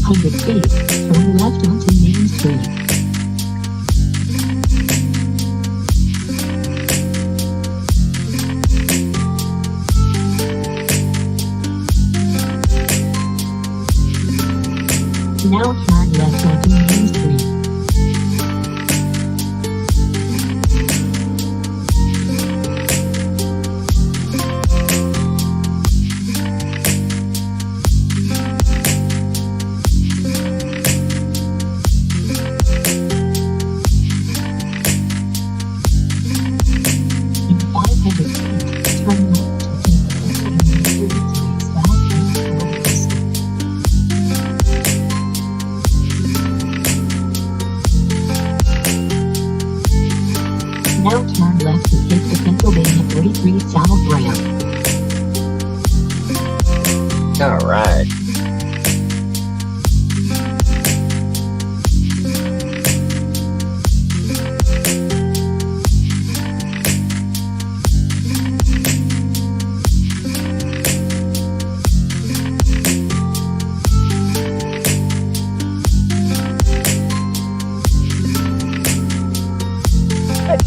500 feet, turn left onto Main Street. Now turn left onto Main Street. In 500 feet, turn left to continue to Slav roads. Now turn left to take the Pennsylvania 33 South ramp. All right.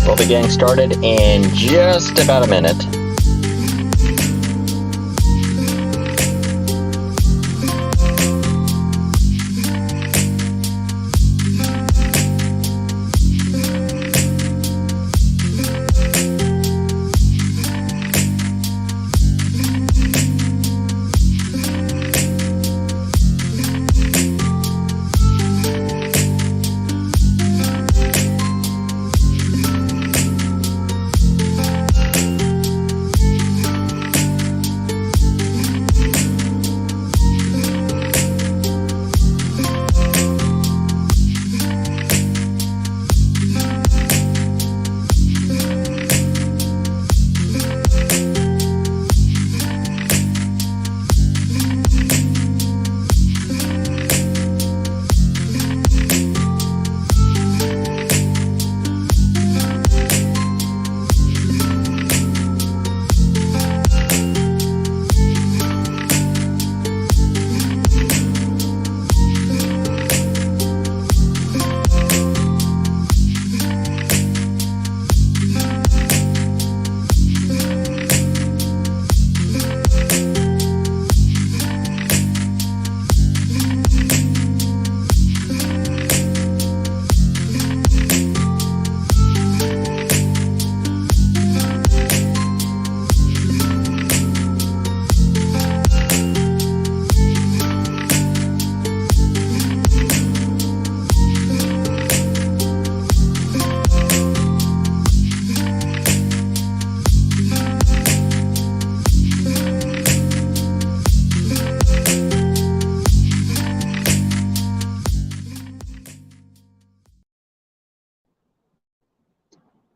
We'll be getting started in just about a minute.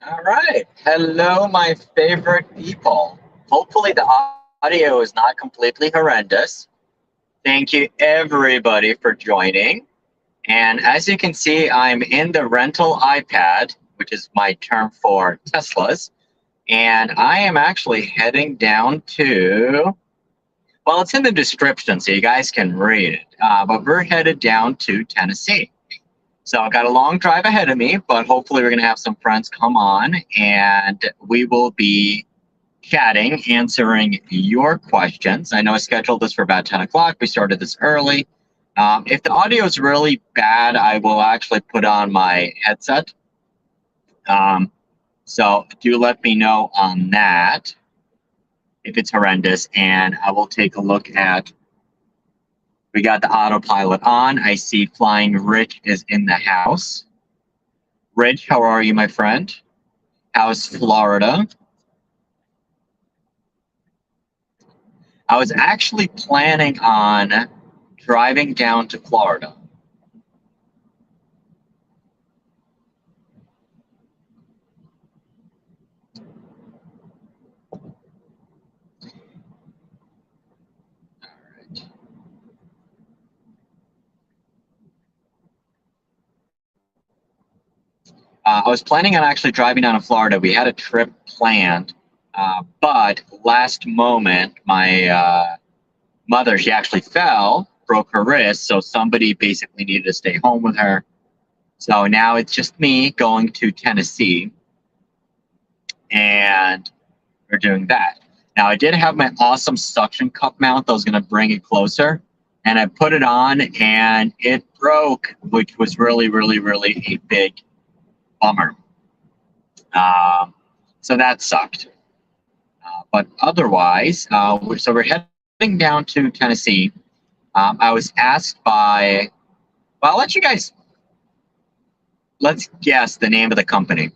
All right. Hello, my favorite people. Hopefully the audio is not completely horrendous. Thank you, everybody, for joining. And as you can see, I'm in the rental iPad, which is my term for Teslas. And I am actually heading down to, well, it's in the description, so you guys can read it. But we're headed down to Tennessee. So I've got a long drive ahead of me, but hopefully we're going to have some friends come on and we will be chatting, answering your questions. I know I scheduled this for about 10 o'clock. We started this early. If the audio is really bad, I will actually put on my headset. So do let me know on that if it's horrendous, and I will take a look at. We got the autopilot on. I see Flying Rich is in the house. Rich, how are you, my friend? How's Florida? I was actually planning on driving down to Florida. I was planning on actually driving down to Florida. We had a trip planned, but last moment, my mother, she actually fell broke her wrist, so somebody basically needed to stay home with her. So now it's just me going to Tennessee, and we're doing that. Now, I did have my awesome suction cup mount that was going to bring it closer, and I put it on, and it broke, which was really, really, really a big bummer. So that sucked. But otherwise, so we're heading down to Tennessee. I was asked by, well, I'll let you guys, let's guess the name of the company.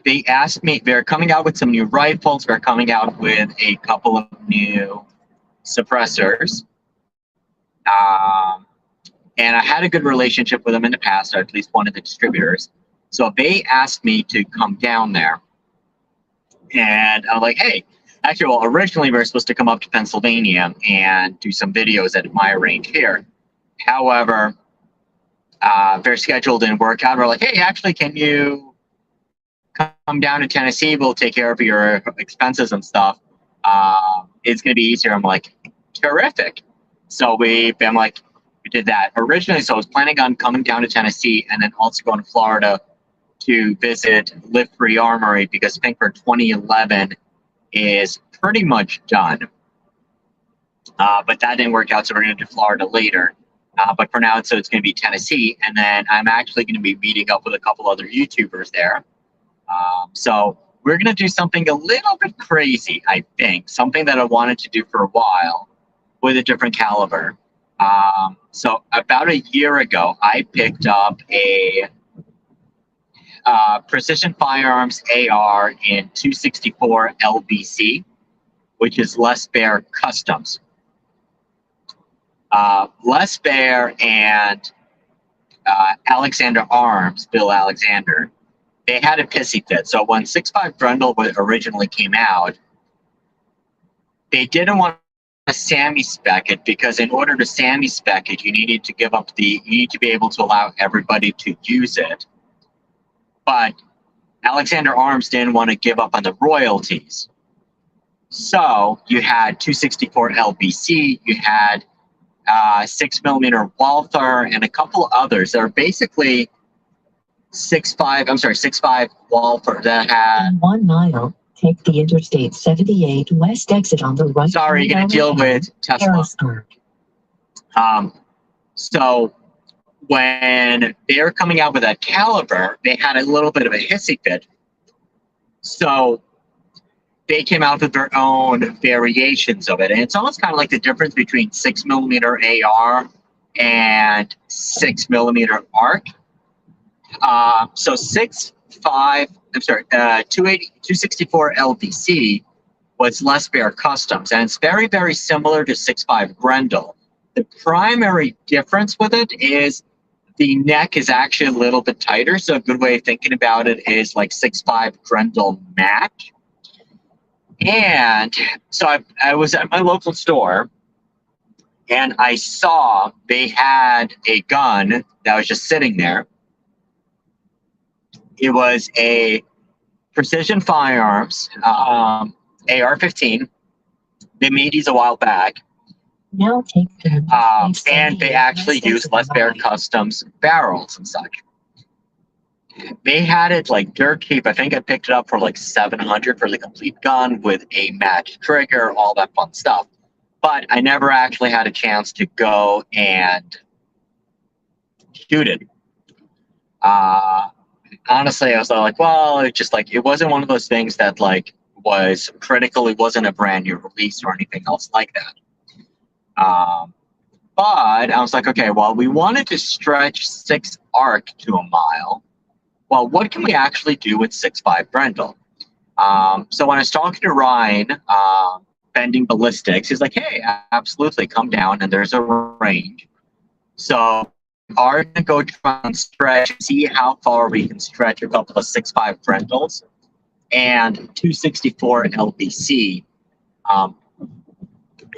They asked me, they're coming out with some new rifles. They're coming out with a couple of new suppressors. And I had a good relationship with them in the past, or at least one of the distributors. So they asked me to come down there. And I'm like, hey, actually, well, originally we were supposed to come up to Pennsylvania and do some videos at my range here. However, their schedule didn't work out. We're like, hey, actually, can you come down to Tennessee? We'll take care of your expenses and stuff. It's going to be easier. I'm like, terrific. So I'm like, we did that originally. So I was planning on coming down to Tennessee and then also going to Florida to visit Live Free Armory, because I think for 2011 is pretty much done. But that didn't work out, so we're going to do Florida later. But for now, so it's going to be Tennessee, and then I'm actually going to be meeting up with a couple other YouTubers there. So we're going to do something a little bit crazy, I think, something that I wanted to do for a while with a different caliber. So about a year ago, I picked up a Precision Firearms AR in 264 LBC, which is Les Bear Customs. Les Bear and Alexander Arms, Bill Alexander, they had a pissy fit. So when 6.5 Grundle originally came out, they didn't want to SAMI spec it, because in order to SAMI spec it, you need to be able to allow everybody to use it. But Alexander Arms didn't want to give up on the royalties. So you had 264 LBC, you had 6mm Walther, and a couple others that are basically 6.5 Walther that had. In 1 mile, take the Interstate 78 West exit on the right. Sorry, you're going to deal with Tesla. Harrisburg. So when they were coming out with that caliber, they had a little bit of a hissy fit. So they came out with their own variations of it. And it's almost kind of like the difference between 6mm AR and 6mm ARC. So 264 LBC was Les Bear Customs, and it's very, very similar to 6.5 Grendel. The primary difference with it is the neck is actually a little bit tighter. So a good way of thinking about it is like 6.5 Grendel match. And so I was at my local store, and I saw they had a gun that was just sitting there. It was a Precision Firearms AR-15. They made these a while back. Now take the and they actually used Les Bear Customs barrels and such. They had it like dirt cheap. I think I picked it up for like $700 for the complete gun with a matched trigger, all that fun stuff. But I never actually had a chance to go and shoot it. Honestly, I was like, well, it just like, it wasn't one of those things that like was critical. It wasn't a brand new release or anything else like that. But I was like, okay, well, we wanted to stretch 6 ARC to a mile. Well, what can we actually do with 6.5 Grendel? So when I was talking to Ryan, Bending Ballistics, he's like, hey, absolutely, come down, and there's a range. So are going to go try and stretch, see how far we can stretch a couple of 6.5 Grendels and 264 LBC.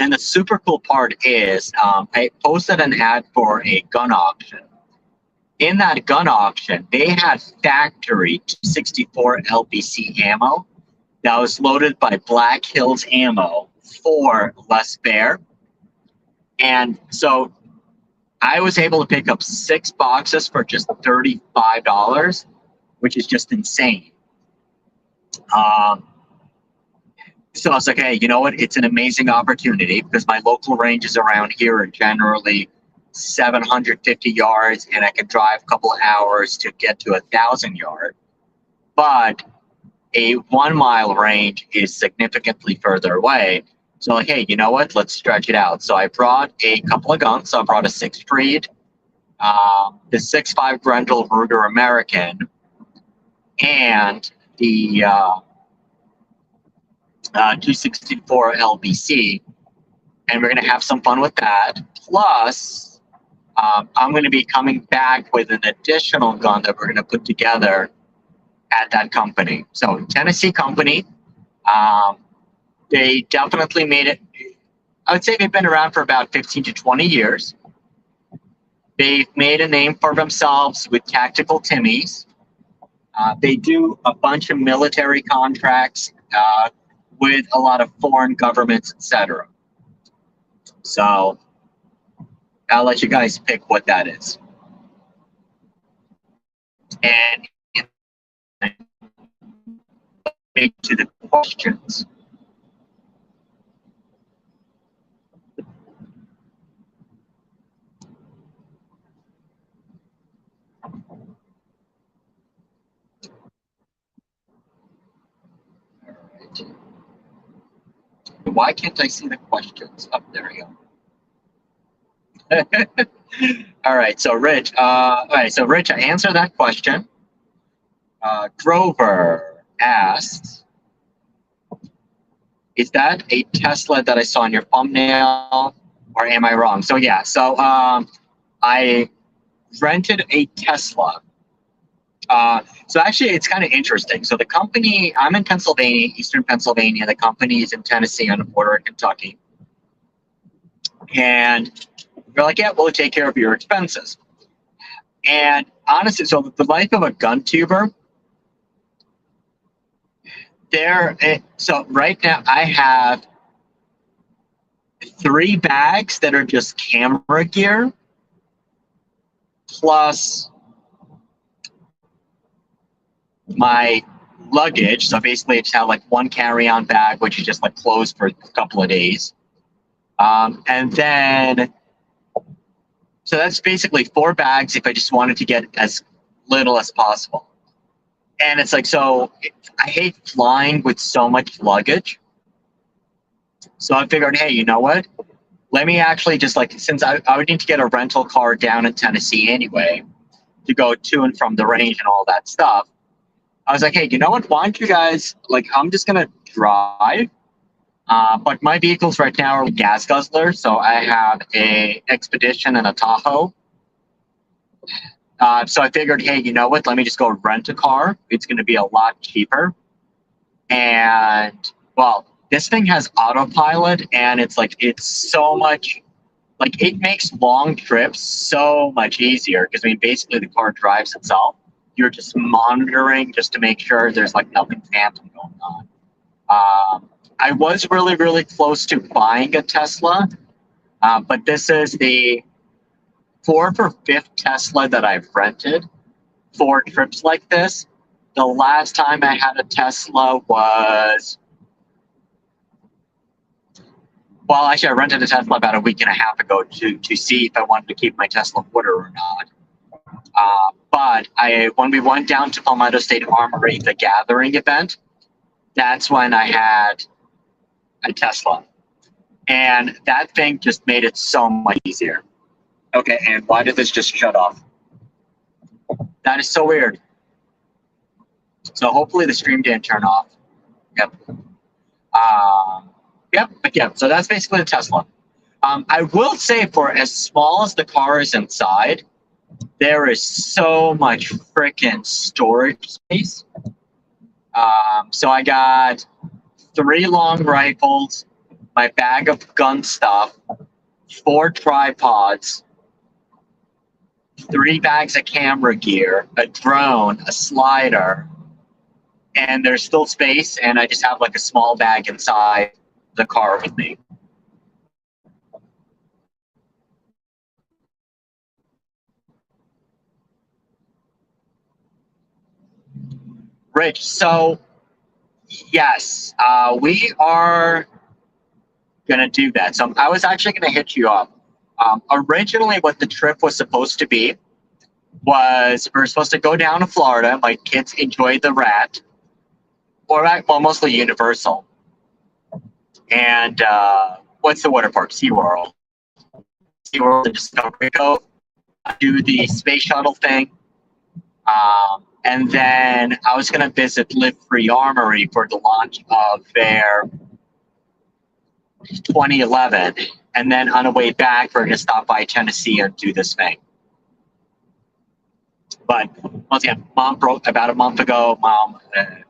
And the super cool part is I posted an ad for a gun auction. In that gun auction, they had factory 264 LBC ammo that was loaded by Black Hills Ammo for less fare. And so I was able to pick up 6 boxes for just $35, which is just insane. So I was like, hey, you know what? It's an amazing opportunity because my local ranges around here are generally 750 yards, and I can drive a couple of hours to get to 1,000 yards. But a 1 mile range is significantly further away. So like, hey, you know what? Let's stretch it out. So I brought a couple of guns. So I brought a 6th Street, the 6.5 Grendel Ruger American, and the 264 LBC, and we're going to have some fun with that. Plus, I'm going to be coming back with an additional gun that we're going to put together at that company. So Tennessee company, they definitely made it. I would say they've been around for about 15 to 20 years. They've made a name for themselves with tactical Timmies. They do a bunch of military contracts with a lot of foreign governments, etc. So I'll let you guys pick what that is. And to the questions. Why can't I see the questions? Oh, there we go. All right, so Rich. I answered that question. Grover asks, "Is that a Tesla that I saw in your thumbnail, or am I wrong?" So yeah, so I rented a Tesla. So actually, it's kind of interesting. So the company, I'm in Pennsylvania, Eastern Pennsylvania. The company is in Tennessee on the border of Kentucky. And they're like, yeah, we'll take care of your expenses. And honestly, so the life of a gun tuber, so right now I have 3 bags that are just camera gear, plus my luggage. So basically, I just have like 1 carry-on bag, which is just like closed for a couple of days. And then, so that's basically 4 bags if I just wanted to get as little as possible. And it's like, so I hate flying with so much luggage. So I figured, hey, you know what? Let me actually just like, since I would need to get a rental car down in Tennessee anyway to go to and from the range and all that stuff. I was like, hey, you know what? Why don't you guys, like, I'm just going to drive. But my vehicles right now are gas guzzlers. So I have a Expedition and a Tahoe. So I figured, hey, you know what? Let me just go rent a car. It's going to be a lot cheaper. And, well, this thing has autopilot, and it's like, it's so much, like, it makes long trips so much easier because, I mean, basically the car drives itself. You're just monitoring just to make sure there's like nothing phantom going on. I was really, really close to buying a Tesla, but this is the 4th or 5th Tesla that I've rented for trips like this. The last time I had a Tesla was, well, actually, I rented a Tesla about a week and a half ago to see if I wanted to keep my Tesla water or not. But when we went down to Palmetto State Armory, the gathering event, that's when I had a Tesla. And that thing just made it so much easier. Okay, and why did this just shut off? That is so weird. So hopefully the stream didn't turn off. Yep. But yeah, so that's basically the Tesla. I will say, for as small as the car is inside, there is so much freaking storage space. So I got 3 long rifles, my bag of gun stuff, 4 tripods, 3 bags of camera gear, a drone, a slider, and there's still space, and I just have like a small bag inside the car with me. Rich, so yes, we are gonna do that. So I was actually gonna hit you up. Originally, what the trip was supposed to be was we were supposed to go down to Florida. My kids enjoyed the rat, or well, mostly Universal, and what's the water park? SeaWorld. SeaWorld and Discovery Cove. Do the space shuttle thing. And then I was going to visit Live Free Armory for the launch of their 2011. And then on the way back, we're going to stop by Tennessee and do this thing. But once again, mom broke about a month ago. Mom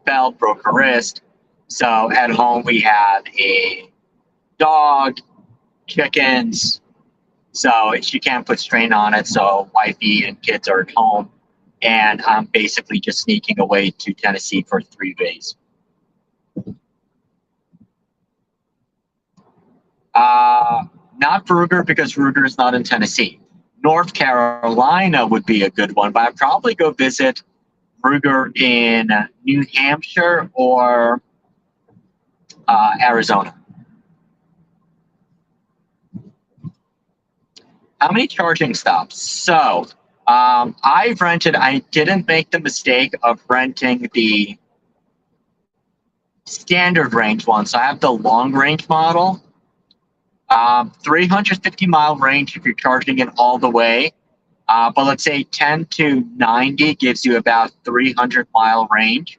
fell, broke her wrist. So at home, we have a dog, chickens. So she can't put strain on it. So wifey and kids are at home. And I'm basically just sneaking away to Tennessee for 3 days. Not Ruger, because Ruger is not in Tennessee. North Carolina would be a good one, but I'd probably go visit Ruger in New Hampshire or Arizona. How many charging stops? So I didn't make the mistake of renting the standard range one. So I have the long range model. 350-mile range if you're charging it all the way. But let's say 10 to 90 gives you about 300-mile range.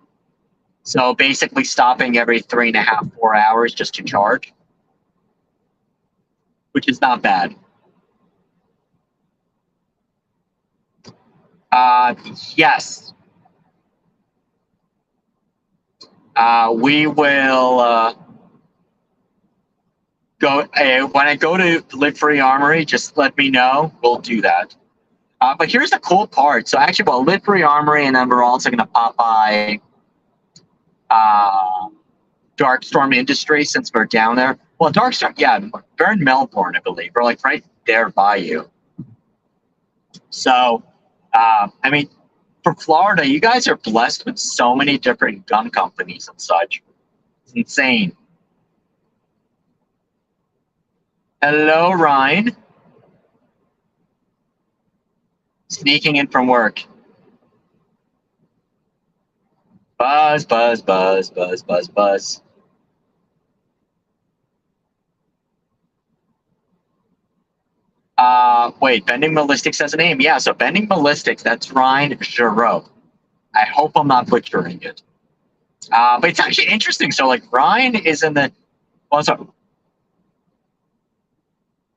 So basically stopping every 3.5, 4 hours just to charge, which is not bad. Yes. We will go when I go to Live Free Armory. Just let me know. We'll do that. But here's the cool part. So actually, well, Live Free Armory, and then we're also going to pop by Darkstorm Industries since we're down there. Well, Darkstorm, yeah, we're in Melbourne, I believe. We're like right there by you. So, I mean, for Florida, you guys are blessed with so many different gun companies and such. It's insane. Hello, Ryan. Sneaking in from work. Buzz, buzz, buzz, buzz, buzz, buzz. Wait, Bending Ballistics has a name. Yeah, so Bending Ballistics, that's Ryan Giroux. I hope I'm not butchering it. But it's actually interesting. So, like, Ryan is in the. Well, so,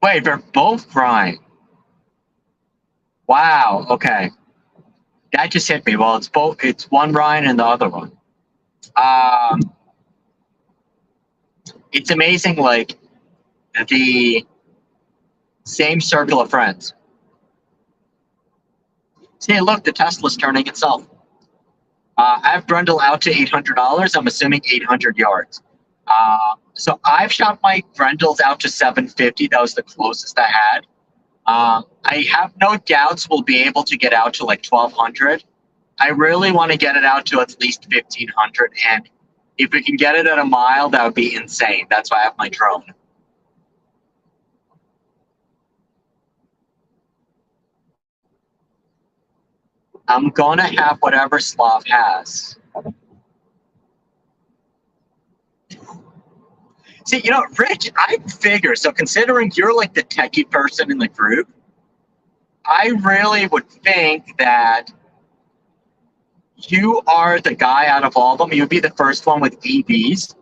wait, they're both Ryan. Wow. Okay, that just hit me. Well, it's both. It's one Ryan and the other one. It's amazing. Like the same circle of friends. See, look, the Tesla's turning itself. I have Brundle out to $800. I'm assuming 800 yards. So I've shot my Brundles out to 750. That was the closest I had. I have no doubts we'll be able to get out to like 1200. I really want to get it out to at least 1500. And if we can get it at a mile, that would be insane. That's why I have my drone. I'm going to have whatever Slav has. See, you know, Rich, I figure, so considering you're like the techie person in the group, I really would think that you are the guy out of all of them. You'd be the first one with EVs.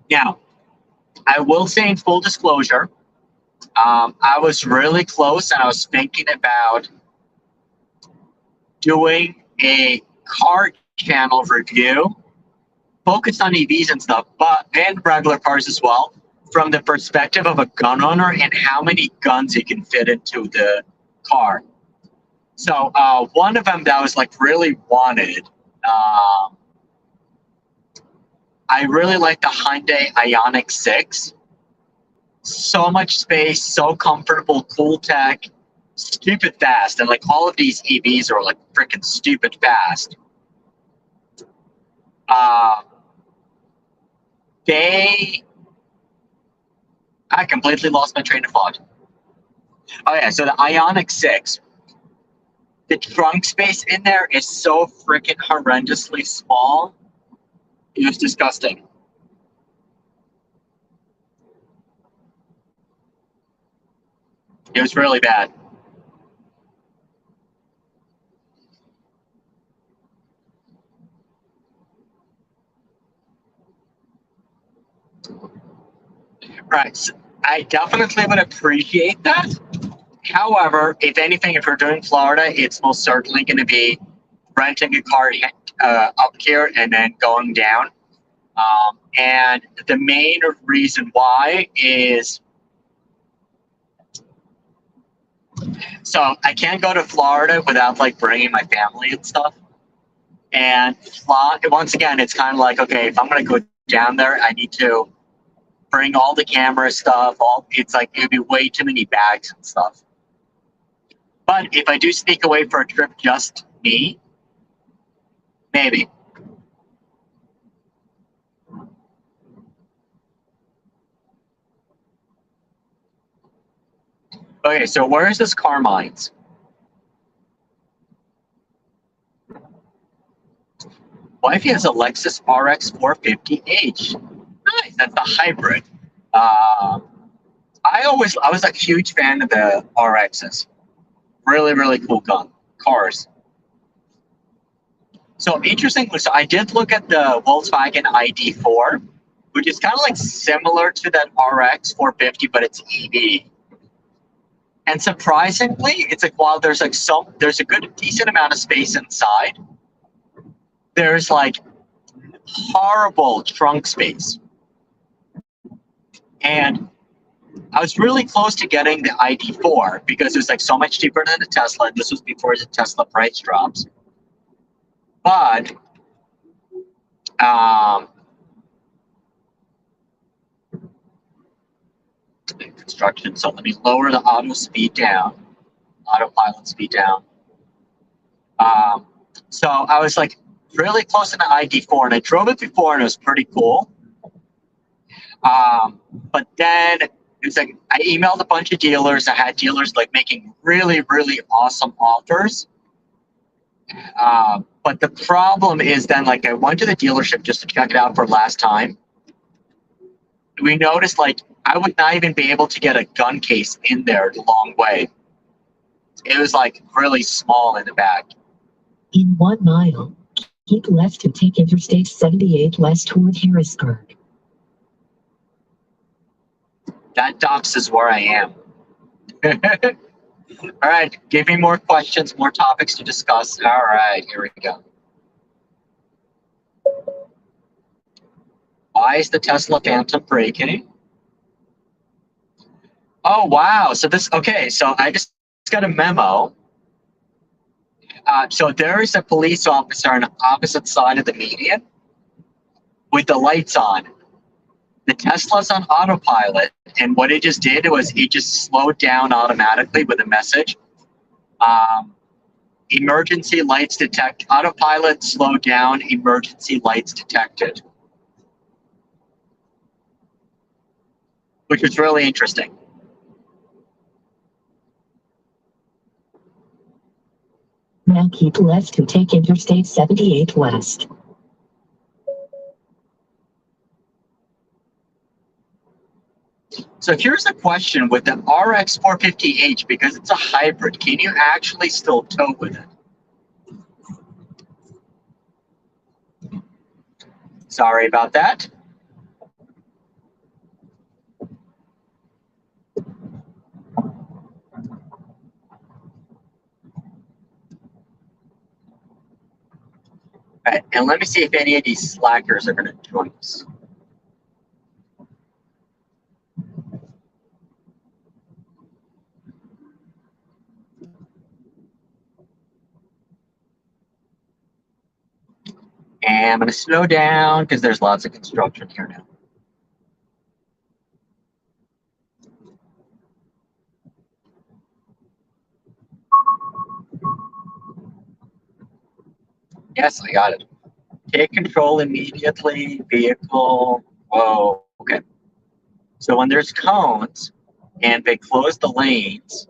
Now, I will say in full disclosure, I was really close and I was thinking about doing a car channel review focused on EVs and stuff, but and regular cars as well, from the perspective of a gun owner and how many guns you can fit into the car. So one of them that was like really wanted I really like the Hyundai Ioniq 6. So much space, so comfortable, cool tech, stupid fast. And like all of these EVs are like freaking stupid fast. Uh, they, I completely lost my train of thought. Oh yeah, so the Ioniq 6, the trunk space in there is so freaking horrendously small. It was disgusting. It was really bad. Right. So I definitely would appreciate that. However, if anything, if you're doing Florida, it's most certainly going to be renting a car up here and then going down. And the main reason why is so I can't go to Florida without like bringing my family and stuff. And once again, it's kind of like, okay, if I'm going to go down there, I need to bring all the camera stuff. It's like it'd be way too many bags and stuff. But if I do sneak away for a trip, just me, maybe. Okay, so where is this Carmine's? Wifey has a Lexus RX 450h. Nice, that's the hybrid. Uh, I was a huge fan of the RXs. Really, really cool cars. So interestingly, so I did look at the Volkswagen ID4, which is kind of like similar to that RX 450, but it's EV. And surprisingly, it's like while there's like there's a good decent amount of space inside, there's like horrible trunk space. And I was really close to getting the ID4 because it was like so much cheaper than the Tesla. This was before the Tesla price drops. But construction. So let me lower the autopilot speed down. So I was like really close to the ID4, and I drove it before, and it was pretty cool. But then it was like I emailed a bunch of dealers. I had dealers like making really, really awesome offers. But the problem is then like I went to the dealership just to check it out for last time. We noticed like I would not even be able to get a gun case in there the long way. It was like really small in the back. In 1 mile, keep left to take Interstate 78 west toward Harrisburg. That doxes where I am. All right, give me more questions, more topics to discuss. All right, here we go. Why is the Tesla Phantom braking? Oh, wow. So so I just got a memo. So there is a police officer on the opposite side of the median with the lights on. The Tesla's on autopilot, and what it just did was it just slowed down automatically with a message. Emergency lights detect. Autopilot slowed down. Emergency lights detected. Which was really interesting. Now keep left to take Interstate 78 west. So here's a question with the RX 450h, because it's a hybrid, can you actually still tow with it? Sorry about that. All right, and let me see if any of these slackers are going to join us. And I'm going to slow down because there's lots of construction here now. Yes, I got it. Take control immediately. Vehicle. Whoa. Okay. So when there's cones and they close the lanes,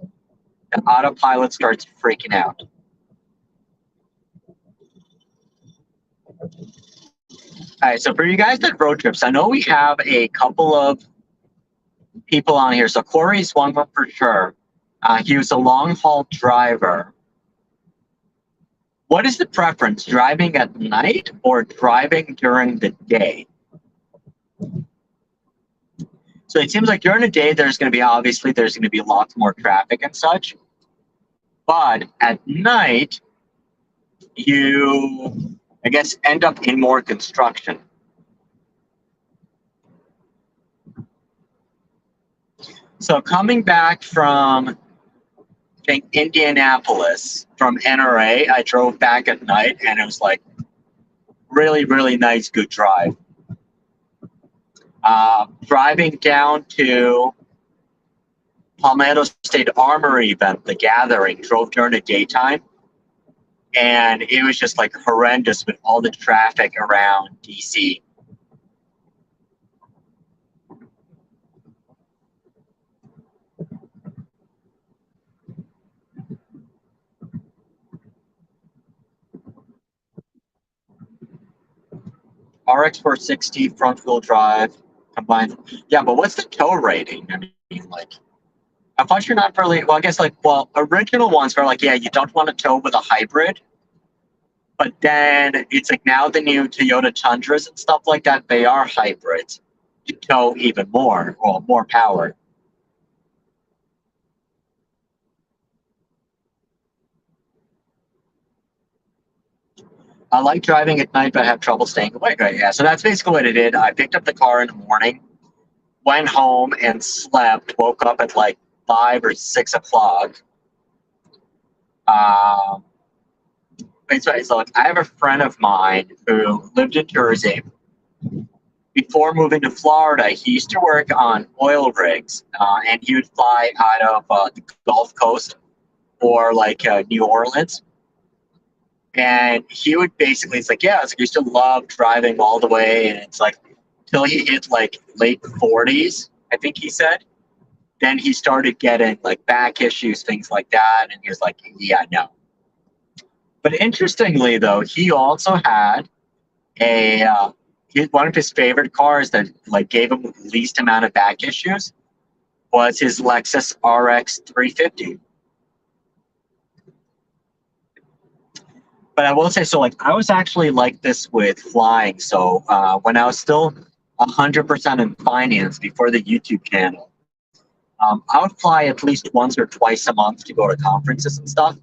the autopilot starts freaking out. All right. So for you guys that road trips, I know we have a couple of people on here. So Corey's one of them for sure. He was a long haul driver. What is the preference, driving at night or driving during the day? So it seems like during the day, there's going to be lots more traffic and such. But at night, you, I guess, end up in more construction. So coming back from, I think, Indianapolis from NRA, I drove back at night and it was like really, really nice, good drive. Driving down to Palmetto State Armory event, the gathering, drove during the daytime, and it was just like horrendous with all the traffic around DC. RX 460 front wheel drive combined. Yeah, but what's the tow rating? I mean, like, I thought you're not really, well, I guess, like, well, original ones are like, yeah, you don't want to tow with a hybrid. But then it's like now the new Toyota Tundras and stuff like that, they are hybrids to tow even more, or more power. I like driving at night, but I have trouble staying awake. Right? Yeah, so that's basically what I did. I picked up the car in the morning, went home and slept, woke up at like 5 or 6 o'clock. Um, so like, I have a friend of mine who lived in Jersey. Before moving to Florida, he used to work on oil rigs, and he would fly out of the Gulf Coast or like New Orleans. And he would basically, it's like, yeah, it's like, he used to love driving all the way. And it's like, till he hit like late 40s, I think he said. Then he started getting like back issues, things like that. And he was like, yeah, no. But interestingly, though, he also had one of his favorite cars that like gave him the least amount of back issues was his Lexus RX 350. But I will say, so like I was actually like this with flying. So when I was still 100% in finance before the YouTube channel, I would fly at least once or twice a month to go to conferences and stuff.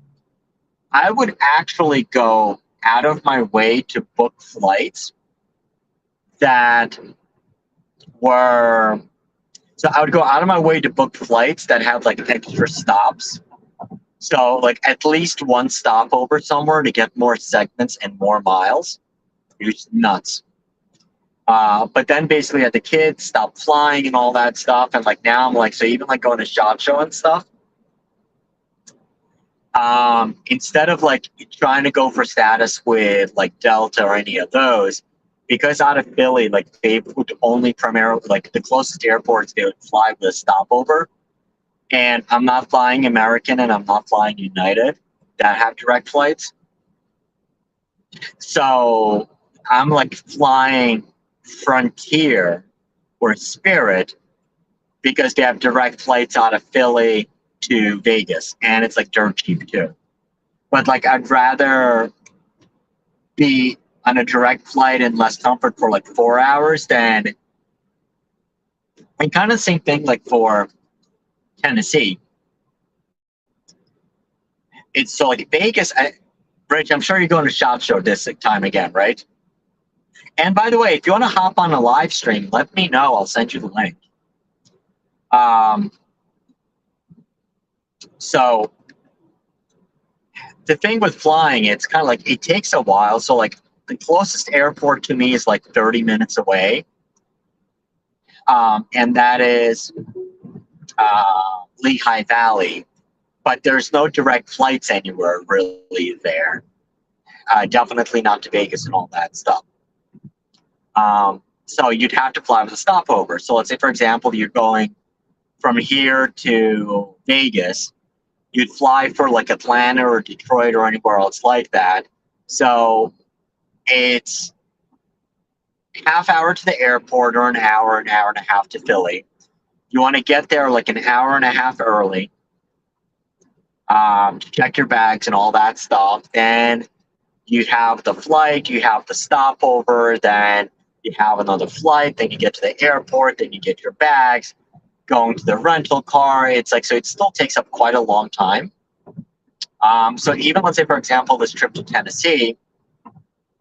I would actually go out of my way to book flights that were, so I would go out of my way to book flights that have like extra stops. So like at least one stopover somewhere to get more segments and more miles. It was nuts. But then basically had the kids stop flying and all that stuff. And like now I'm like, so even like going to SHOT Show and stuff, instead of like trying to go for status with like Delta or any of those, because out of Philly, like they would only primarily, like the closest airports they would fly with a stopover. And I'm not flying American and I'm not flying United that have direct flights. So I'm like flying Frontier or Spirit because they have direct flights out of Philly to Vegas. And it's like dirt cheap too. But like I'd rather be on a direct flight in less comfort for like 4 hours than, and kind of the same thing like for Tennessee. It's so like Vegas, Rich, I'm sure you're going to SHOT Show this time again, right? And by the way, if you want to hop on a live stream, let me know. I'll send you the link. So the thing with flying, it's kind of like it takes a while. So like the closest airport to me is like 30 minutes away, and that is Lehigh Valley. But there's no direct flights anywhere really there. Definitely not to Vegas and all that stuff. So you'd have to fly with a stopover. So let's say, for example, you're going from here to Vegas. You'd fly for like Atlanta or Detroit or anywhere else like that. So it's half hour to the airport or an hour and a half to Philly. You want to get there like an hour and a half early, to check your bags and all that stuff. Then you have the flight, you have the stopover, then you have another flight, then you get to the airport, then you get your bags, going to the rental car. It's like, so it still takes up quite a long time. So even let's say, for example, this trip to Tennessee,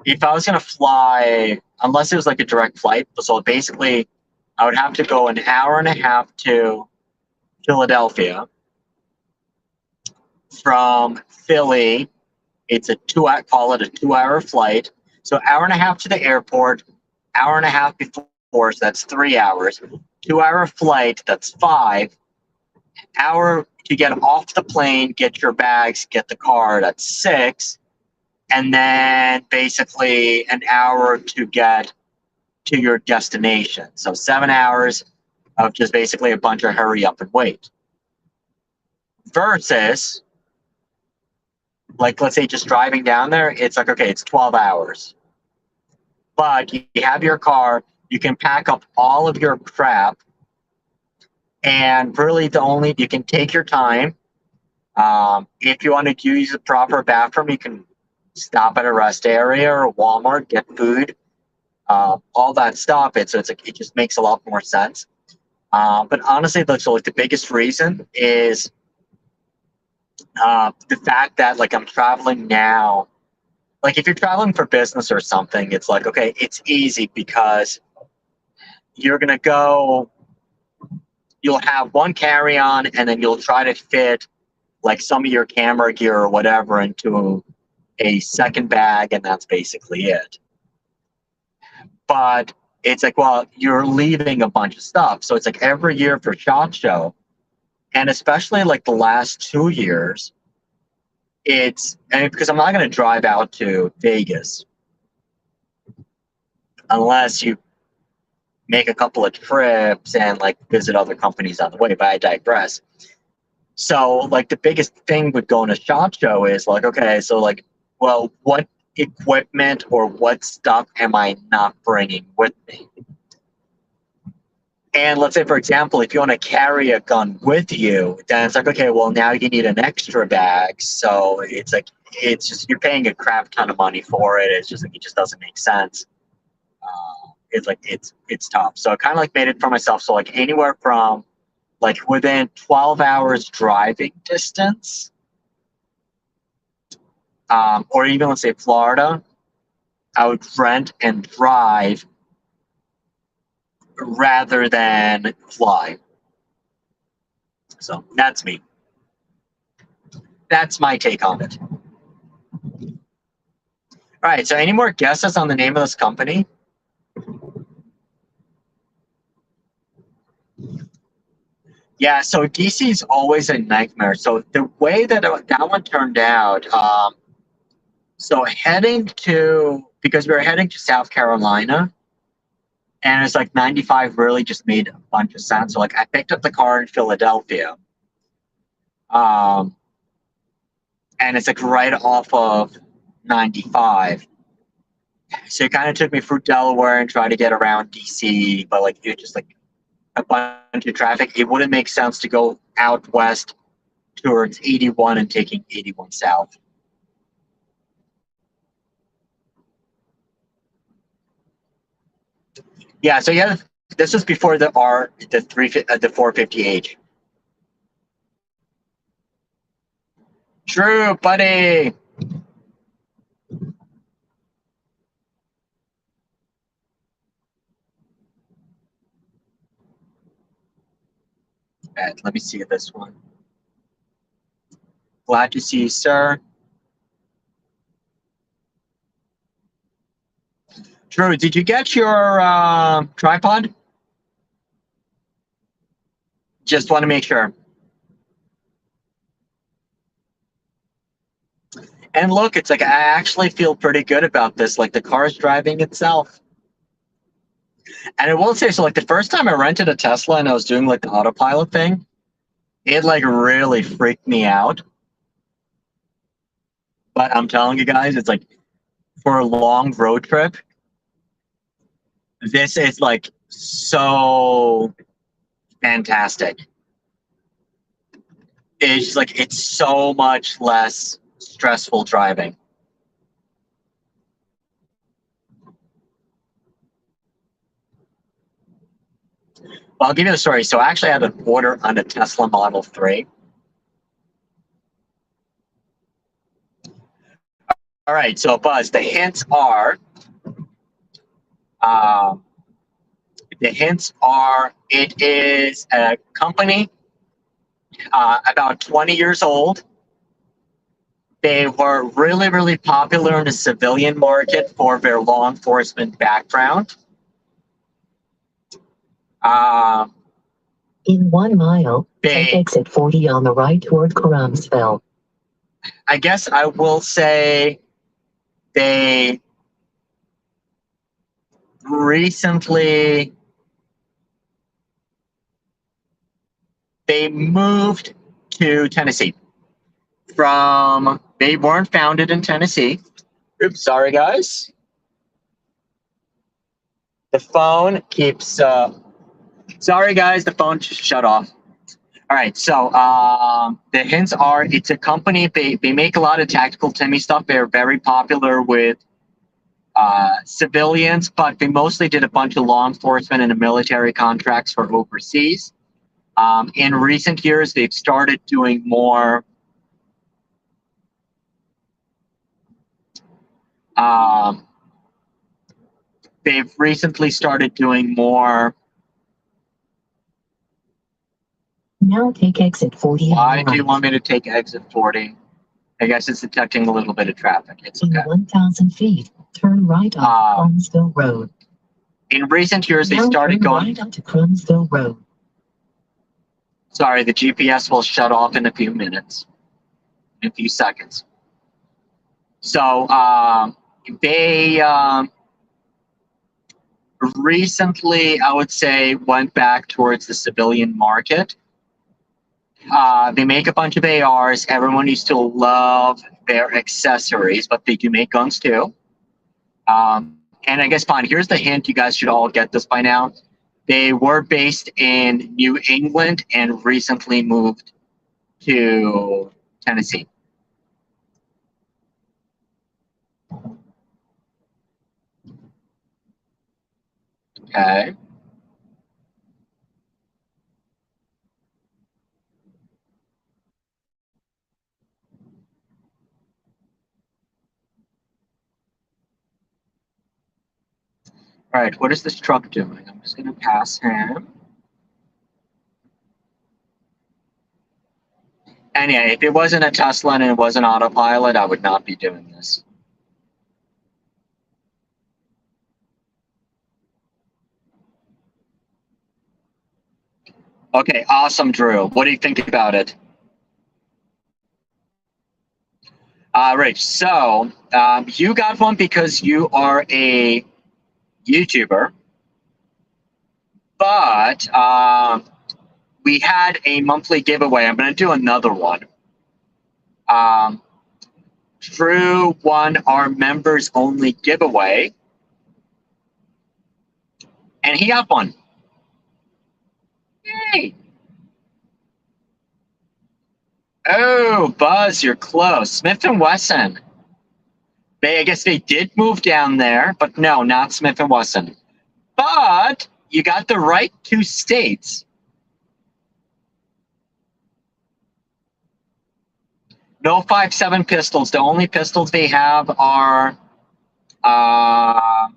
if I was going to fly, unless it was like a direct flight, so basically I would have to go an hour and a half to Philadelphia. From Philly, it's a call it a 2 hour flight. So hour and a half to the airport, hour and a half before, so that's 3 hours. 2 hour flight, that's 5. Hour to get off the plane, get your bags, get the car, that's 6. And then basically an hour to get to your destination. So 7 hours of just basically a bunch of hurry up and wait. Versus, like, let's say just driving down there, it's like, okay, it's 12 hours. But you have your car, you can pack up all of your crap, and really you can take your time. If you want to use the proper bathroom, you can stop at a rest area or Walmart, get food, all that stuff. So it's like, it just makes a lot more sense. But honestly, the biggest reason is the fact that like I'm traveling now. Like if you're traveling for business or something, it's like, okay, it's easy because you're gonna go. You'll have one carry-on, and then you'll try to fit like some of your camera gear or whatever into a second bag, and that's basically it. But it's like, well, you're leaving a bunch of stuff. So it's like every year for SHOT Show, and especially like the last 2 years, because I'm not going to drive out to Vegas unless you make a couple of trips and like visit other companies on the way, but I digress. So like the biggest thing with going to SHOT Show is like, okay, so like, well, what equipment or what stuff am I not bringing with me? And let's say, for example, if you want to carry a gun with you, then it's like, okay, well, now you need an extra bag. So it's like, it's just, you're paying a crap ton of money for it. It's just like, it just doesn't make sense. It's like, it's tough. So I kind of like made it for myself. So like anywhere from like within 12 hours driving distance, or even let's say Florida, I would rent and drive rather than fly. So that's me. That's my take on it. All right, so any more guesses on the name of this company? Yeah, so DC is always a nightmare. So the way that one turned out, so because we were heading to South Carolina, and it's like 95 really just made a bunch of sense. So like I picked up the car in Philadelphia, and it's like right off of 95. So it kind of took me through Delaware and tried to get around DC, but like it just like a bunch of traffic. It wouldn't make sense to go out west towards 81 and taking 81 south. Yeah, so yeah, this was before the 450H. True, buddy. Right, let me see this one. Glad to see you, sir. Drew, did you get your tripod? Just want to make sure. And look, it's like I actually feel pretty good about this. Like the car's driving itself. And I will say, so like the first time I rented a Tesla and I was doing like the autopilot thing, it like really freaked me out. But I'm telling you guys, it's like for a long road trip, this is like so fantastic. It's just like it's so much less stressful driving. Well, I'll give you the story. So I actually had an order on a Tesla Model 3. All right, so Buzz, the hints are it is a company about 20 years old. They were really, really popular in the civilian market for their law enforcement background. In 1 mile, take exit 40 on the right toward Crumsville. I guess I will say they recently moved to Tennessee. They weren't founded in Tennessee. Oops, sorry guys. The phone keeps sorry guys, the phone just shut off. All right, so the hints are it's a company, they make a lot of tactical Timmy stuff. They're very popular with civilians, but they mostly did a bunch of law enforcement and military contracts for overseas. In recent years, they've started doing more they've recently started doing more. Now take exit 40. Why do you want me to take exit 40? I guess it's detecting a little bit of traffic. It's okay. In 1,000 feet, turn right onto Crumsville Road. In recent years, they Now started turn going right onto Crumsville Road. Sorry, the GPS will shut off in a few minutes, in a few seconds. So they recently, I would say, went back towards the civilian market. They make a bunch of ARs. Everyone used to love their accessories, but they do make guns too. And I guess, fine, here's the hint. You guys should all get this by now. They were based in New England and recently moved to Tennessee. Okay. All right, what is this truck doing? I'm just going to pass him. And yeah, if it wasn't a Tesla and it wasn't autopilot, I would not be doing this. Okay, awesome, Drew. What do you think about it? Rich, so you got one because you are a YouTuber, but we had a monthly giveaway. I'm going to do another one. Drew won our members only giveaway, and he got one. Yay! Oh, Buzz, you're close. Smith & Wesson. I guess they did move down there, but no, not Smith & Wesson. But you got the right 2 states. No 5.7 pistols. The only pistols they have are AR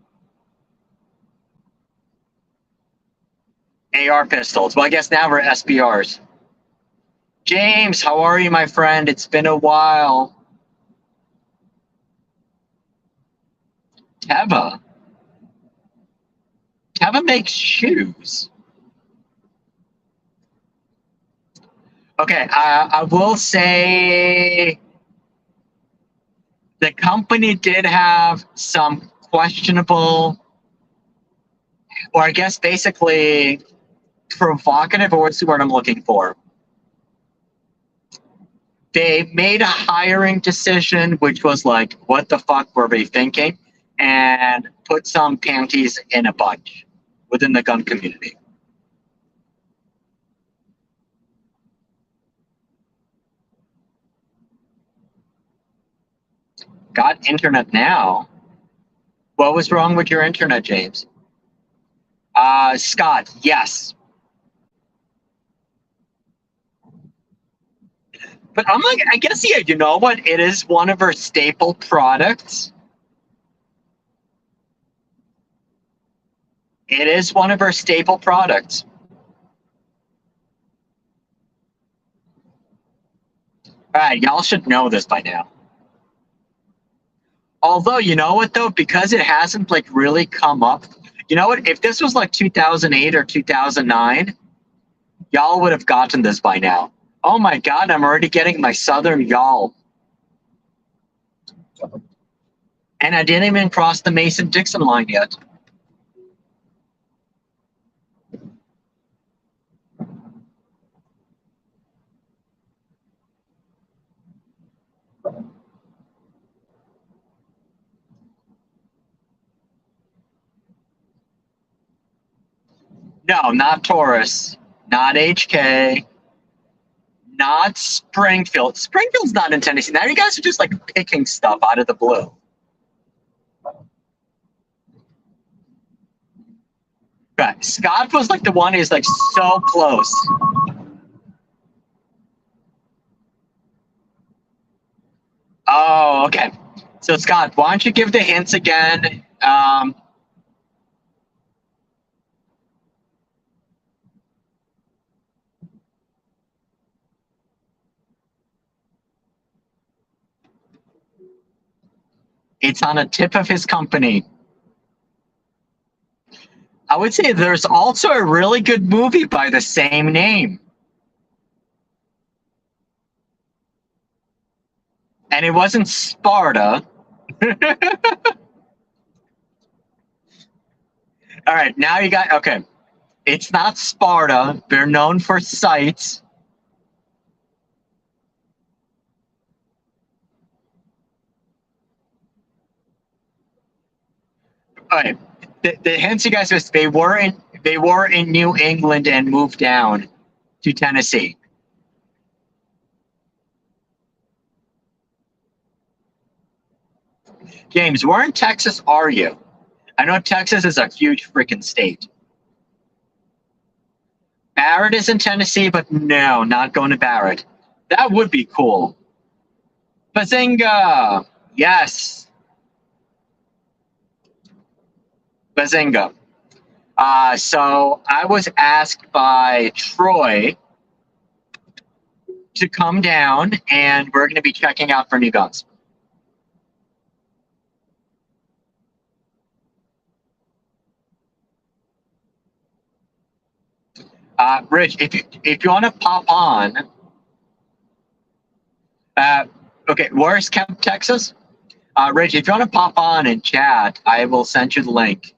pistols. Well, I guess now we're SBRs. James, how are you, my friend? It's been a while. Teva. Kevin makes shoes. Okay, I will say the company did have some questionable, or I guess basically provocative, or what's the word I'm looking for? They made a hiring decision, which was like, what the fuck were they thinking? And put some panties in a bunch within the gun community. Got internet now. What was wrong with your internet, James? Scott, yes. But I'm like, I guess, yeah, you know what? It is one of our staple products. It is one of our staple products. All right, y'all should know this by now. Although, you know what though, because it hasn't like really come up. You know what? If this was like 2008 or 2009, y'all would have gotten this by now. Oh my God, I'm already getting my Southern y'all. And I didn't even cross the Mason-Dixon line yet. No, not Taurus, not HK, not Springfield. Springfield's not in Tennessee. Now you guys are just like picking stuff out of the blue. Right. Scott was like the one who's like so close. Oh, okay. So Scott, why don't you give the hints again? It's on a tip of his company. I would say there's also a really good movie by the same name. And it wasn't Sparta. All right, now you got, okay. It's not Sparta. They're known for sites. All right. The hints you guys missed, they were in New England and moved down to Tennessee. James, where in Texas are you? I know Texas is a huge freaking state. Barrett is in Tennessee, but no, not going to Barrett. That would be cool. Bazinga! Yes. Bazinga. So I was asked by Troy to come down, and we're going to be checking out for new guns. Rich, if you want to pop on, okay, where's Kemp, Texas? Rich, if you want to pop on and chat, I will send you the link.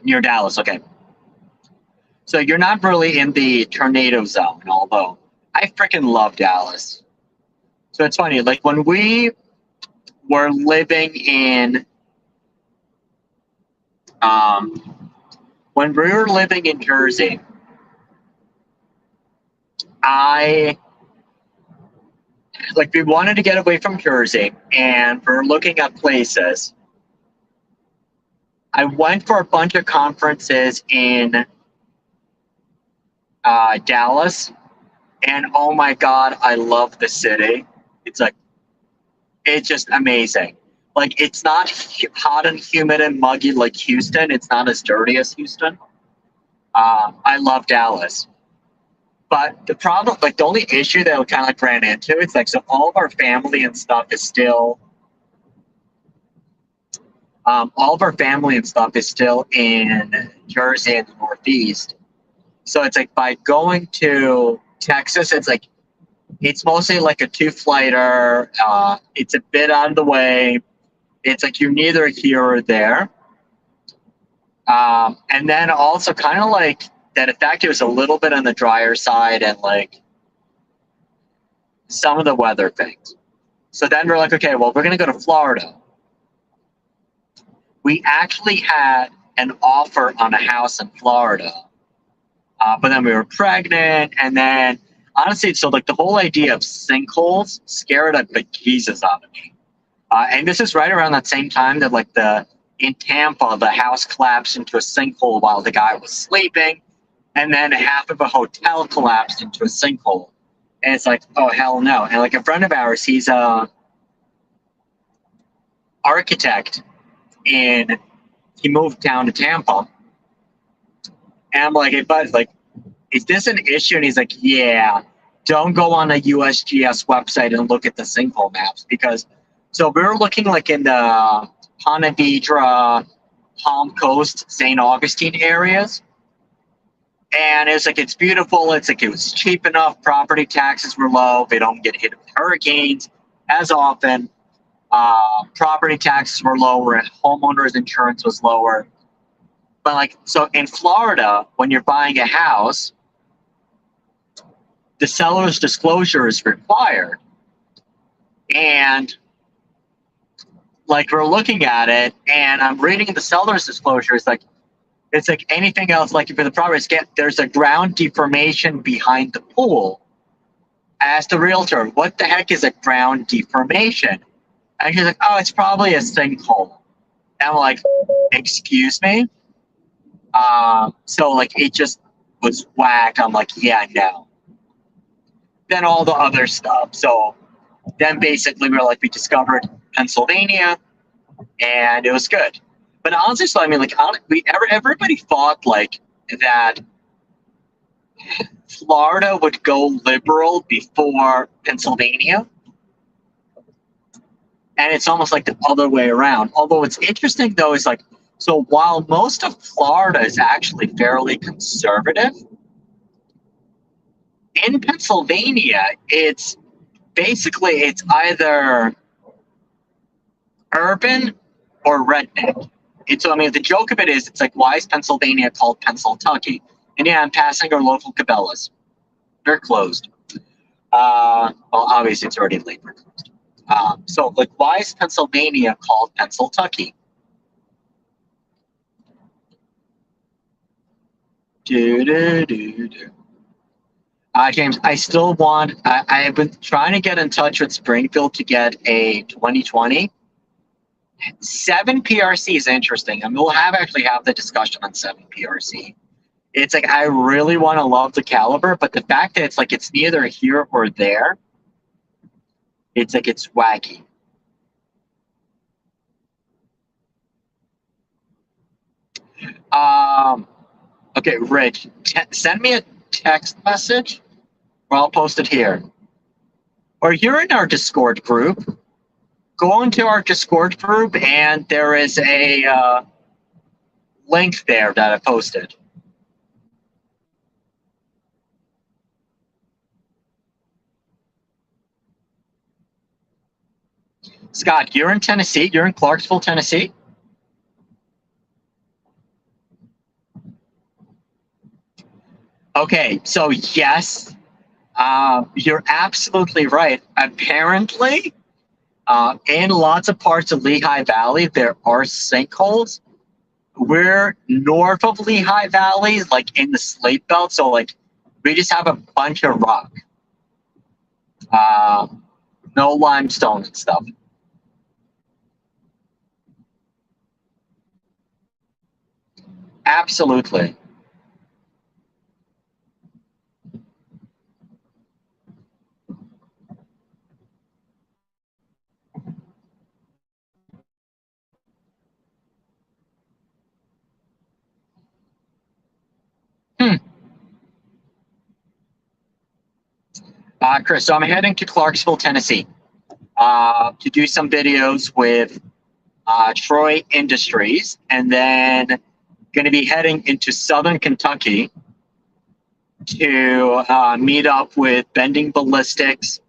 Near Dallas, okay. So you're not really in the tornado zone, although I freaking love Dallas. So it's funny, like when we were living in Jersey, we wanted to get away from Jersey, and we're looking at places. I went for a bunch of conferences in Dallas, and oh my God, I love the city. It's just amazing. Like, it's not hot and humid and muggy like Houston. It's not as dirty as Houston. I love Dallas. But the problem, like the only issue that we kind of like ran into, it's like so all of our family and stuff is still, all of our family and stuff is still in Jersey and the Northeast. So it's like by going to Texas, it's like it's mostly like a two-flighter. It's a bit out of the way. It's like you're neither here or there. And then also kind of like that, in fact, it was a little bit on the drier side and like some of the weather things. So then we're like, okay, well, we're going to go to Florida. We actually had an offer on a house in Florida, but then we were pregnant. And then honestly, so like the whole idea of sinkholes scared the bejesus out of me. And this is right around that same time that like in Tampa, the house collapsed into a sinkhole while the guy was sleeping, and then half of a hotel collapsed into a sinkhole. And it's like, oh hell no! And like a friend of ours, he's a architect, and he moved down to Tampa. And I'm like, hey bud, like, is this an issue? And he's like, yeah. Don't go on a USGS website and look at the sinkhole maps because. So we were looking like in the Ponte Vedra, Palm Coast, St. Augustine areas. And it's like, it's beautiful. It's like, it was cheap enough. Property taxes were low. They don't get hit with hurricanes as often. Property taxes were lower. Homeowners insurance was lower. But like, so in Florida, when you're buying a house, the seller's disclosure is required. And like we're looking at it and I'm reading the seller's disclosure. It's like anything else, like for the property, there's a ground deformation behind the pool. Ask the realtor, what the heck is a ground deformation? And she's like, oh, it's probably a sinkhole. And I'm like, excuse me? So like it just was whacked. I'm like, yeah, no. Then all the other stuff. So then basically we discovered Pennsylvania and it was good. But honestly, so I mean, like, everybody thought like that Florida would go liberal before Pennsylvania, and it's almost like the other way around. Although what's interesting though is like, so while most of Florida is actually fairly conservative, in Pennsylvania, it's either urban or redneck. So I mean, the joke of it is, it's like, why is Pennsylvania called Pennsyltucky? And yeah, I'm passing our local Cabela's. They're closed. Well, obviously it's already late for closed. So like, why is Pennsylvania called Pennsyltucky? James, I still want. I've been trying to get in touch with Springfield to get a 2020. 7 PRC is interesting, and we'll actually have the discussion on 7 PRC. It's like I really want to love the caliber, but the fact that it's like it's neither here or there, it's like it's wacky. Okay, Rich, send me a text message, or I'll post it here. Or you're in our Discord group. Go into our Discord group, and there is a link there that I posted. Scott, you're in Tennessee. You're in Clarksville, Tennessee. Okay, so yes, you're absolutely right. Apparently, in lots of parts of Lehigh Valley, there are sinkholes. We're north of Lehigh Valley, like in the slate belt, so like we just have a bunch of rock, no limestone and stuff. Absolutely. Hmm. Chris, so I'm heading to Clarksville, Tennessee, to do some videos with Troy Industries, and then going to be heading into Southern Kentucky to meet up with Bending Ballistics,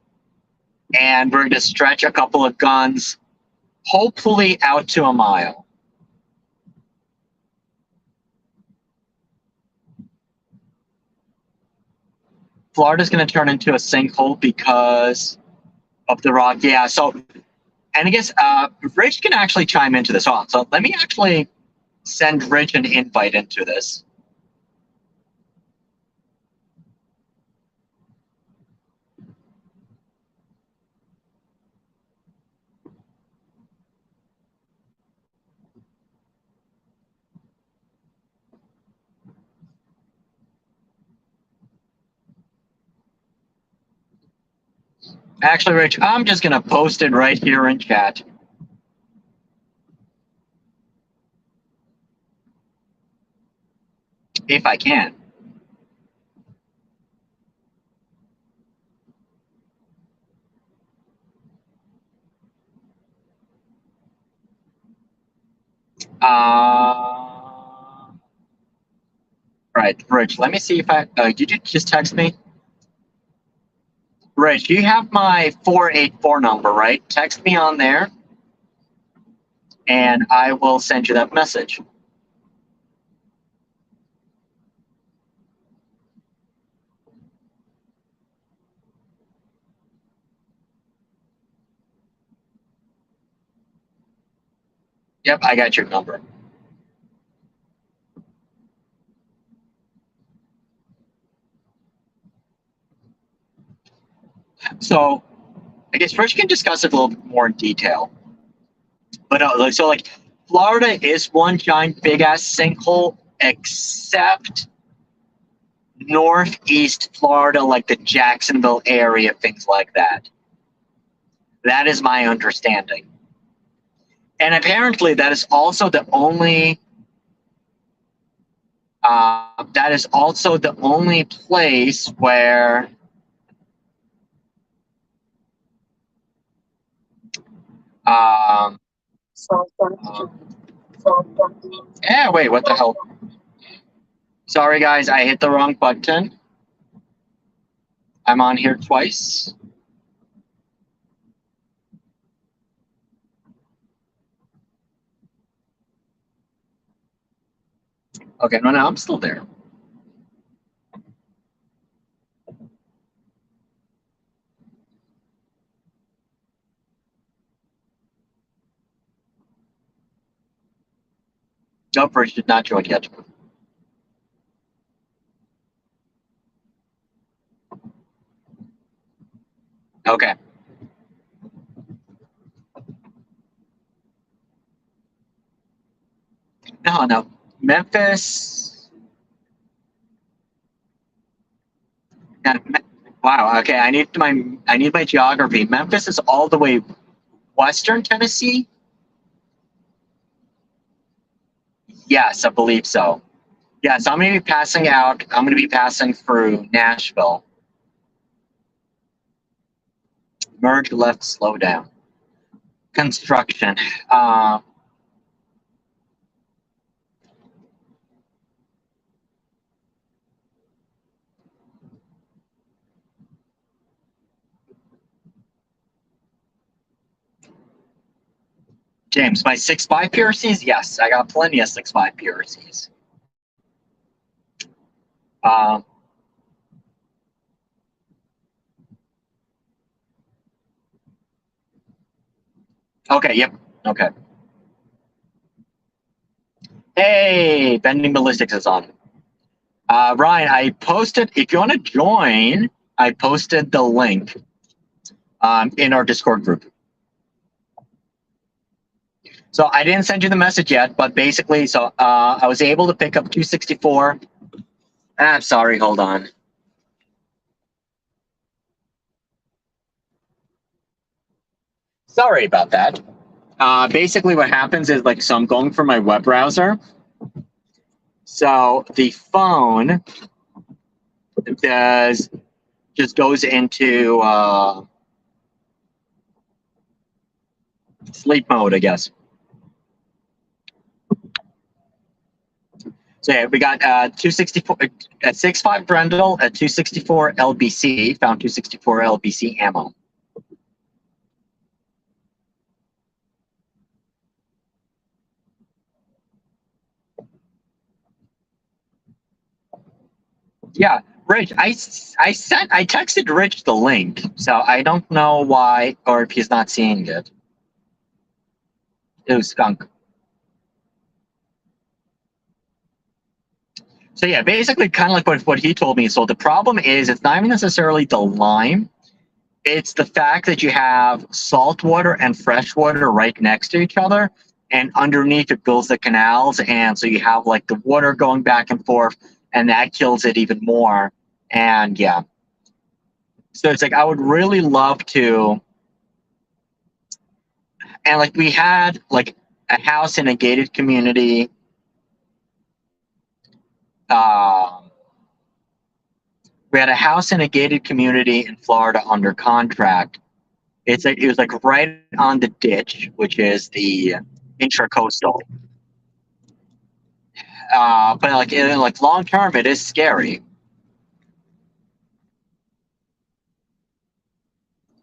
and we're going to stretch a couple of guns, hopefully out to a mile. Florida's going to turn into a sinkhole because of the rock. Yeah, so, and I guess Rich can actually chime into this. So let me actually send Rich an invite into this. Actually, Rich, I'm just going to post it right here in chat. If I can. Right, Rich, let me see if I, did you just text me? Rich, you have my 484 number, right? Text me on there, and I will send you that message. Yep, I got your number. So I guess Rich can discuss it a little bit more in detail. But so like Florida is one giant big ass sinkhole, except northeast Florida, like the Jacksonville area, things like that. That is my understanding. And apparently that is also the only place where yeah, wait, what the hell? Sorry guys, I hit the wrong button. I'm on here twice. Okay, no, I'm still there. Nope, Rich did not join yet. Okay. No. Memphis. Wow. Okay. I need my geography. Memphis is all the way western Tennessee. Yes, I believe so. Yeah. So I'm going to be passing out. I'm going to be passing through Nashville. Merge left. Slow down. Construction. James, my 6.5 PRCs? Yes, I got plenty of 6.5 PRCs. Okay, yep. Okay. Hey, Bending Ballistics is on. Ryan, I posted, if you want to join, I posted the link in our Discord group. So I didn't send you the message yet, but basically, so I was able to pick up 264. I'm sorry, hold on. Sorry about that. Basically what happens is like, so I'm going for my web browser. So the phone does just goes into sleep mode, I guess. So yeah, we got 264 at 6.5 Brendel at 264 LBC, found 264 LBC ammo. Yeah, Rich, I texted Rich the link, so I don't know why or if he's not seeing it. It was skunk. So yeah, basically kind of like what he told me. So the problem is it's not even necessarily the lime. It's the fact that you have salt water and fresh water right next to each other, and underneath it builds the canals, and so you have like the water going back and forth, and that kills it even more. And yeah, so it's like I would really love to, and like we had like a house in a gated community. We had a house in a gated community in Florida under contract. It was like right on the ditch, which is the intracoastal. But like long term, it is scary.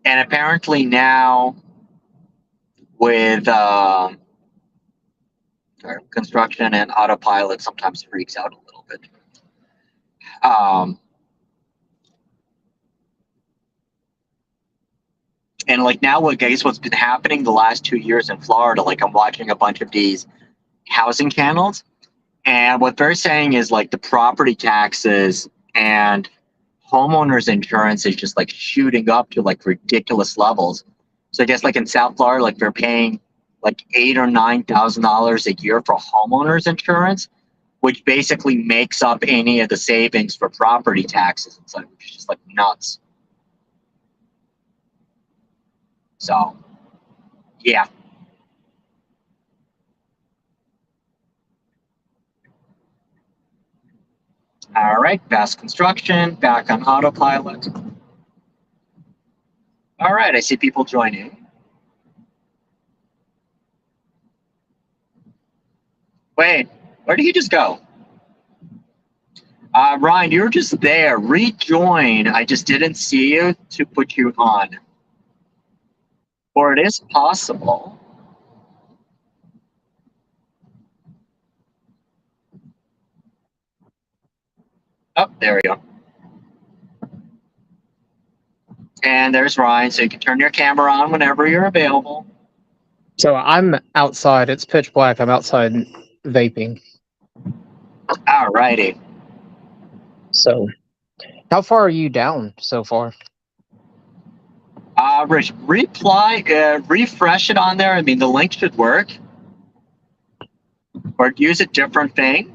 And apparently now with construction and autopilot, sometimes freaks out a little bit. And like now, I guess what's been happening the last 2 years in Florida, like I'm watching a bunch of these housing channels, and what they're saying is like the property taxes and homeowners insurance is just like shooting up to like ridiculous levels. So I guess like in South Florida, like they're paying like $8,000 or $9,000 a year for homeowners insurance, which basically makes up any of the savings for property taxes. It's like it's just like nuts. So yeah. All right, fast construction, back on autopilot. All right, I see people joining. Wait, where did he just go? Ryan, you were just there. Rejoin. I just didn't see you to put you on. Or it is possible. Oh, there we go. And there's Ryan, so you can turn your camera on whenever you're available. So I'm outside. It's pitch black. I'm outside vaping. All righty. So, how far are you down so far? Rich, refresh it on there. I mean, the link should work. Or use a different thing.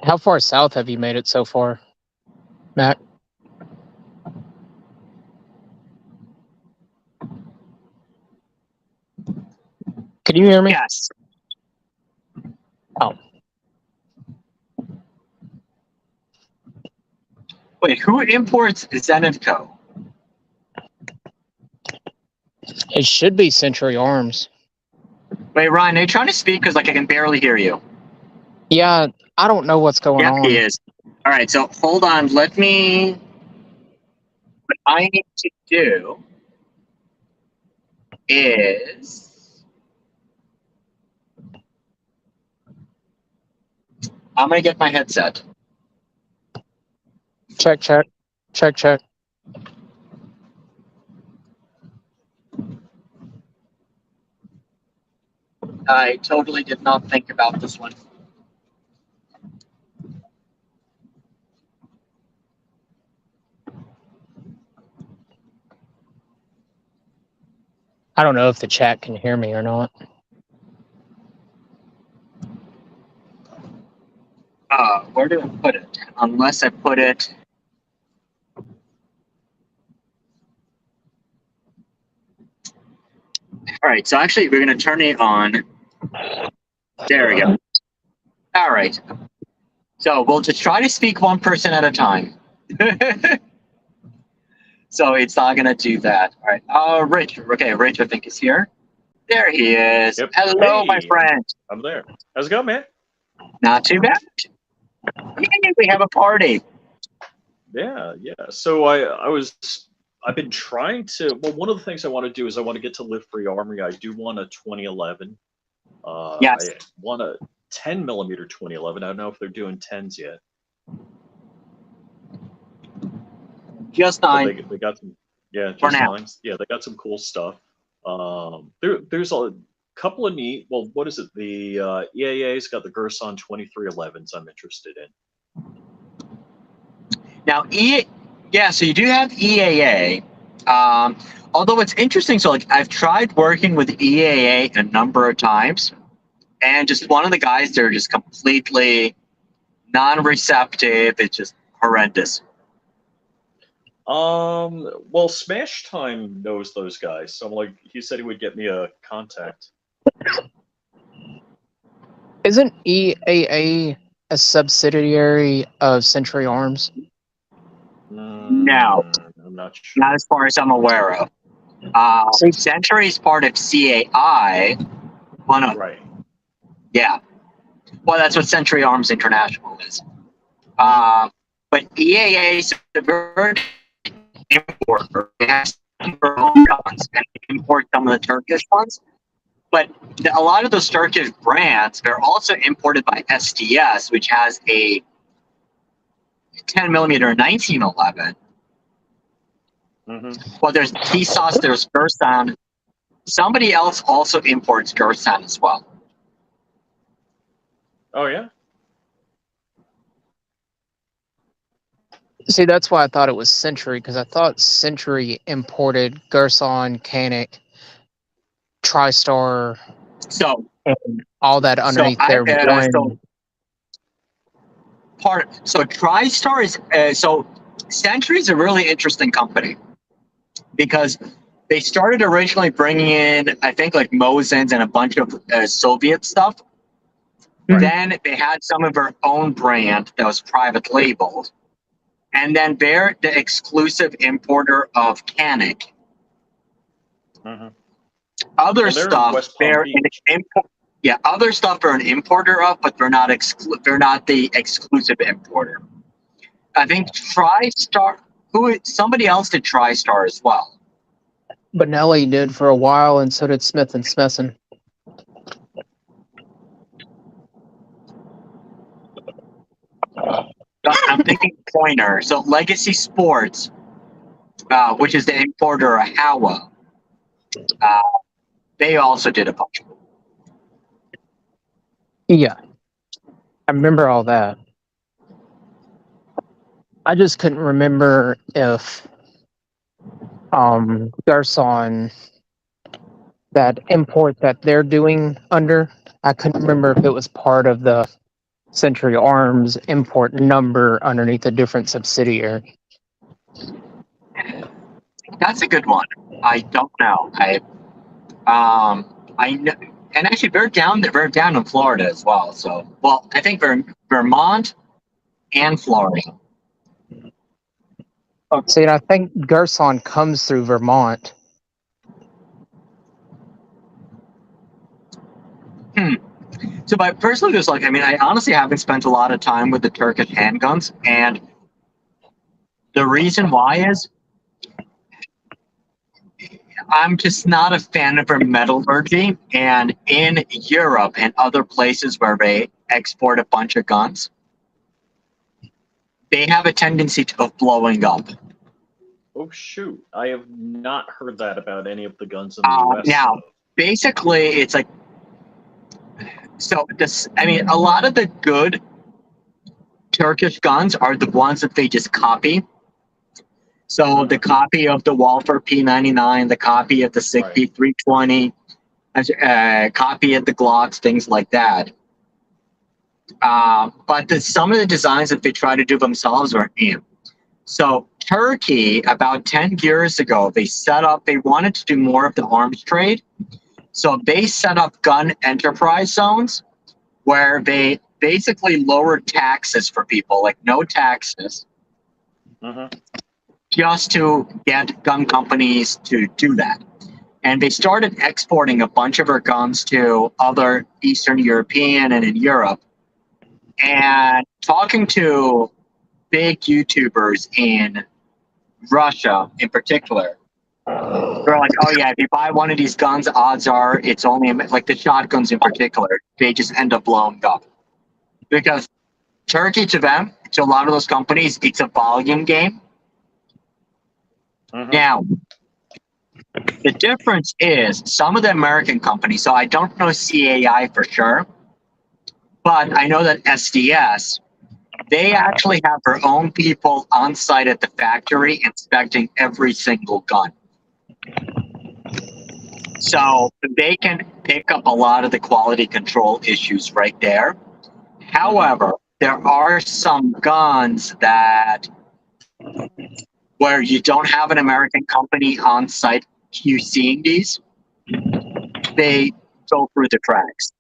How far south have you made it so far, Matt? Can you hear me? Yes. Oh. Wait, who imports Zenithco? It should be Century Arms. Wait, Ryan, are you trying to speak? Because like I can barely hear you. Yeah, I don't know what's going on. Yeah, he is. All right, so hold on. Let me. What I need to do is I'm gonna get my headset. Check, check. Check, check. I totally did not think about this one. I don't know if the chat can hear me or not. Where do I put it? Unless I put it. All right, so actually we're gonna turn it on. There we go. All right. So we'll just try to speak one person at a time. So it's not gonna do that. All right. Rich. Okay, Rich, I think is here. There he is. Yep. Hello, my Hey, friend. I'm there. How's it going, man? Not too bad. Yay, we have a party. Yeah. So I've been trying to. Well, one of the things I want to do is I want to get to Live Free Armory. I do want a 2011. Yes. I want a 10 millimeter 2011. I don't know if they're doing 10s yet. Just But nine. they got some. Yeah, For just now. 9s. Yeah, they got some cool stuff. There's a couple of neat. Well, what is it? The EAA's got the Gerson 2311s. I'm interested in. Now, so you do have EAA. Although it's interesting, so like I've tried working with EAA a number of times, and just one of the guys there just completely non-receptive. It's just horrendous. Well, Smash Time knows those guys, so I'm like, he said he would get me a contact. Isn't EAA a subsidiary of Century Arms? No. I'm not sure. Not as far as I'm aware of. Century is part of CAI. Well, no, Right. yeah. Well, that's what Century Arms International is. But EAA is a very importer. It has their own guns and import some of the Turkish ones. But a lot of those Turkish brands are also imported by STS, which has a 10 millimeter 1911. Well, there's Kisos, there's Gersan. Somebody else also imports Gersan as well. Oh yeah. See, that's why I thought it was Century, because I thought Century imported Gerson, Canik, TriStar, So and all that underneath their one. So TriStar is so Century is a really interesting company because they started originally bringing in, I think, like Mosins and a bunch of Soviet stuff. Mhm. Then they had some of their own brand that was private labeled. And then they're the exclusive importer of Canik. Other Well, they're in stuff, West Palm they're Beach. other stuff they're an importer of, but they're not the exclusive importer. I think TriStar, somebody else did TriStar as well. Benelli did for a while, and so did Smith and Smesson. I'm thinking Pointer. So Legacy Sports, which is the importer of Howa, they also did a bunch of them. Yeah, I remember all that. I just couldn't remember if Gerson, that import that they're doing under, I couldn't remember if it was part of the Century Arms import number underneath a different subsidiary. That's a good one. I don't know. I know, and actually they're down there. They're down in Florida as well. So, well, I think Vermont and Florida. Oh, see, and I think Gerson comes through Vermont. So, but personally, just like, I mean, I honestly haven't spent a lot of time with the Turkish handguns, and the reason why is I'm just not a fan of their metallurgy. And in Europe and other places where they export a bunch of guns, they have a tendency of blowing up. Oh shoot! I have not heard that about any of the guns in the US. Now, basically, it's like, so this. I mean, a lot of the good Turkish guns are the ones that they just copy. So the copy of the Walther P99, the copy of the SIG P320, copy of the Glocks, things like that. But some of the designs that they try to do themselves are in. So Turkey, about 10 years ago, they wanted to do more of the arms trade. So they set up gun enterprise zones where they basically lowered taxes for people, like no taxes, just to get gun companies to do that. And they started exporting a bunch of their guns to other Eastern European and in Europe. And talking to big YouTubers in Russia in particular, they're like, oh yeah, if you buy one of these guns, odds are it's only like the shotguns in particular, they just end up blowing up. Because Turkey to them, to a lot of those companies, it's a volume game. Now, the difference is some of the American companies, so I don't know CAI for sure, but I know that SDS, they actually have their own people on site at the factory inspecting every single gun. So they can pick up a lot of the quality control issues right there. However, there are some guns that where you don't have an American company on site QCing these, they go through the cracks.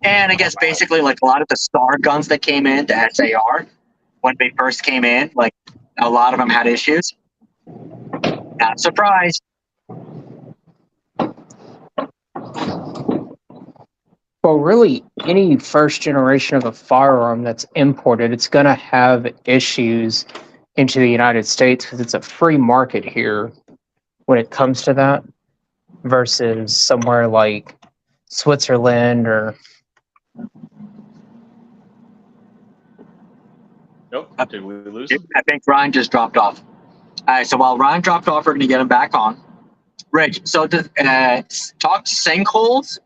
And I guess basically like a lot of the STAR guns that came in, the SAR, when they first came in, like a lot of them had issues. Not surprised. Well, really, any first generation of a firearm that's imported, it's going to have issues into the United States because it's a free market here when it comes to that versus somewhere like Switzerland or. Nope. Did we lose him? I think Ryan just dropped off. All right, so while Ryan dropped off, we're going to get him back on. Rich, so talk sinkholes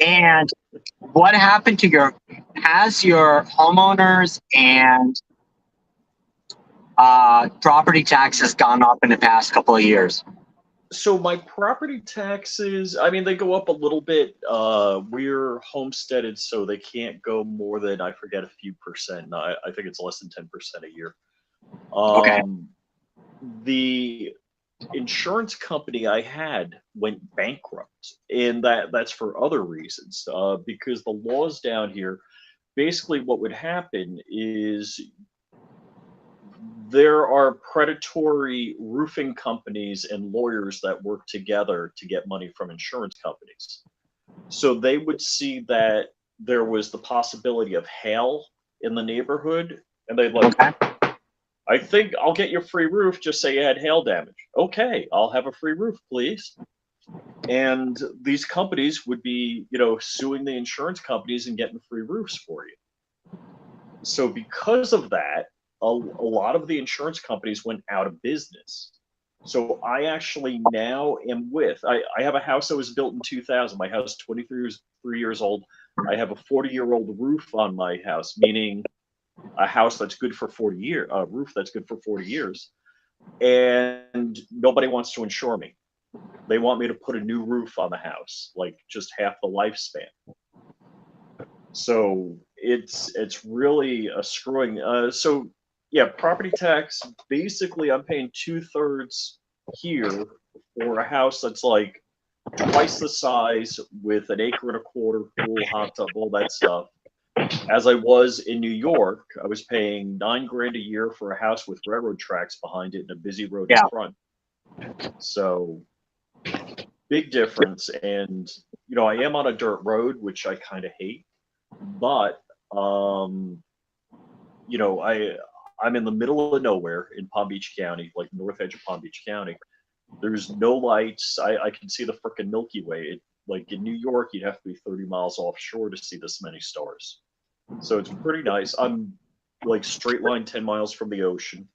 and what happened to has your homeowners and property taxes gone up in the past couple of years? So my property taxes, I mean, they go up a little bit. We're homesteaded, so they can't go more than, I forget, a few percent. I think it's less than 10% a year. Okay. The insurance company I had went bankrupt, and that's for other reasons. Because the laws down here, basically what would happen is there are predatory roofing companies and lawyers that work together to get money from insurance companies. So they would see that there was the possibility of hail in the neighborhood, and they'd like, I think I'll get your free roof, just say you had hail damage. Okay, I'll have a free roof, please. And these companies would be, suing the insurance companies and getting free roofs for you. So because of that, a lot of the insurance companies went out of business. So I actually now am I have a house that was built in 2000. My house is 23 years old. I have a 40-year-old roof on my house, meaning a house that's good for 40 years, a roof that's good for 40 years. And nobody wants to insure me. They want me to put a new roof on the house, like just half the lifespan. So it's really a screwing. So yeah, property tax, basically I'm paying 2/3 here for a house that's like twice the size with an 1.25 acre pool, hot tub, all that stuff. As I was in New York, I was paying $9,000 a year for a house with railroad tracks behind it and a busy road in front. So big difference. And, I am on a dirt road, which I kind of hate, but, I'm in the middle of nowhere in Palm Beach County, like north edge of Palm Beach County. There's no lights. I can see the frickin' Milky Way. Like in New York, you'd have to be 30 miles offshore to see this many stars. So it's pretty nice. I'm like straight line 10 miles from the ocean.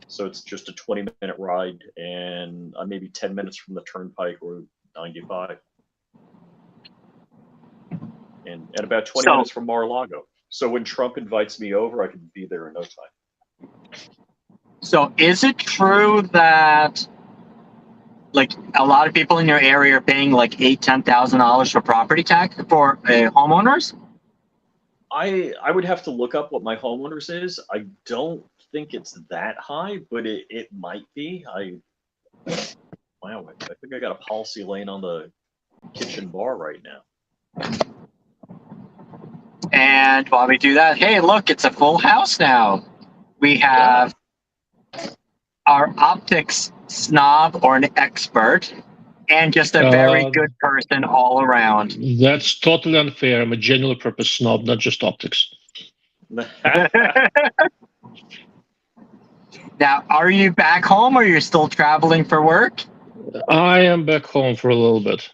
So it's just a 20-minute ride, and I'm maybe 10 minutes from the Turnpike or 95. And about 20 minutes from Mar-a-Lago. So when Trump invites me over, I can be there in no time. So is it true that like a lot of people in your area are paying like $8,000-$10,000 for property tax for homeowners? I would have to look up what my homeowners is. I don't think it's that high, but it might be. Wow, I think I got a policy laying on the kitchen bar right now. And while we do that, hey, look, it's a full house now. We have our optics snob or an expert, and just a very good person all around. That's totally unfair. I'm a general purpose snob, not just optics. Now, are you back home or are you still traveling for work? I am back home for a little bit.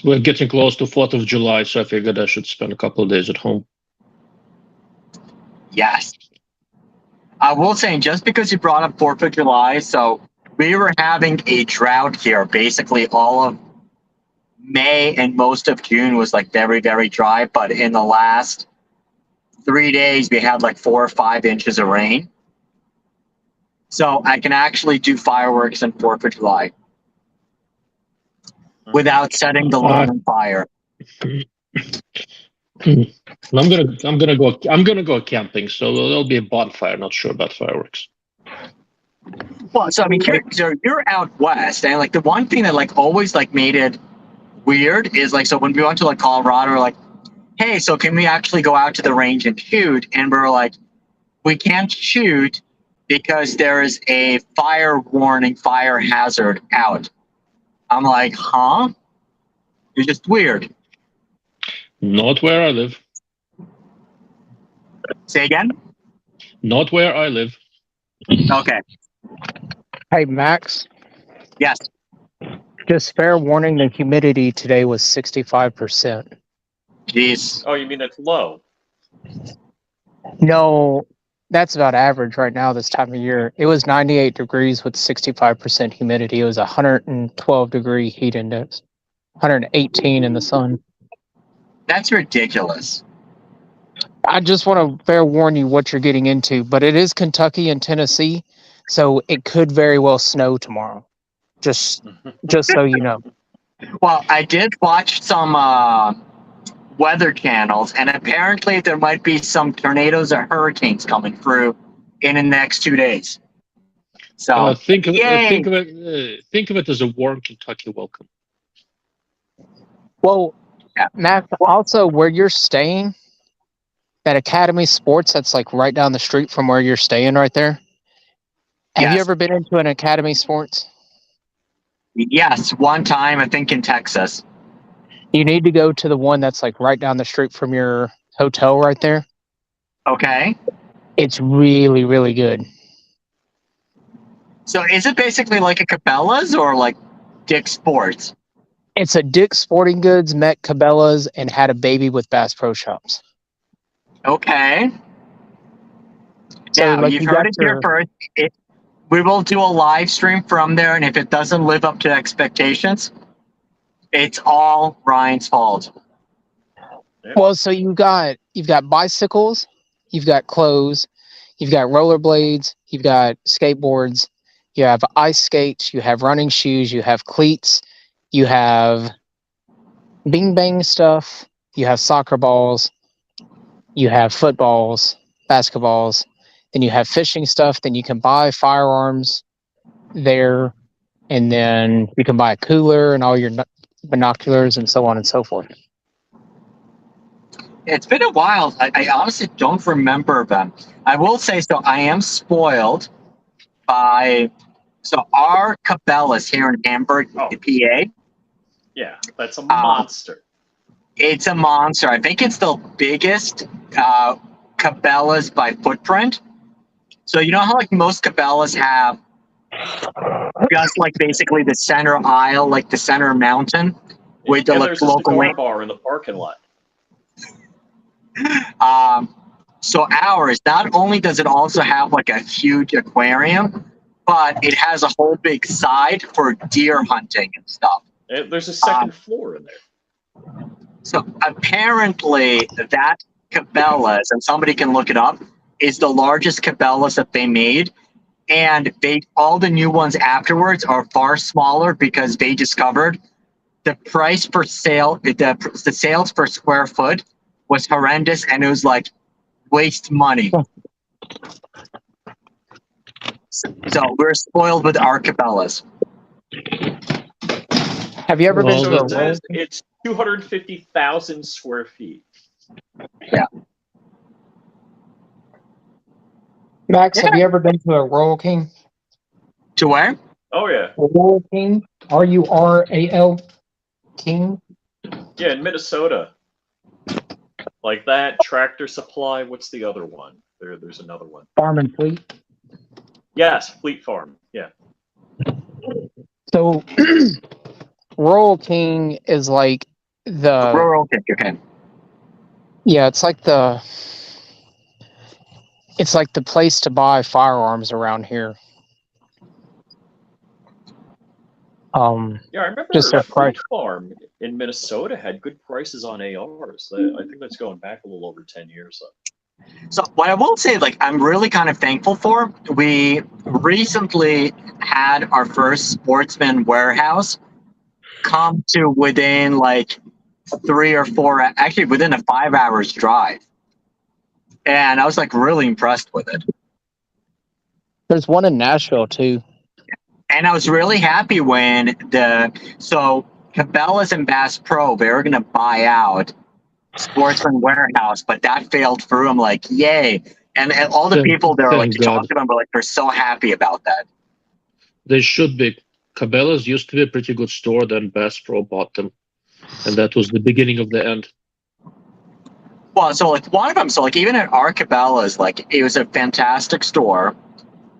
We're getting close to 4th of July, so I figured I should spend a couple of days at home. Yes. I will say, just because you brought up 4th of July, so we were having a drought here. Basically, all of May and most of June was like very, very dry. But in the last 3 days, we had like 4 or 5 inches of rain. So I can actually do fireworks on 4th of July without setting the lawn on fire. I'm gonna go camping, so there'll be a bonfire. Not sure about fireworks. Well, so I mean, you're out west, and like the one thing that like always like made it weird is like, so when we went to like Colorado, we're like, hey, so can we actually go out to the range and shoot? And we're like, we can't shoot because there is a fire warning, fire hazard out. I'm like, huh? You're just weird. Not where I live. Say again? Not where I live. Okay. Hey, Max, Yes. just fair warning, the humidity today was 65%. Jeez. Oh, you mean it's low? No, that's about average right now this time of year. It was 98 degrees with 65% humidity. It was 112-degree heat index, 118 in the sun. That's ridiculous. I just want to fair warn you what you're getting into, but it is Kentucky and Tennessee, so it could very well snow tomorrow. Just so you know. Well, I did watch some weather channels, and apparently there might be some tornadoes or hurricanes coming through in the next 2 days. So think of yay. it as a warm Kentucky welcome. Well, Yeah. Matt, also where you're staying, that Academy Sports that's like right down the street from where you're staying right there. Have you Yes. ever been into an Academy Sports? Yes, one time I think in Texas. You need to go to the one that's like right down the street from your hotel right there. Okay. It's really, really good. So is it basically like a Cabela's or like Dick's Sports? It's a Dick's Sporting Goods met Cabela's and had a baby with Bass Pro Shops. Okay. So, Now, like, you've you heard got it here first. We will do a live stream from there, and if it doesn't live up to expectations, it's all Ryan's fault. Well, so you've got bicycles, you've got clothes, you've got rollerblades, you've got skateboards, you have ice skates, you have running shoes, you have cleats, you have bing bang stuff, you have soccer balls, you have footballs, basketballs, then you have fishing stuff, then you can buy firearms there, and then you can buy a cooler and all your binoculars and so on and so forth. It's been a while. I honestly don't remember them. I will say, so I am spoiled by, so our Cabela's here in Hamburg, PA. Yeah, that's a monster. It's a monster. I think it's the biggest Cabela's by footprint. So you know how like most Cabela's have just like basically the center aisle, like the center mountain with the there's local a cigar bar in the parking lot. So ours, not only does it also have like a huge aquarium, but it has a whole big side for deer hunting and stuff. There's a second floor in there. So apparently that Cabela's, and somebody can look it up, is the largest Cabela's that they made. And all the new ones afterwards are far smaller because they discovered the price per sale, the sales per square foot was horrendous, and it was like waste money. So we're spoiled with our Cabela's. Have you ever been to Well, a It's 250,000 square feet. Max, have Yeah. you ever been to a Rural King? To where? Oh yeah, Rural King? Rural King? yeah, in Minnesota. Like that, Tractor Supply. What's the other one? There's another one. Farm and Fleet. Yes, Fleet Farm. Yeah. So Rural King is like the Rural King. Okay. yeah, it's like the place to buy firearms around here. Yeah, I remember Just their price. Fleet Farm in Minnesota had good prices on ARs. I think that's going back a little over 10 years. So what I will say, like, I'm really kind of thankful for. We recently had our first Sportsman warehouse come to within like 3 or 4, actually within a 5 hours drive, and I was like really impressed with it. There's one in Nashville too. And I was really happy when Cabela's and Bass Pro, they were gonna buy out Sportsman Warehouse, but that failed through. I'm like, yay! And all the people that are like Thank to talk God. to them, but like they're so happy about that. They should be. Cabela's used to be a pretty good store, then Bass Pro bought them. And that was the beginning of the end. Well, so like one of them, so like even at our Cabela's, like it was a fantastic store,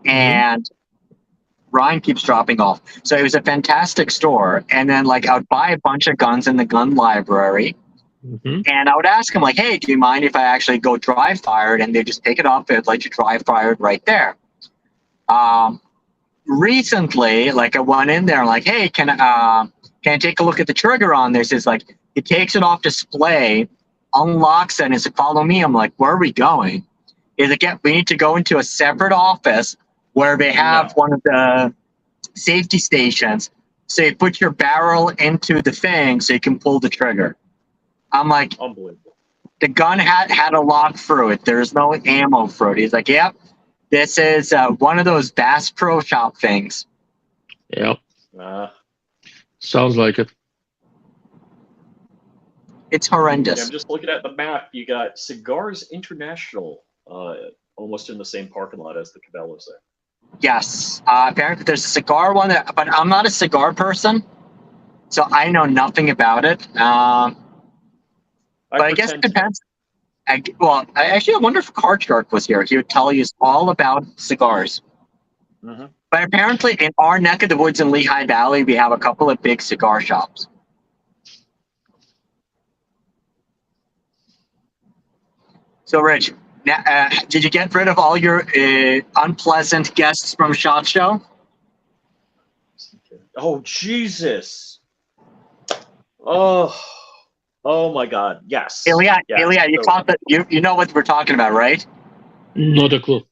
and Ryan keeps dropping off. So it was a fantastic store, and then like I would buy a bunch of guns in the gun library, and I would ask him like, "Hey, do you mind if I actually go dry fired?" And they just take it off. They'd let you dry fired right there. Recently, like I went in there, like, "Hey, can I take a look at the trigger on this?" It's like he takes it off display, unlocks it, and it's like, "Follow me." I'm like, "Where are we going?" Is like, "Yeah, we need to go into a separate office where they have one of the safety stations. So you put your barrel into the thing so you can pull the trigger." I'm like, Unbelievable. the gun had a lock through it. There's no ammo through it. He's like, "Yep, this is one of those Bass Pro Shop things." Yeah. Yeah, Sounds like it. It's horrendous. I'm just looking at the map. You got Cigars International almost in the same parking lot as the Cabela's there. Yes. Apparently there's a cigar one, but I'm not a cigar person, so I know nothing about it. But I guess it depends. I wonder if Card Shark was here. He would tell you all about cigars. Mm-hmm. But apparently in our neck of the woods in Lehigh Valley, we have a couple of big cigar shops. So, Rich, did you get rid of all your unpleasant guests from SHOT Show? Oh, Jesus. Oh my God. Yes. Ilya, yes. Ilya, you know what we're talking about, right? Not a clue.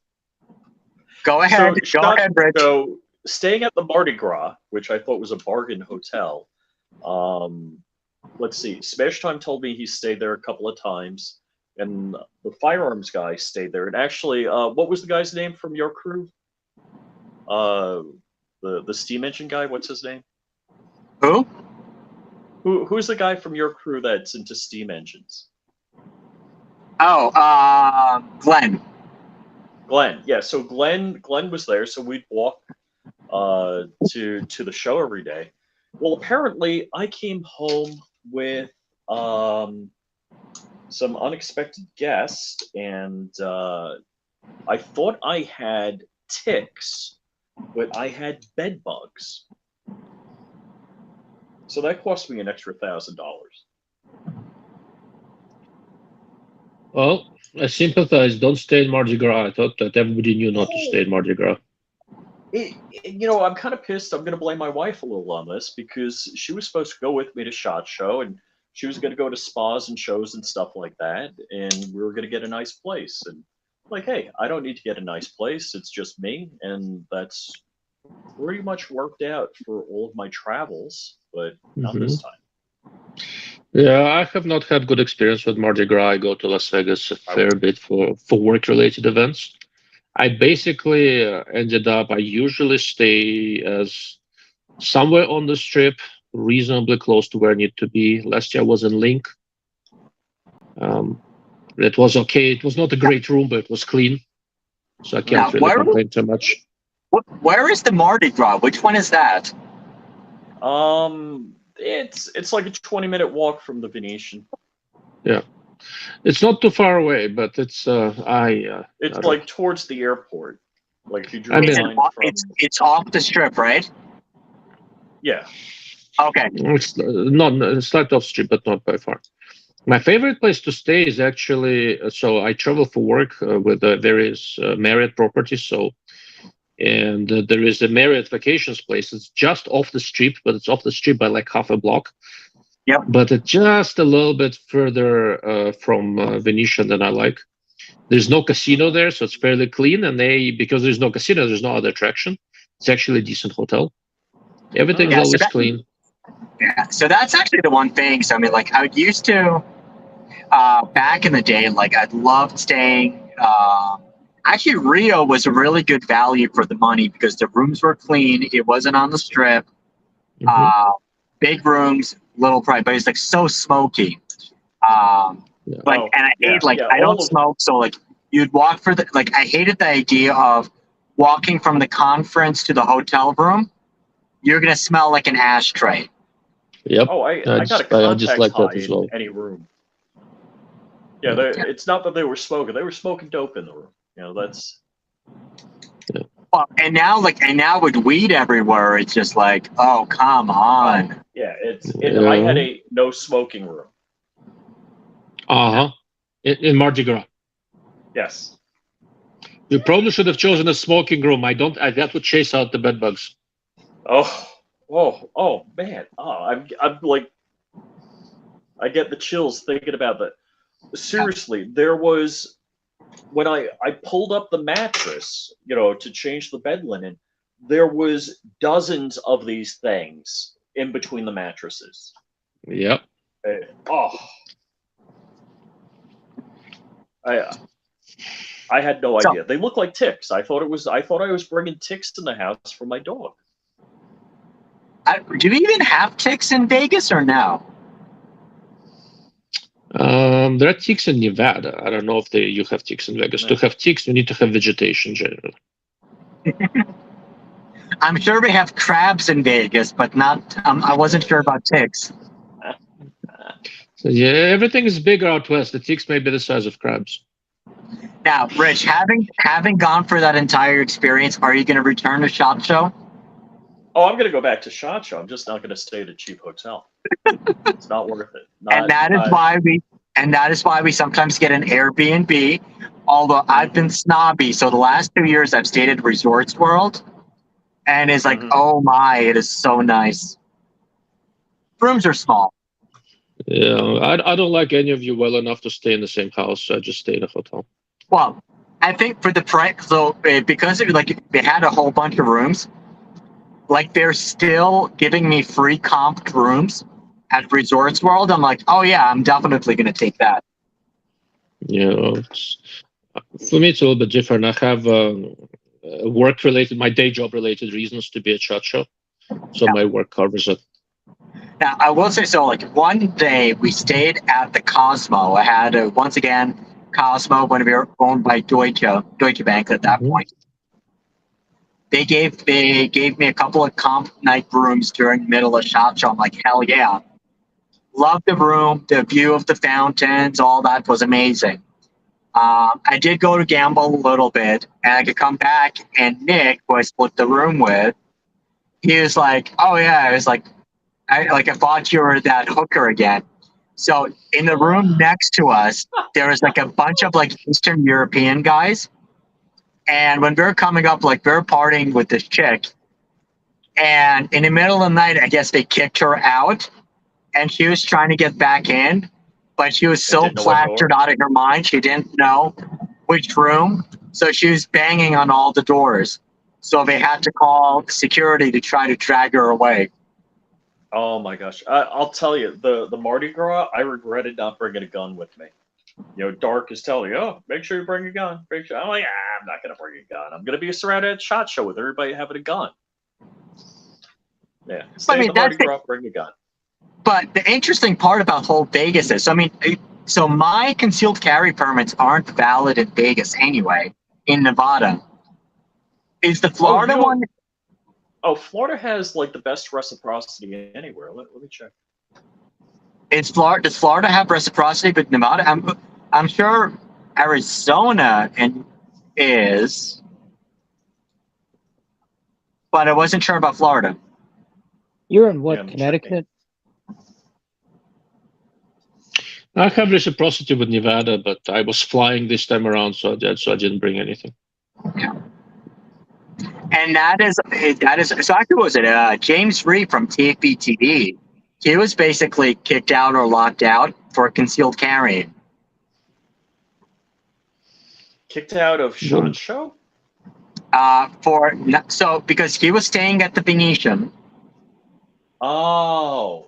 Go ahead. Go ahead, Rich. So, staying at the Mardi Gras, which I thought was a bargain hotel. Let's see. Smash Time told me he stayed there a couple of times, and the Firearms guy stayed there. And actually, what was the guy's name from your crew? The steam engine guy. What's his name? Who? Who's the guy from your crew that's into steam engines? Oh, Glenn. Glenn. Yeah. So Glenn was there. So we'd walk to the show every day. Well, apparently I came home with some unexpected guests, and I thought I had ticks, but I had bed bugs. So that cost me an extra $1,000. Well, I sympathize. Don't stay in Mardi Gras. I thought that everybody knew not to stay in Mardi Gras. I'm kind of pissed. I'm going to blame my wife a little on this because she was supposed to go with me to SHOT Show, and she was going to go to spas and shows and stuff like that, and we were going to get a nice place. And like, hey, I don't need to get a nice place. It's just me, and that's pretty much worked out for all of my travels, but not this time. Yeah, I have not had good experience with Mardi Gras. I go to Las Vegas a fair bit for work-related events. I basically ended up, I usually stay as somewhere on the strip, reasonably close to where I need to be. Last year I was in Link. It was okay. It was not a great room, but it was clean, so I can't Now, really complain too much. where is the Mardi Gras? Which one is that? It's like a 20-minute walk from the Venetian. Yeah, it's not too far away, but it's It's like towards the airport. Like if you drew I a mean, line from. It's off the strip, right? Yeah. Okay. It's not slight off street, but not by far. My favorite place to stay is actually, so I travel for work with various Marriott properties. So, and there is a Marriott vacations place. It's just off the strip, but it's off the strip by like half a block. Yep. But it's just a little bit further from Venetian than I like. There's no casino there, so it's fairly clean. And because there's no casino, there's no other attraction. It's actually a decent hotel. Everything's always clean. Yeah, so that's actually the one thing. So I mean, like I used to back in the day, like I loved staying. Actually, Rio was a really good value for the money because the rooms were clean. It wasn't on the strip. Big rooms, little price, but it's like so smoky. Like, and I hate I don't smoke, so like you'd walk for the like I hated the idea of walking from the conference to the hotel room. You're gonna smell like an ashtray. Yep. Oh, I got a contact like high that as well. in any room. Yeah, it's not that they were smoking; they were smoking dope in the room. You know, that's. Yeah. Well, and now with weed everywhere, it's just like, oh, come on. Yeah, I had a no smoking room. In Mardi Gras. Yes. You probably should have chosen a smoking room. That would chase out the bed bugs. Oh, man. I'm like, I get the chills thinking about that. Seriously, there was, when I pulled up the mattress, to change the bed linen, there was dozens of these things in between the mattresses. Yep. I had no idea. They look like ticks. I thought I was bringing ticks in the house for my dog. Do you even have ticks in Vegas or no? There are ticks in Nevada. I don't know if you have ticks in Vegas. To have ticks, you need to have vegetation generally. I'm sure we have crabs in Vegas, but not. I wasn't sure about ticks. So yeah, everything is bigger out west. The ticks may be the size of crabs. Now, Rich, having gone for that entire experience, are you going to return to SHOT Show? Oh, I'm going to go back to SHOT Show. I'm just not going to stay at a cheap hotel. It's not worth it. And that is why we sometimes get an Airbnb. Although I've been snobby, so the last 2 years I've stayed at Resorts World, and it's like, oh my, it is so nice. Rooms are small. Yeah, I don't like any of you well enough to stay in the same house, so I just stay in a hotel. Well, I think for the price, so because they had a whole bunch of rooms, like they're still giving me free comped rooms at Resorts World. I'm like, oh yeah, I'm definitely going to take that. Yeah, for me it's a little bit different. I have work-related, my day job-related reasons to be at SHOT Show, so my work covers it. Now, I will say so, like one day we stayed at the Cosmo. I had, once again, Cosmo, when we were owned by Deutsche Bank at that point. They gave me a couple of comp night rooms during the middle of SHOT Show. I'm like, hell yeah. Loved the room, the view of the fountains, all that was amazing. I did go to gamble a little bit, and I could come back, and Nick, who I split the room with, he was like, oh yeah, I was like, I thought you were that hooker again. So in the room next to us, there was like a bunch of like Eastern European guys. And when we were coming up, like we were partying with this chick. And in the middle of the night, I guess they kicked her out. And she was trying to get back in. But she was so plastered out of her mind, she didn't know which room. So she was banging on all the doors. So they had to call security to try to drag her away. Oh my gosh. I'll tell you, the Mardi Gras, I regretted not bringing a gun with me. Dark is telling you, oh, make sure you bring a gun. I'm like, I'm not going to bring a gun. I'm going to be surrounded at SHOT Show with everybody having a gun. Yeah. Stay I mean, at the Mardi that's Gras, bring a gun. But the interesting part about whole Vegas is, I mean, so my concealed carry permits aren't valid in Vegas anyway, in Nevada. Is the Florida one? Oh, Florida has like the best reciprocity anywhere. Let me check. Does Florida have reciprocity with Nevada? I'm sure Arizona is, but I wasn't sure about Florida. You're in Yeah, what, I'm Connecticut? I have reciprocity with Nevada, but I was flying this time around, so I didn't bring anything. Yeah. And that is so actually was it James Reed from TFB-TV? He was basically kicked out or locked out for concealed carrying. Kicked out of SHOT Show? Because he was staying at the Venetian. Oh.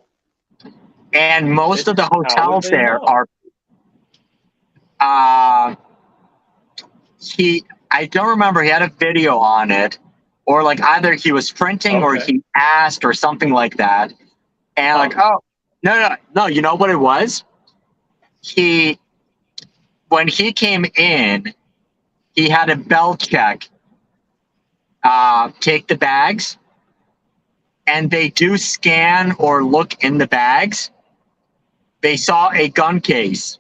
And most of the hotels there know? are I don't remember, he had a video on it, or like either he was printing or he asked or something like that. And like, oh no, you know what it was? When he came in, he had a bell check, take the bags, and they do scan or look in the bags. They saw a gun case.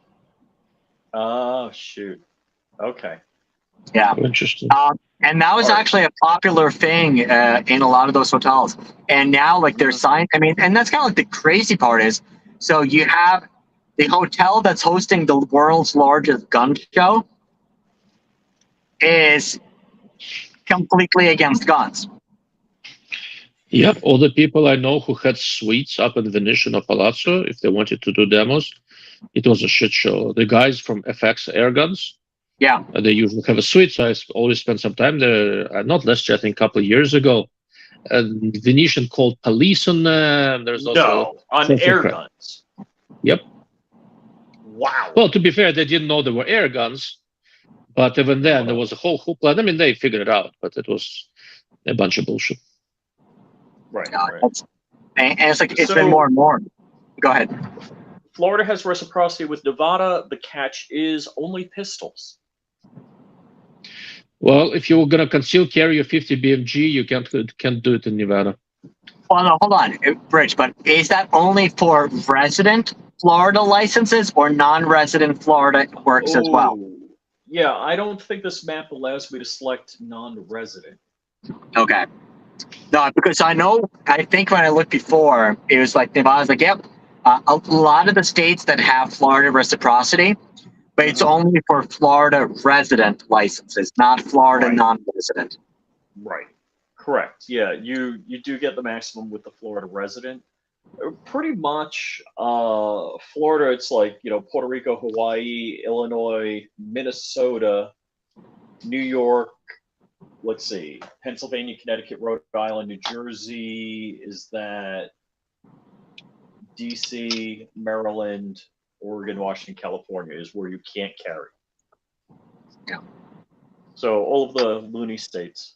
Oh, shoot. Okay. Yeah. Interesting. And that was actually a popular thing in a lot of those hotels. And now, like, there's signs. I mean, and that's kind of like the crazy part is, so you have the hotel that's hosting the world's largest gun show is completely against guns. Yep, all the people I know who had suites up in Venetian or Palazzo, if they wanted to do demos, it was a shit show. The guys from FX Airguns, yeah, they usually have a suite, so I always spend some time there. Not last year, I think a couple of years ago. Venetian called police on them. There's also on air guns. Yep. Wow. Well, to be fair, they didn't know there were air guns, but even then, there was a whole hoopla. I mean, they figured it out, but it was a bunch of bullshit. Right. And it's like it's been more and more. Go ahead. Florida has reciprocity with Nevada. The catch is only pistols. Well, if you're gonna conceal carry your 50 BMG, you can't do it in Nevada. Well, no, hold on, Rich. But is that only for resident Florida licenses or non-resident Florida works as well? Yeah, I don't think this map allows me to select non-resident. Okay. No, because I think when I looked before, it was like Nevada's like, yep, a lot of the states that have Florida reciprocity, but it's only for Florida resident licenses, not Florida non-resident. Right. Correct. Yeah, you do get the maximum with the Florida resident. Pretty much, Florida, it's like, Puerto Rico, Hawaii, Illinois, Minnesota, New York, let's see, Pennsylvania, Connecticut, Rhode Island, New Jersey, is that DC, Maryland, Oregon, Washington, California is where you can't carry. Yeah. So all of the loony states.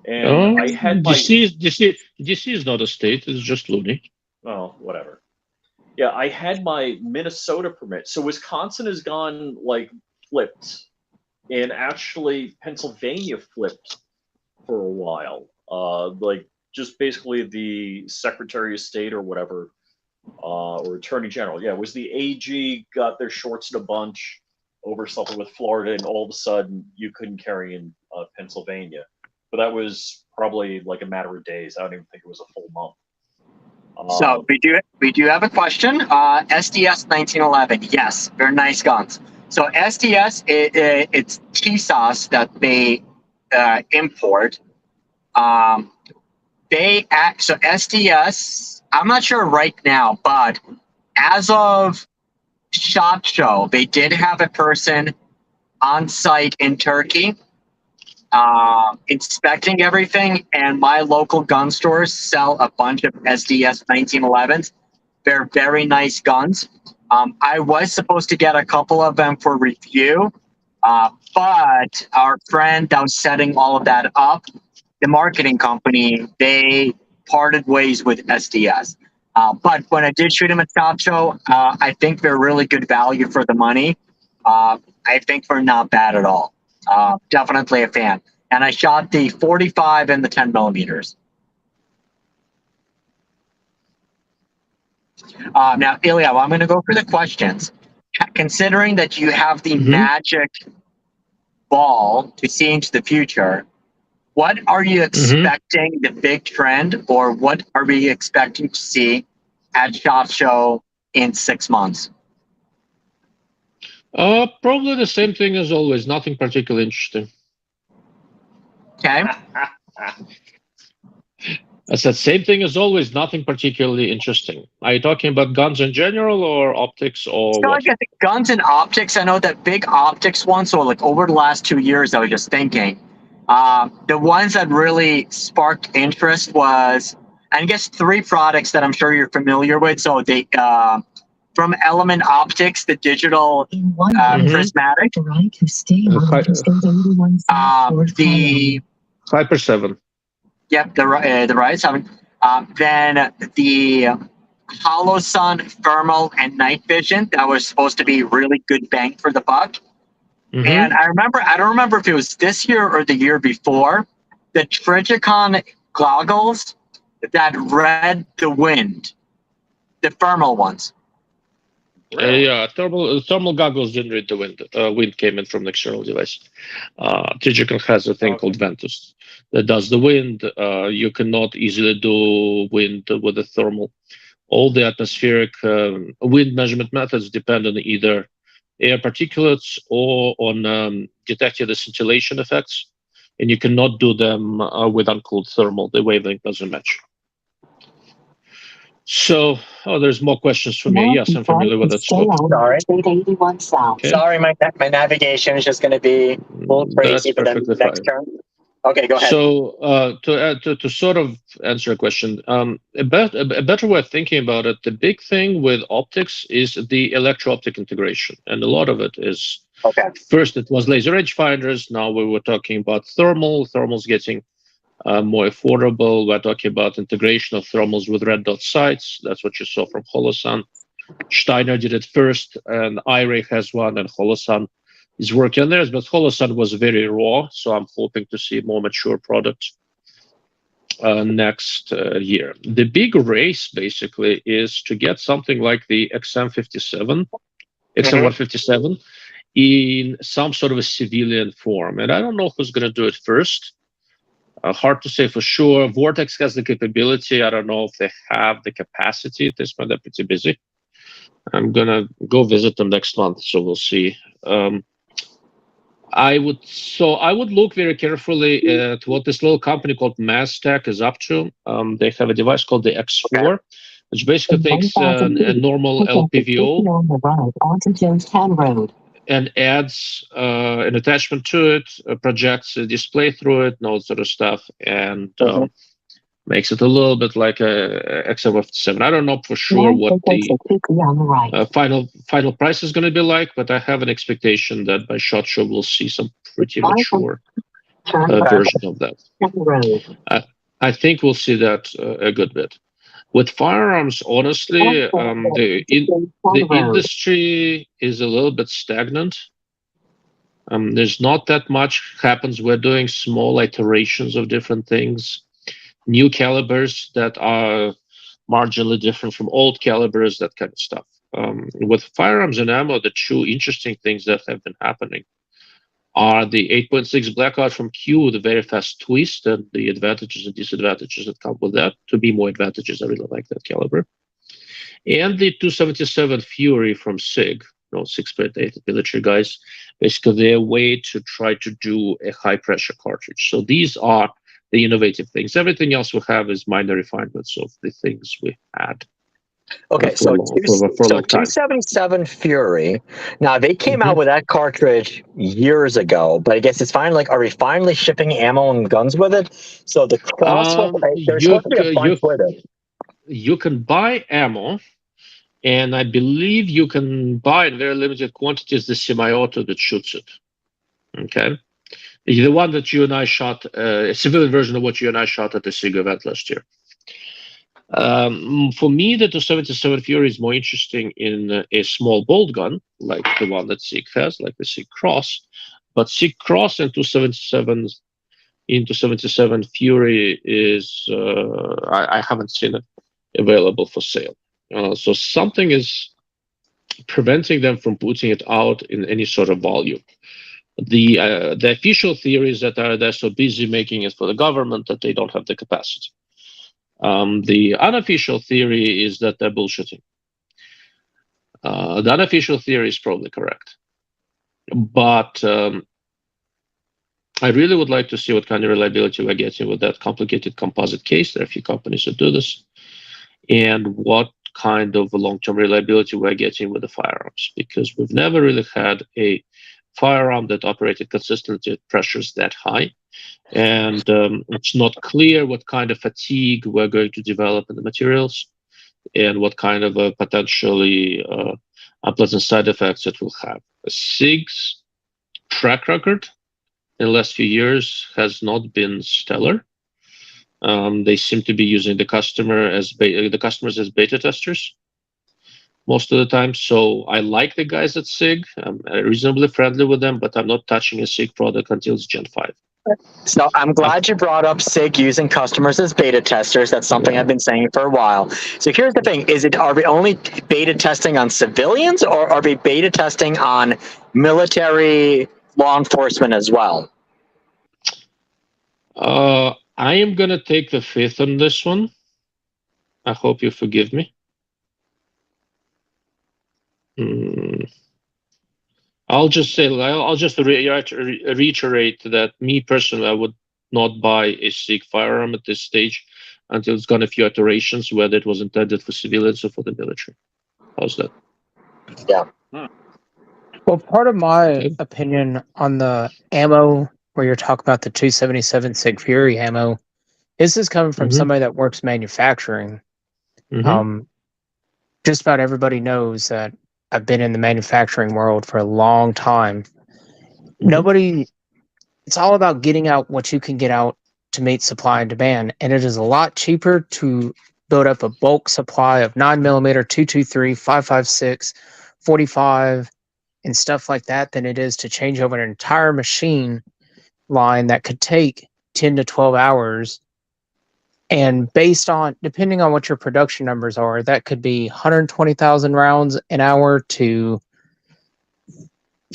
And I had DC is not a state, it's just loony. Oh, whatever. Yeah, I had my Minnesota permit. So Wisconsin has gone flipped. And actually, Pennsylvania flipped for a while. Just basically the Secretary of State or whatever, or Attorney General. Yeah, it was the AG got their shorts in a bunch over something with Florida, and all of a sudden you couldn't carry in Pennsylvania. But that was probably like a matter of days. I don't even think it was a full month. So we do have a question. SDS 1911. Yes, very nice guns. So SDS, it's TSOS that they import. So SDS, I'm not sure right now, but as of SHOT Show, they did have a person on site in Turkey inspecting everything, and my local gun stores sell a bunch of SDS 1911s. They're very nice guns. I was supposed to get a couple of them for review, but our friend that was setting all of that up the marketing company, they parted ways with SDS. But when I did shoot them at SHOT Show, I think they're really good value for the money. I think they're not bad at all. Definitely a fan. And I shot the 45 and the 10 millimeters. Now, Ilya, I'm going to go through the questions. Considering that you have the magic ball to see into the future, what are you expecting the big trend, or what are we expecting to see at SHOT Show in 6 months? Probably the same thing as always. Nothing particularly interesting. Okay. I said same thing as always. Nothing particularly interesting. Are you talking about guns in general, or optics, or So what? I guess guns and optics. I know that big optics one. So like over the last 2 years, I was just thinking, the ones that really sparked interest was, I guess, 3 products that I'm sure you're familiar with. So they from Element Optics, the digital In 1 prismatic, the right to stay on Tuesdays 81 the Hyper 7. yep, the right 7. Then the Holosun thermal and night vision that was supposed to be really good bang for the buck. And I don't remember if it was this year or the year before, the Trigicon goggles that read the wind, the thermal ones. Yeah, thermal goggles didn't read the wind. Wind came in from an external device. Trigicon has a thing called Ventus that does the wind. You cannot easily do wind with a thermal. All the atmospheric wind measurement methods depend on either air particulates or on detecting the scintillation effects, and you cannot do them with uncooled thermal. The wavelength doesn't match. So, there's more questions for me. Yes, I'm familiar with that stuff. Sorry. 81 South. Okay. Sorry, my navigation is just going to be a little crazy for the next turn. Okay, go ahead. So to sort of answer a question, a better way of thinking about it, the big thing with optics is the electro-optic integration, and a lot of it is, first it was laser rangefinders, now we were talking about thermals getting more affordable. We're talking about integration of thermals with red dot sights. That's what you saw from Holosun. Steiner did it first, and iRay has one, and Holosun is working on theirs, but Holosun was very raw, so I'm hoping to see more mature product next year. The big race basically is to get something like the XM157 in some sort of a civilian form, and I don't know who's going to do it first. Hard to say for sure. Vortex has the capability. I don't know if they have the capacity at this point. They're pretty busy. I'm gonna go visit them next month, so we'll see. I would look very carefully at what this little company called Maztec is up to. They have a device called the X4, which basically takes a normal LPVO and adds an attachment to it, projects a display through it, and all that sort of stuff, and makes it a little bit like a XM57. I don't know for sure what the final price is going to be like, but I have an expectation that by SHOT Show we'll see some pretty mature version of that. I think we'll see that a good bit. With firearms, honestly, the industry is a little bit stagnant. There's not that much happens. We're doing small iterations of different things, new calibers that are marginally different from old calibers, that kind of stuff. With firearms and ammo, the two interesting things that have been happening are the 8.6 blackout from Q, the very fast twist, and the advantages and disadvantages that come with that. To be more advantages, I really like that caliber. And the 277 Fury from SIG, 6.8 military guys, basically their way to try to do a high pressure cartridge. So these are the innovative things. Everything else we have is minor refinements of the things we had. Okay, so 277 Fury. Now they came out with that cartridge years ago, but I guess it's finally like, are we finally shipping ammo and guns with it? So the there's supposed to be a bunch with it. You can buy ammo, and I believe you can buy in very limited quantities the semi-auto that shoots it. Okay, The one that you and I shot, a civilian version of what you and I shot at the SIG event last year. For me, the 277 Fury is more interesting in a small bolt gun, like the one that SIG has, like the SIG Cross. But SIG Cross and 277 Fury is, I haven't seen it available for sale. So something is preventing them from putting it out in any sort of volume. The official theory is that they're so busy making it for the government that they don't have the capacity. The unofficial theory is that they're bullshitting. The unofficial theory is probably correct. But I really would like to see what kind of reliability we're getting with that complicated composite case. There are a few companies that do this. And what kind of long-term reliability we're getting with the firearms, because we've never really had a firearm that operated consistently at pressures that high. And it's not clear what kind of fatigue we're going to develop in the materials and what kind of potentially unpleasant side effects it will have. SIG's track record in the last few years has not been stellar. They seem to be using the customers as beta testers most of the time. So I like the guys at SIG. I'm reasonably friendly with them, but I'm not touching a SIG product until it's Gen 5. So I'm glad you brought up SIG using customers as beta testers. That's something I've been saying for a while. So here's the thing: are we only beta testing on civilians, or are we beta testing on military law enforcement as well? I am gonna take the fifth on this one. I hope you forgive me. I'll just reiterate that me personally, I would not buy a SIG firearm at this stage until it's gone a few iterations, whether it was intended for civilians or for the military. How's that? Yeah. Well, part of my opinion on the ammo, where you're talking about the 277 SIG Fury ammo, this is coming from somebody that works manufacturing. Just about everybody knows that I've been in the manufacturing world for a long time. It's all about getting out what you can get out to meet supply and demand. And it is a lot cheaper to build up a bulk supply of 9mm, 223, 5.56, 45, and stuff like that than it is to change over an entire machine line that could take 10 to 12 hours. And depending on what your production numbers are, that could be 120,000 rounds an hour to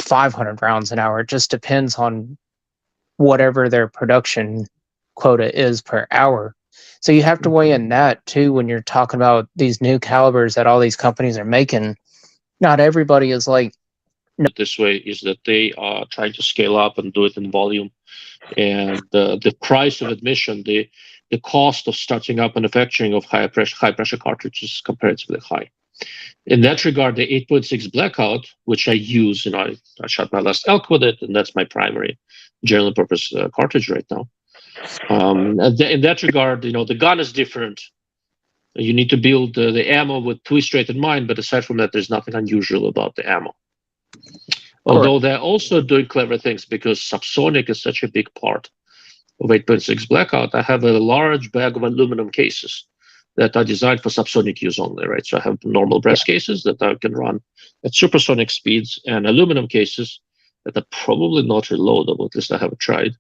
500 rounds an hour. It just depends on whatever their production quota is per hour. So you have to weigh in that too when you're talking about these new calibers that all these companies are making. Not everybody is like, this way is that they are trying to scale up and do it in volume, and the price of admission, the cost of starting up manufacturing of high pressure cartridges is comparatively high. In that regard, the 8.6 Blackout, which I use, I shot my last elk with it, and that's my primary general purpose cartridge right now. In that regard, the gun is different. You need to build the ammo with twist rate in mind, but aside from that, there's nothing unusual about the ammo. Although they're also doing clever things, because subsonic is such a big part of 8.6 Blackout. I have a large bag of aluminum cases that are designed for subsonic use only, right? So I have normal brass cases that I can run at supersonic speeds, and aluminum cases that are probably not reloadable, at least I haven't tried,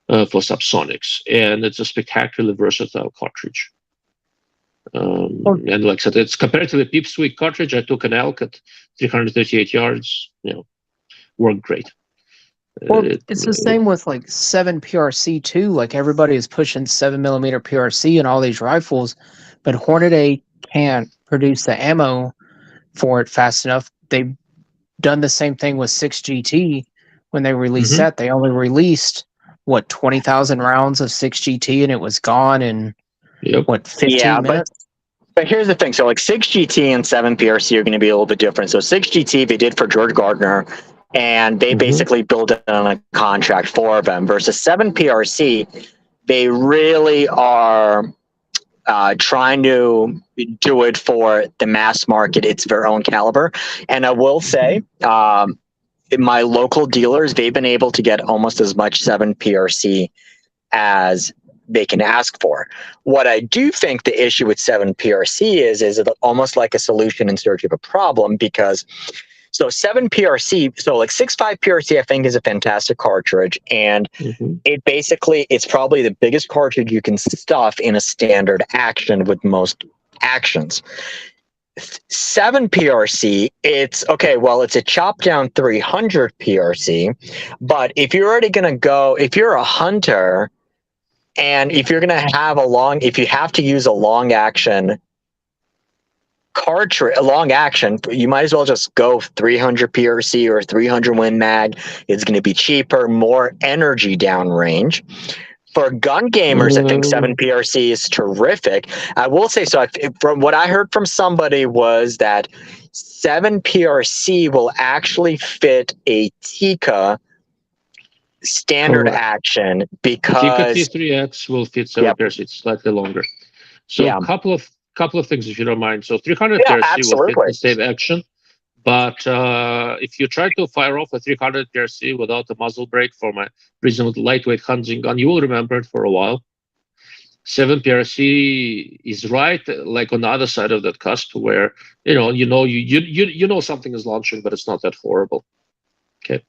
for subsonics. And it's a spectacularly versatile cartridge. And like I said, it's comparatively pipsqueak cartridge. I took an elk at 338 yards, worked great. Well, it's the same with like 7 PRC too. Like everybody is pushing 7mm PRC in all these rifles, but Hornet A can't produce the ammo for it fast enough. They've done the same thing with 6GT when they released that. They only released 20,000 rounds of 6GT, and it was gone in 15 minutes. But here's the thing. So like 6GT and 7 PRC are going to be a little bit different. So 6GT they did for George Gardner, and they basically built it on a contract for them, versus 7 PRC, they really are trying to do it for the mass market. It's their own caliber. And I will say, my local dealers, they've been able to get almost as much 7 PRC as they can ask for. What I do think the issue with 7 PRC is it almost like a solution in search of a problem, because so 7 PRC, so like 6.5 PRC, I think is a fantastic cartridge, and it basically, it's probably the biggest cartridge you can stuff in a standard action with most actions. 7 PRC, it's okay, well, it's a chop down 300 PRC, but if you're already going to go, if you're a hunter, and if you're going to have if you have to use a long action cartridge, a long action, you might as well just go 300 PRC or 300 Win Mag. It's going to be cheaper, more energy downrange. For gun gamers, I think 7 PRC is terrific. I will say, so from what I heard from somebody was that 7 PRC will actually fit a Tika standard action, because Tika T3X will fit 7 PRC. It's slightly longer. So a couple of things, if you don't mind. So 300 PRC will fit the same action, but if you try to fire off a 300 PRC without a muzzle brake from a reasonably lightweight hunting gun, you will remember it for a while. 7 PRC is right, like on the other side of that cusp, where you know something is launching, but it's not that horrible. Okay.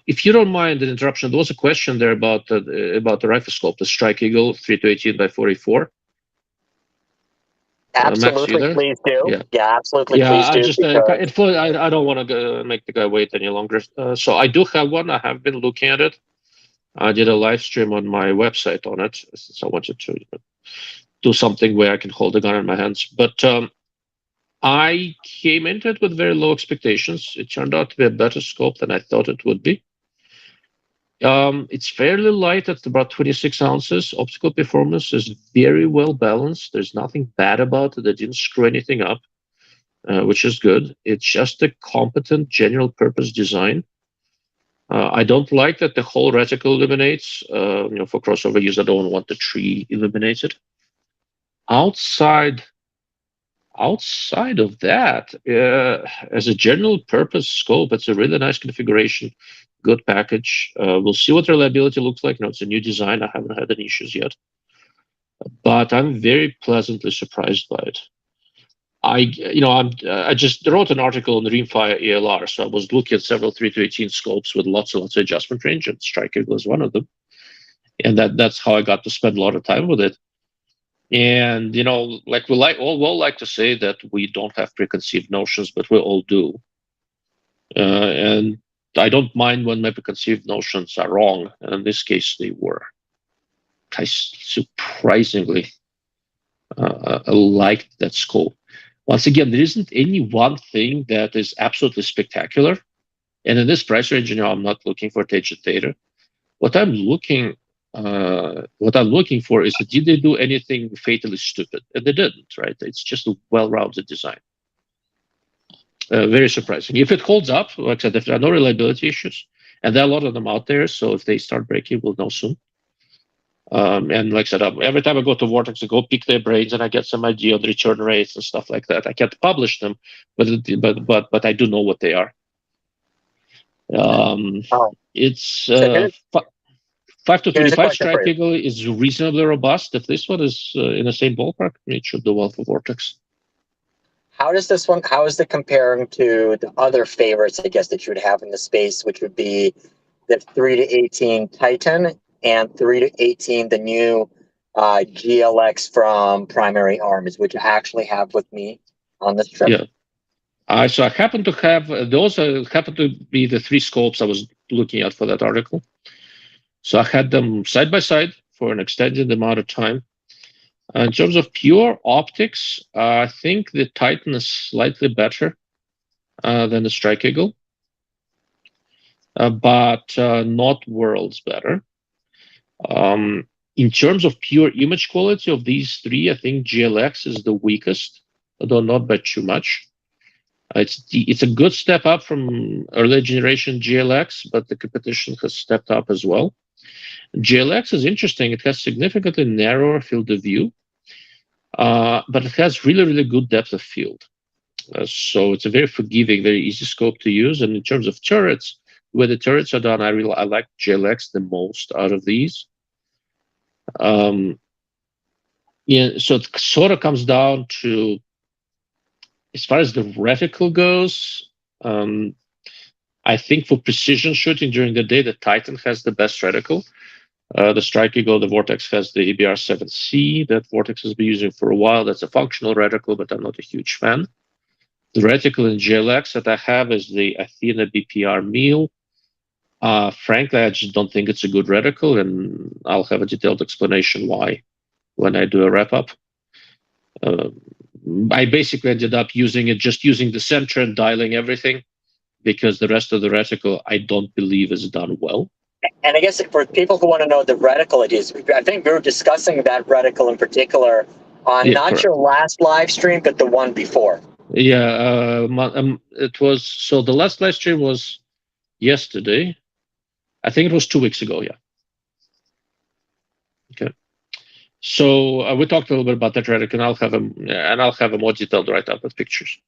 If you don't mind an interruption, there was a question there about the rifle scope, the Strike Eagle 3-18 by 44. Absolutely, Max, please do. Yeah, absolutely, yeah, please do. I don't want to make the guy wait any longer. So I do have one. I have been looking at it. I did a live stream on my website on it, since I wanted to do something where I can hold the gun in my hands. But I came into it with very low expectations. It turned out to be a better scope than I thought it would be. It's fairly light at about 26 ounces. Optical performance is very well balanced. There's nothing bad about it. They didn't screw anything up, which is good. It's just a competent general purpose design. I don't like that the whole reticle illuminates. For crossover use, I don't want the tree illuminated. Outside of that, as a general purpose scope, it's a really nice configuration, good package. We'll see what reliability looks like. It's a new design. I haven't had any issues yet, but I'm very pleasantly surprised by it. I just wrote an article on the Rimfire ELR, so I was looking at several 3-18 scopes with lots and lots of adjustment range, and Strike Eagle is one of them, and that's how I got to spend a lot of time with it. And like we all like to say that we don't have preconceived notions, but we all do. And I don't mind when my preconceived notions are wrong. And in this case, they were. I surprisingly liked that scope. Once again, there isn't any one thing that is absolutely spectacular. And in this price range, I'm not looking for Teja Theta. What I'm looking for is, did they do anything fatally stupid? And they didn't, right? It's just a well-rounded design. Very surprising. If it holds up, like I said, if there are no reliability issues, and there are a lot of them out there, so if they start breaking, we'll know soon. And like I said, every time I go to Vortex, I go pick their brains, and I get some idea on return rates and stuff like that. I can't publish them, but I do know what they are. It's 5 to 25 Strike Eagle is reasonably robust. If this one is in the same ballpark, it should do well for Vortex. How is it comparing to the other favorites, I guess, that you would have in the space, which would be the 3-18 Titan and 3-18, the new GLX from Primary Arms, which I actually have with me on this trip? Yeah. So I happen to have, those happen to be the 3 scopes I was looking at for that article. So I had them side by side for an extended amount of time. In terms of pure optics, I think the Titan is slightly better than the Strike Eagle, but not worlds better. In terms of pure image quality of these 3, I think GLX is the weakest, although not by too much. It's a good step up from early generation GLX, but the competition has stepped up as well. GLX is interesting. It has significantly narrower field of view, but it has really, really good depth of field. So it's a very forgiving, very easy scope to use. And in terms of turrets, where the turrets are done, I like JLX the most out of these. Yeah, so it sort of comes down to, as far as the reticle goes, I think for precision shooting during the day, the Titan has the best reticle. The Strike Eagle, the Vortex has the EBR-7C that Vortex has been using for a while. That's a functional reticle, but I'm not a huge fan. The reticle in JLX that I have is the Athena BPR Meal. Frankly, I just don't think it's a good reticle, and I'll have a detailed explanation why when I do a wrap-up. I basically ended up using the center and dialing everything, because the rest of the reticle I don't believe is done well. And I guess for people who want to know the reticle it is, I think we were discussing that reticle in particular on not correct. your last live stream, but the one before. Yeah, it was, so the last live stream was yesterday. I think it was 2 weeks ago, yeah. Okay. So we talked a little bit about that reticle, and I'll have a more detailed write-up with pictures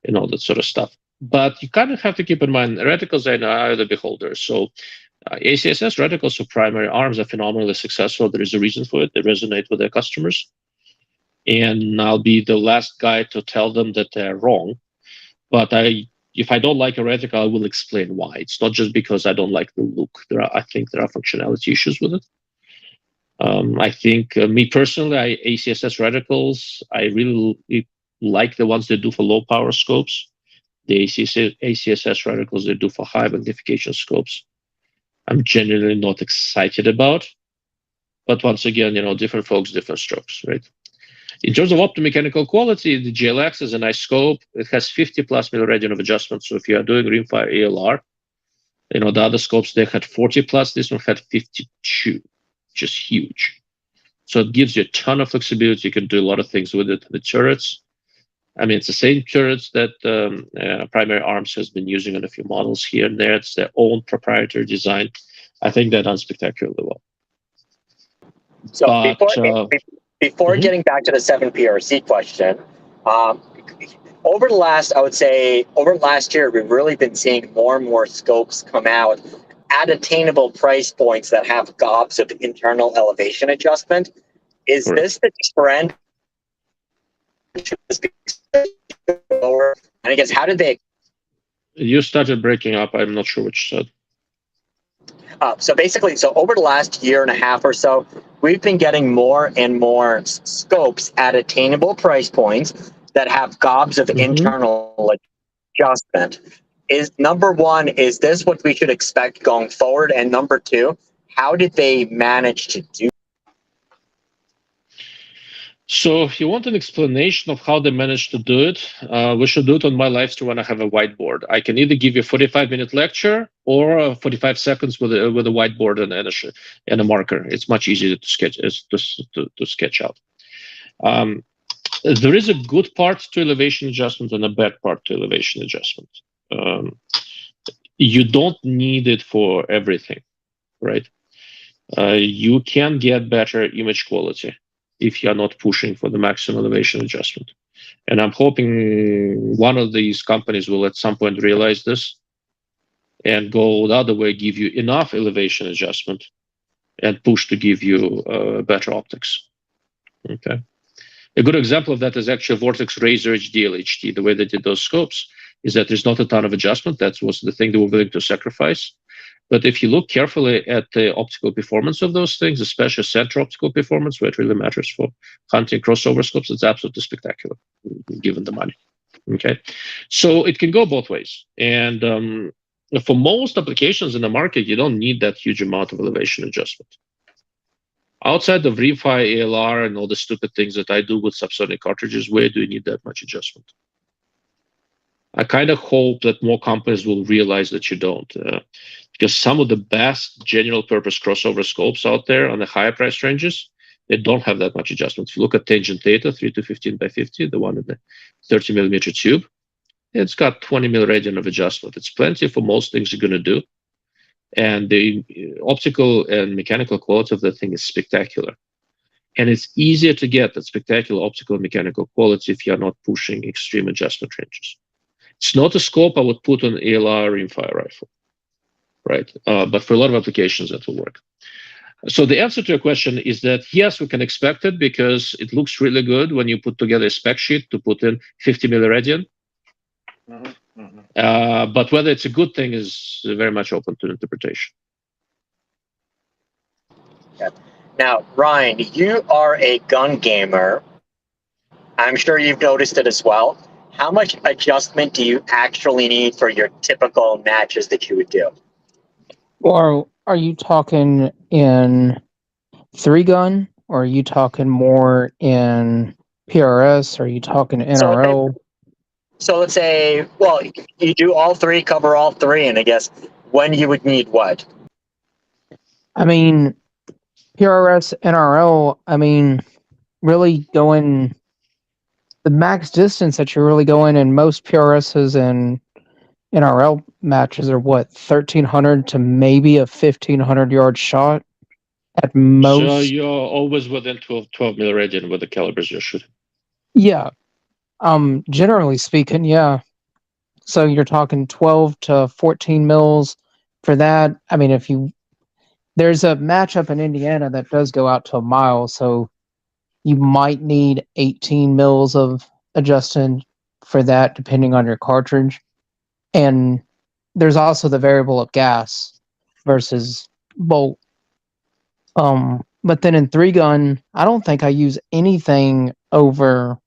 and all that sort of stuff. But you kind of have to keep in mind, reticles are in the eye of the beholder. So ACSS reticles for primary arms are phenomenally successful. There is a reason for it. They resonate with their customers. And I'll be the last guy to tell them that they're wrong. But if I don't like a reticle, I will explain why. It's not just because I don't like the look. I think there are functionality issues with it. I think, me personally, ACSS reticles, I really like the ones they do for low power scopes. The ACSS reticles they do for high magnification scopes, I'm genuinely not excited about. But once again, different folks, different strokes, right? In terms of optomechanical quality, the JLX is a nice scope. It has 50 plus milliradian of adjustment. So if you are doing rimfire ALR, the other scopes, they had 40 plus. This one had 52, which is huge. So it gives you a ton of flexibility. You can do a lot of things with it. The turrets, I mean, it's the same turrets that Primary Arms has been using on a few models here and there. It's their own proprietary design. I think they're done spectacularly well. So but, before getting back to the 7 PRC question, over the last year, we've really been seeing more and more scopes come out at attainable price points that have gobs of internal elevation adjustment. Is correct. this the trend? And I guess, how did they? You started breaking up. I'm not sure what you said. So basically, over the last year and a half or so, we've been getting more and more scopes at attainable price points that have gobs of internal adjustment. Is number one, is this what we should expect going forward? And number two, how did they manage to do? So if you want an explanation of how they managed to do it, we should do it on my live stream when I have a whiteboard. I can either give you a 45-minute lecture or 45 seconds with a whiteboard and a marker. It's much easier to sketch out. There is a good part to elevation adjustment and a bad part to elevation adjustment. You don't need it for everything, right? You can get better image quality if you're not pushing for the maximum elevation adjustment. And I'm hoping one of these companies will at some point realize this and go the other way, give you enough elevation adjustment and push to give you better optics. Okay. A good example of that is actually Vortex Razor HD LHT. The way they did those scopes is that there's not a ton of adjustment. That was the thing they were willing to sacrifice. But if you look carefully at the optical performance of those things, especially center optical performance, where it really matters for hunting crossover scopes, it's absolutely spectacular, given the money. Okay, so it can go both ways. And for most applications in the market, you don't need that huge amount of elevation adjustment. Outside of refi, ALR, and all the stupid things that I do with subsonic cartridges, where do you need that much adjustment? I kind of hope that more companies will realize that you don't, because some of the best general purpose crossover scopes out there on the higher price ranges, they don't have that much adjustment. If you look at Tangent Data 3 to 15 by 50, the one in the 30 millimeter tube, it's got 20 milliradian of adjustment. It's plenty for most things you're going to do. And the optical and mechanical quality of the thing is spectacular. and it's easier to get that spectacular optical and mechanical quality if you're not pushing extreme adjustment ranges. It's not a scope I would put on ALR rimfire rifle, right? But for a lot of applications, that will work. So the answer to your question is that yes, we can expect it because it looks really good when you put together a spec sheet to put in 50 milliradian. But whether it's a good thing is very much open to interpretation. Yeah. Now, Ryan, you are a gun gamer. I'm sure you've noticed it as well. How much adjustment do you actually need for your typical matches that you would do? Or are you talking in 3-gun, or are you talking more in PRS? Or are you talking NRL? So let's say, well, you do all three, cover all three, and I guess when you would need what? I mean, PRS, NRL, I mean, really going the max distance that you're really going in most PRSs and NRL matches are what, 1,300 to maybe a 1,500 yard shot at most. So you're always within 12 milliradian with the calibers you're shooting. Yeah. Generally speaking, yeah. So you're talking 12 to 14 mils for that. I mean, there's a matchup in Indiana that does go out to a mile, so you might need 18 mils of adjustment for that, depending on your cartridge. And there's also the variable of gas versus bolt. But then in 3-gun, I don't think I use anything over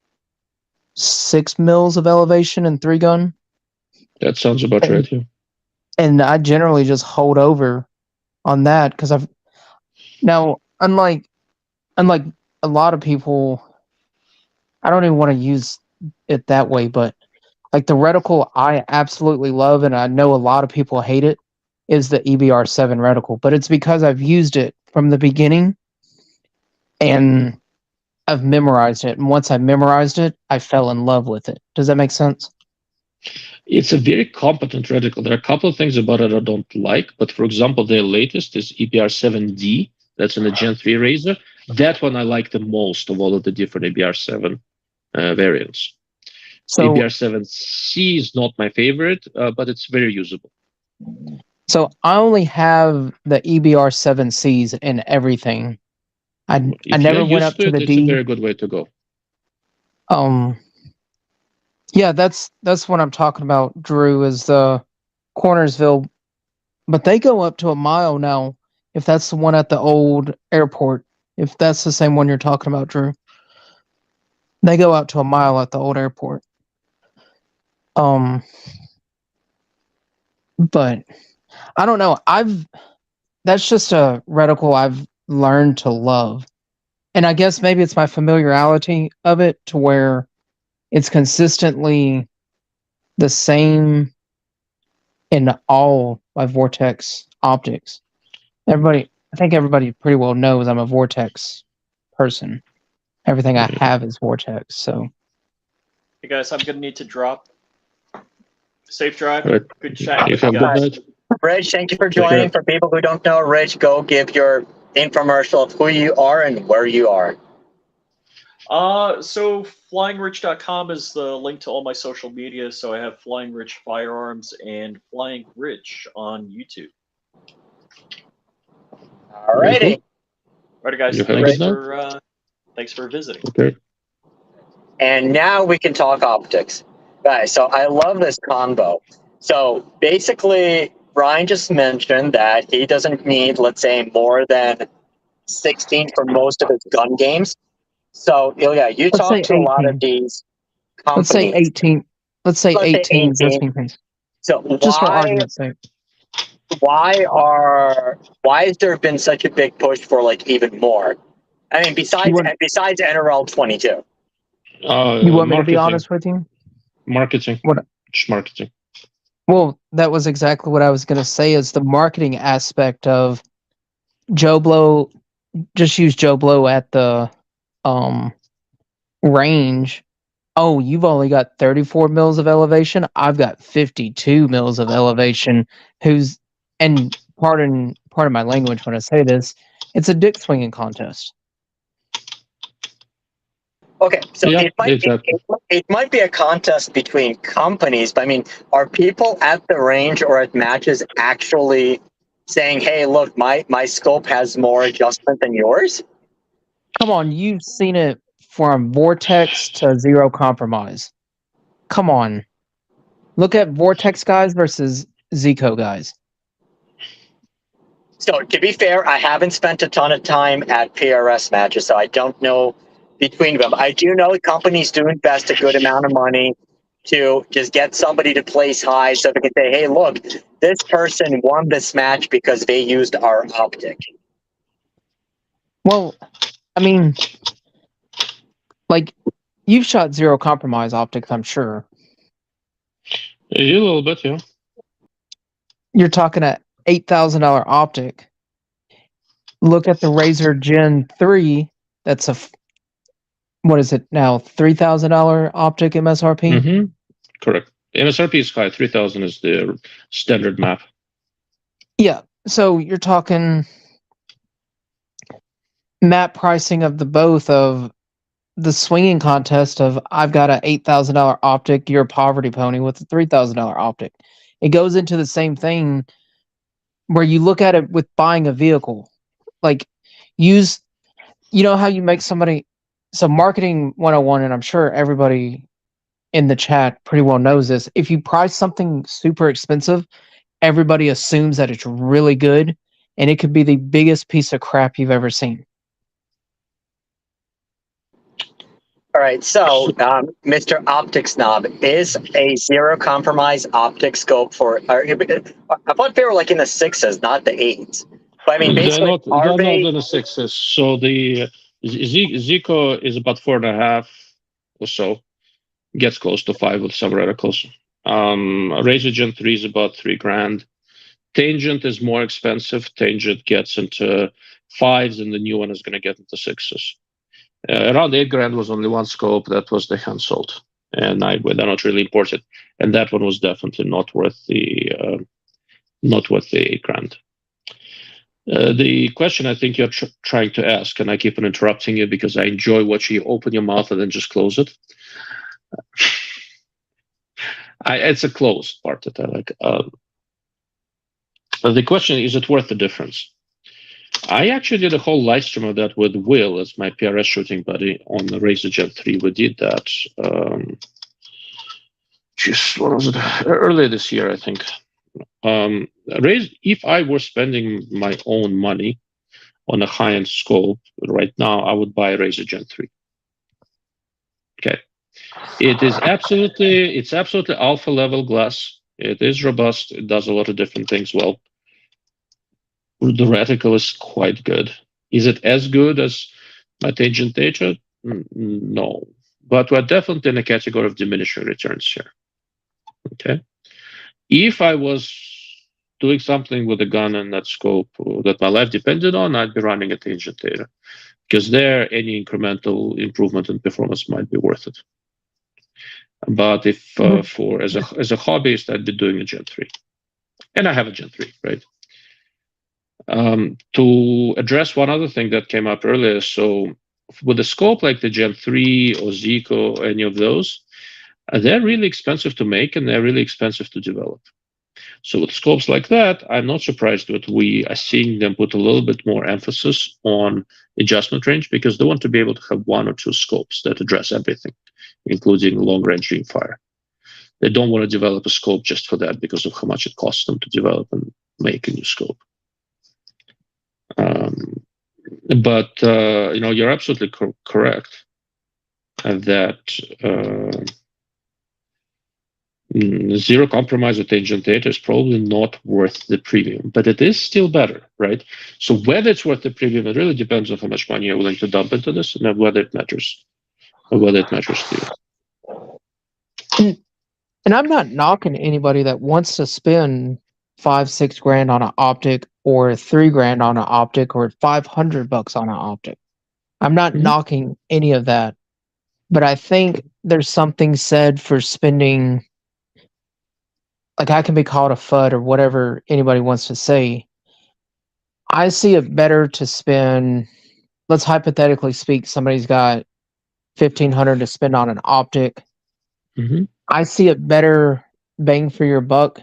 6 mils of elevation in 3-gun. That sounds about right, yeah. And I generally just hold over on that because unlike a lot of people, I don't even want to use it that way, but like the reticle I absolutely love, and I know a lot of people hate it, is the EBR7 reticle, but it's because I've used it from the beginning and I've memorized it. And once I memorized it, I fell in love with it. Does that make sense? It's a very competent reticle. There are a couple of things about it I don't like, but for example, their latest is EBR7D. That's in the Gen 3 Razor. That one I like the most of all of the different EBR7 variants. So EBR7C is not my favorite, but it's very usable. So I only have the EBR7Cs in everything. I never went up to the D. It's a very good way to go. Yeah, that's what I'm talking about, Drew, is the Cornersville. But they go up to a mile now, if that's the one at the old airport. If that's the same one you're talking about, Drew. They go out to a mile at the old airport. But I don't know. That's just a reticle I've learned to love. And I guess maybe it's my familiarity of it to where it's consistently the same in all my Vortex optics. I think everybody pretty well knows I'm a Vortex person. Everything I have is Vortex, so. Hey guys, I'm gonna need to drop. Safe drive. Right. Good chat with Have you good guys. night. Rich, thank you for joining. For people who don't know, Rich, go give your infomercial of who you are and where you are. So flyingrich.com is the link to all my social media. So I have Flying Rich Firearms and Flying Rich on YouTube. Alrighty. Alright, guys. Thanks for visiting. Okay. And now we can talk optics. Guys, so I love this combo. So basically, Ryan just mentioned that he doesn't need, let's say, more than 16 for most of his gun games. So, Ilya, you talk to a lot of these companies. Let's say 18. Let's say 18 just in case. So just for argument's sake. Why has there been such a big push for like even more? I mean, besides NRL 22. You want me to be honest with you? Marketing. What? Just marketing. Well, that was exactly what I was going to say, is the marketing aspect of Joe Blow. Just use Joe Blow at the range. Oh, you've only got 34 mils of elevation. I've got 52 mils of elevation. And pardon my language when I say this, it's a dick swinging contest. Okay, so Yeah, it might exactly. it might be a contest between companies, but I mean, are people at the range or at matches actually saying, "Hey, look, my scope has more adjustment than yours"? Come on, you've seen it from Vortex to Zero Compromise. Come on. Look at Vortex guys versus Zico guys. So to be fair, I haven't spent a ton of time at PRS matches, so I don't know between them. I do know companies do invest a good amount of money to just get somebody to place high so they can say, "Hey, look, this person won this match because they used our optic." Well, I mean, like, you've shot Zero Compromise optics, I'm sure. A little bit, yeah. You're talking at $8,000 optic. Look at the Razer Gen 3. That's what is it now? $3,000 optic MSRP. Mm-hmm. Correct. MSRP is high. 3,000 is the standard map. Yeah. So you're talking map pricing of the both of the swinging contest of I've got a $8,000 optic, you're a poverty pony with a $3,000 optic. It goes into the same thing where you look at it with buying a vehicle. Like, you know how you make somebody, so marketing 101, and I'm sure everybody in the chat pretty well knows this. If you price something super expensive, everybody assumes that it's really good, and it could be the biggest piece of crap you've ever seen. All right, so Mr. Optic Snob, is a Zero Compromise optic scope for? I thought they were like in the sixes, not the eights. But I mean, basically, They're are not they? in the sixes. So the Zico is about 4.5 or so. Gets close to 5 with some reticles. Razer Gen 3 is about $3,000. Tangent is more expensive. Tangent gets into 5s, and the new one is going to get into 6s. Around $8,000 was only one scope. That was the hand sold, and they're not really imported. And that one was definitely not worth the $8,000. The question I think you're trying to ask, and I keep on interrupting you because I enjoy watching you open your mouth and then just close it. It's a closed part that I like. The question is it worth the difference? I actually did a whole live stream of that with Will as my PRS shooting buddy on the Razer Gen 3. We did that just what was it? Earlier this year, I think. If I were spending my own money on a high-end scope right now, I would buy a Razer Gen 3. Okay. It's absolutely alpha level glass. It is robust. It does a lot of different things well. The reticle is quite good. Is it as good as my Tangent data? No. But we're definitely in a category of diminishing returns here. Okay. If I was doing something with a gun and that scope that my life depended on, I'd be running a Tangent data. Because there, any incremental improvement in performance might be worth it. But if as a hobbyist, I'd be doing a Gen 3. And I have a Gen 3, right? To address one other thing that came up earlier, so with a scope like the Gen 3 or Zico, or any of those, they're really expensive to make and they're really expensive to develop. So with scopes like that, I'm not surprised that we are seeing them put a little bit more emphasis on adjustment range because they want to be able to have one or two scopes that address everything, including long-range rimfire. They don't want to develop a scope just for that because of how much it costs them to develop and make a new scope. But you're absolutely correct that Zero Compromise or Tangent data is probably not worth the premium, but it is still better, right? So whether it's worth the premium, it really depends on how much money you're willing to dump into this and whether it matters, or whether it matters to you. And I'm not knocking anybody that wants to spend $5-6 grand on an optic, or $3,000 on an optic, or $500 on an optic. I'm not knocking any of that, but I think there's something said for spending. Like, I can be called a FUD or whatever anybody wants to say. I see it better to spend. Let's hypothetically speak. Somebody's got $1,500 to spend on an optic. Mm-hmm. I see it better bang for your buck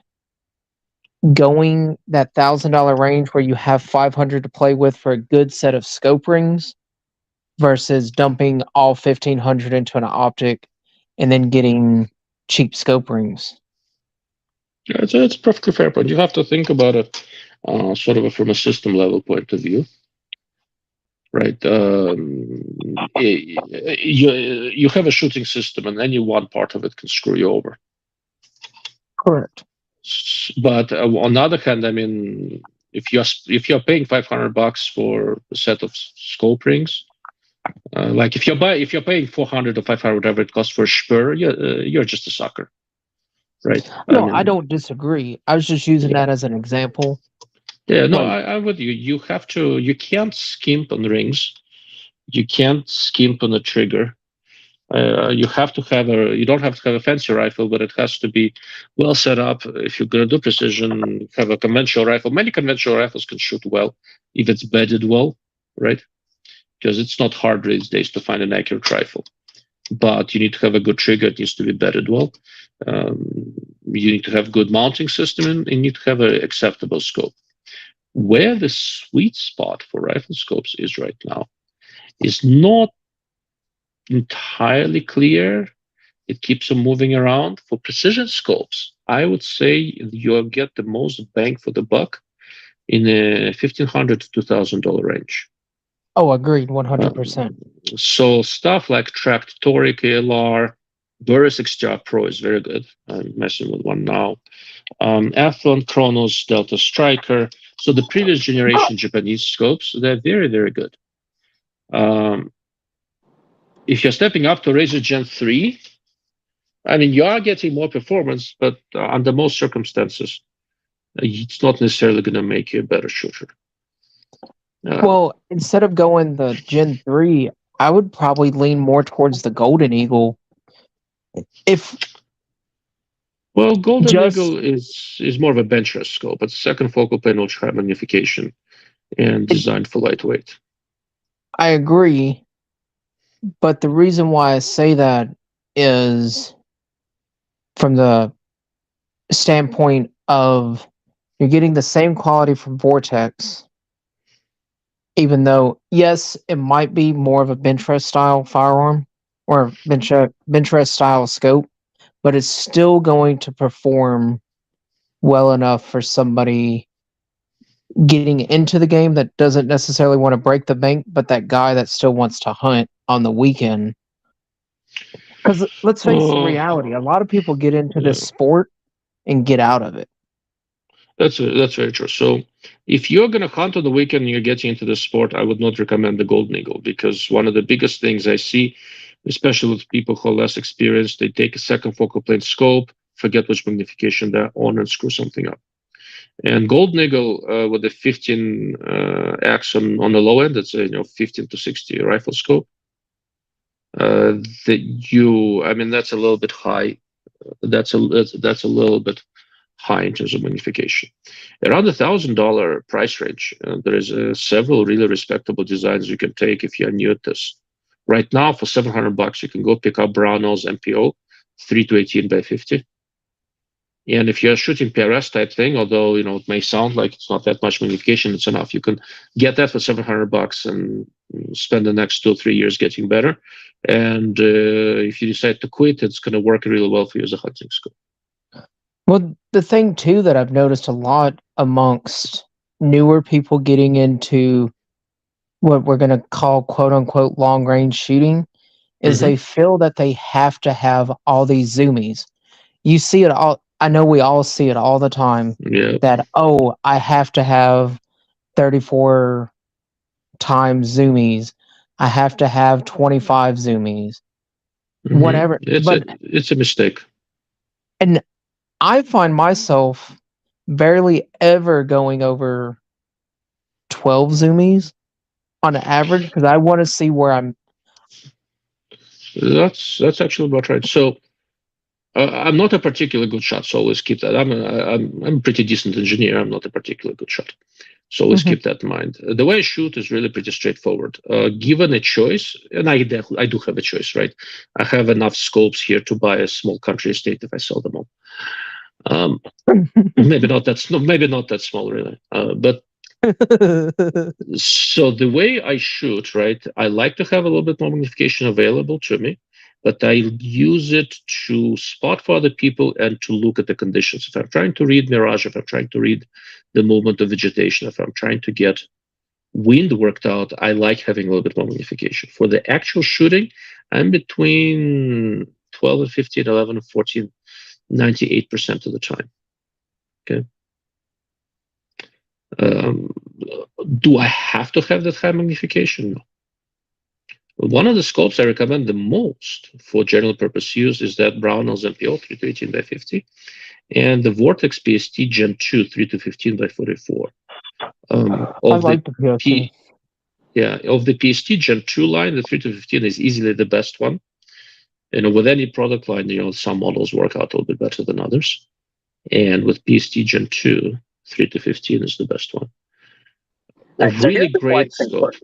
going that $1,000 range where you have 500 to play with for a good set of scope rings versus dumping all 1,500 into an optic and then getting cheap scope rings. Yeah, it's a perfectly fair point. You have to think about it sort of from a system level point of view, right? You have a shooting system, and any one part of it can screw you over. Correct. But on the other hand, I mean, if you're paying $500 for a set of scope rings, like if you're paying 400 or 500, whatever it costs for a spur, you're just a sucker, right? No, I don't disagree. I was just using that as an example. Yeah, no, Like- I'm with you. You can't skimp on rings. You can't skimp on a trigger. You don't have to have a fancy rifle, but it has to be well set up. If you're going to do precision, have a conventional rifle. Many conventional rifles can shoot well if it's bedded well, right? Because it's not hard these days to find an accurate rifle. But you need to have a good trigger. It needs to be bedded well. You need to have good mounting system, and you need to have an acceptable scope. Where the sweet spot for rifle scopes is right now is not entirely clear. It keeps on moving around. For precision scopes, I would say you'll get the most bang for the buck in the $1,500 to $2,000 range. Oh, agreed, 100%. So stuff like tracked Toric ALR, Burris XTR Pro is very good. I'm messing with one now. Athlon, Chronos, Delta Striker. So the previous generation Japanese scopes, they're very, very good. If you're stepping up to Razor Gen 3, I mean, you are getting more performance, but under most circumstances, it's not necessarily going to make you a better shooter. Well, instead of going the Gen 3, I would probably lean more towards the Golden Eagle. Golden Eagle is more of a benchless scope. It's a second focal plane ultra high magnification and designed for lightweight. I agree, but the reason why I say that is from the standpoint of you're getting the same quality from Vortex, even though, yes, it might be more of a bench rest style firearm or bench rest style scope, but it's still going to perform well enough for somebody getting into the game that doesn't necessarily want to break the bank, but that guy that still wants to hunt on the weekend. Because let's face the reality, a lot of people get into this sport and get out of it. That's very true. So if you're going to hunt on the weekend and you're getting into the sport, I would not recommend the Golden Eagle, because one of the biggest things I see, especially with people who are less experienced, they take a second focal plane scope, forget which magnification they're on, and screw something up. And Golden Eagle with the 15x on the low end, that's a 15 to 60 rifle scope. That's a little bit high. That's a little bit high in terms of magnification. Around $1,000 price range, there is several really respectable designs you can take if you're new at this. Right now, for $700, you can go pick up Brownell's MPO 3 to 18 by 50. And if you're shooting PRS type thing, although it may sound like it's not that much magnification, it's enough. You can get that for $700 and spend the next 2 or 3 years getting better. And if you decide to quit, it's going to work really well for you as a hunting scope. Well, the thing too that I've noticed a lot amongst newer people getting into what we're going to call quote unquote long range shooting is they feel that they have to have all these zoomies. You see it all. I know we all see it all the time. Yeah. That, I have to have 34 times zoomies. I have to have 25 zoomies. Whatever. It's a mistake. And I find myself barely ever going over 12 zoomies on average because I want to see where I'm. That's actually about right. So I'm not a particularly good shot, so always keep that. I'm a pretty decent engineer. I'm not a particularly good shot. So always keep that in mind. The way I shoot is really pretty straightforward. Given a choice, and I do have a choice, right? I have enough scopes here to buy a small country estate if I sell them all. Maybe not that small, really. But so the way I shoot, right? I like to have a little bit more magnification available to me, but I use it to spot for other people and to look at the conditions. If I'm trying to read mirage, if I'm trying to read the movement of vegetation, if I'm trying to get wind worked out, I like having a little bit more magnification. For the actual shooting, I'm between 12 and 15, 11 and 14, 98% of the time. Okay. Do I have to have that high magnification? No. One of the scopes I recommend the most for general purpose use is that Brownell's MPO 3 to 18 by 50 and the Vortex PST Gen 2 3 to 15 by 44. I like the PST. Of the PST Gen 2 line, the 3 to 15 is easily the best one. With any product line, some models work out a little bit better than others. And with PST Gen 2, 3 to 15 is the best one. A really great scope.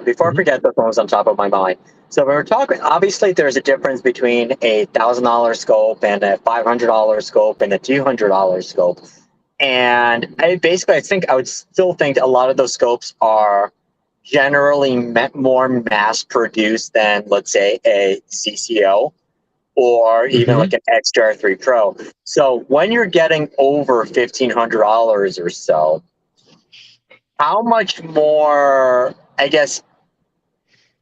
Before I forget, the phone's on top of my mind. So when we're talking, obviously there's a difference between a $1,000 scope and a $500 scope and a $200 scope. And I think I would still think a lot of those scopes are generally more mass produced than, let's say, a CCO or even like an XDR3 Pro. So when you're getting over $1,500 or so, how much more, I guess,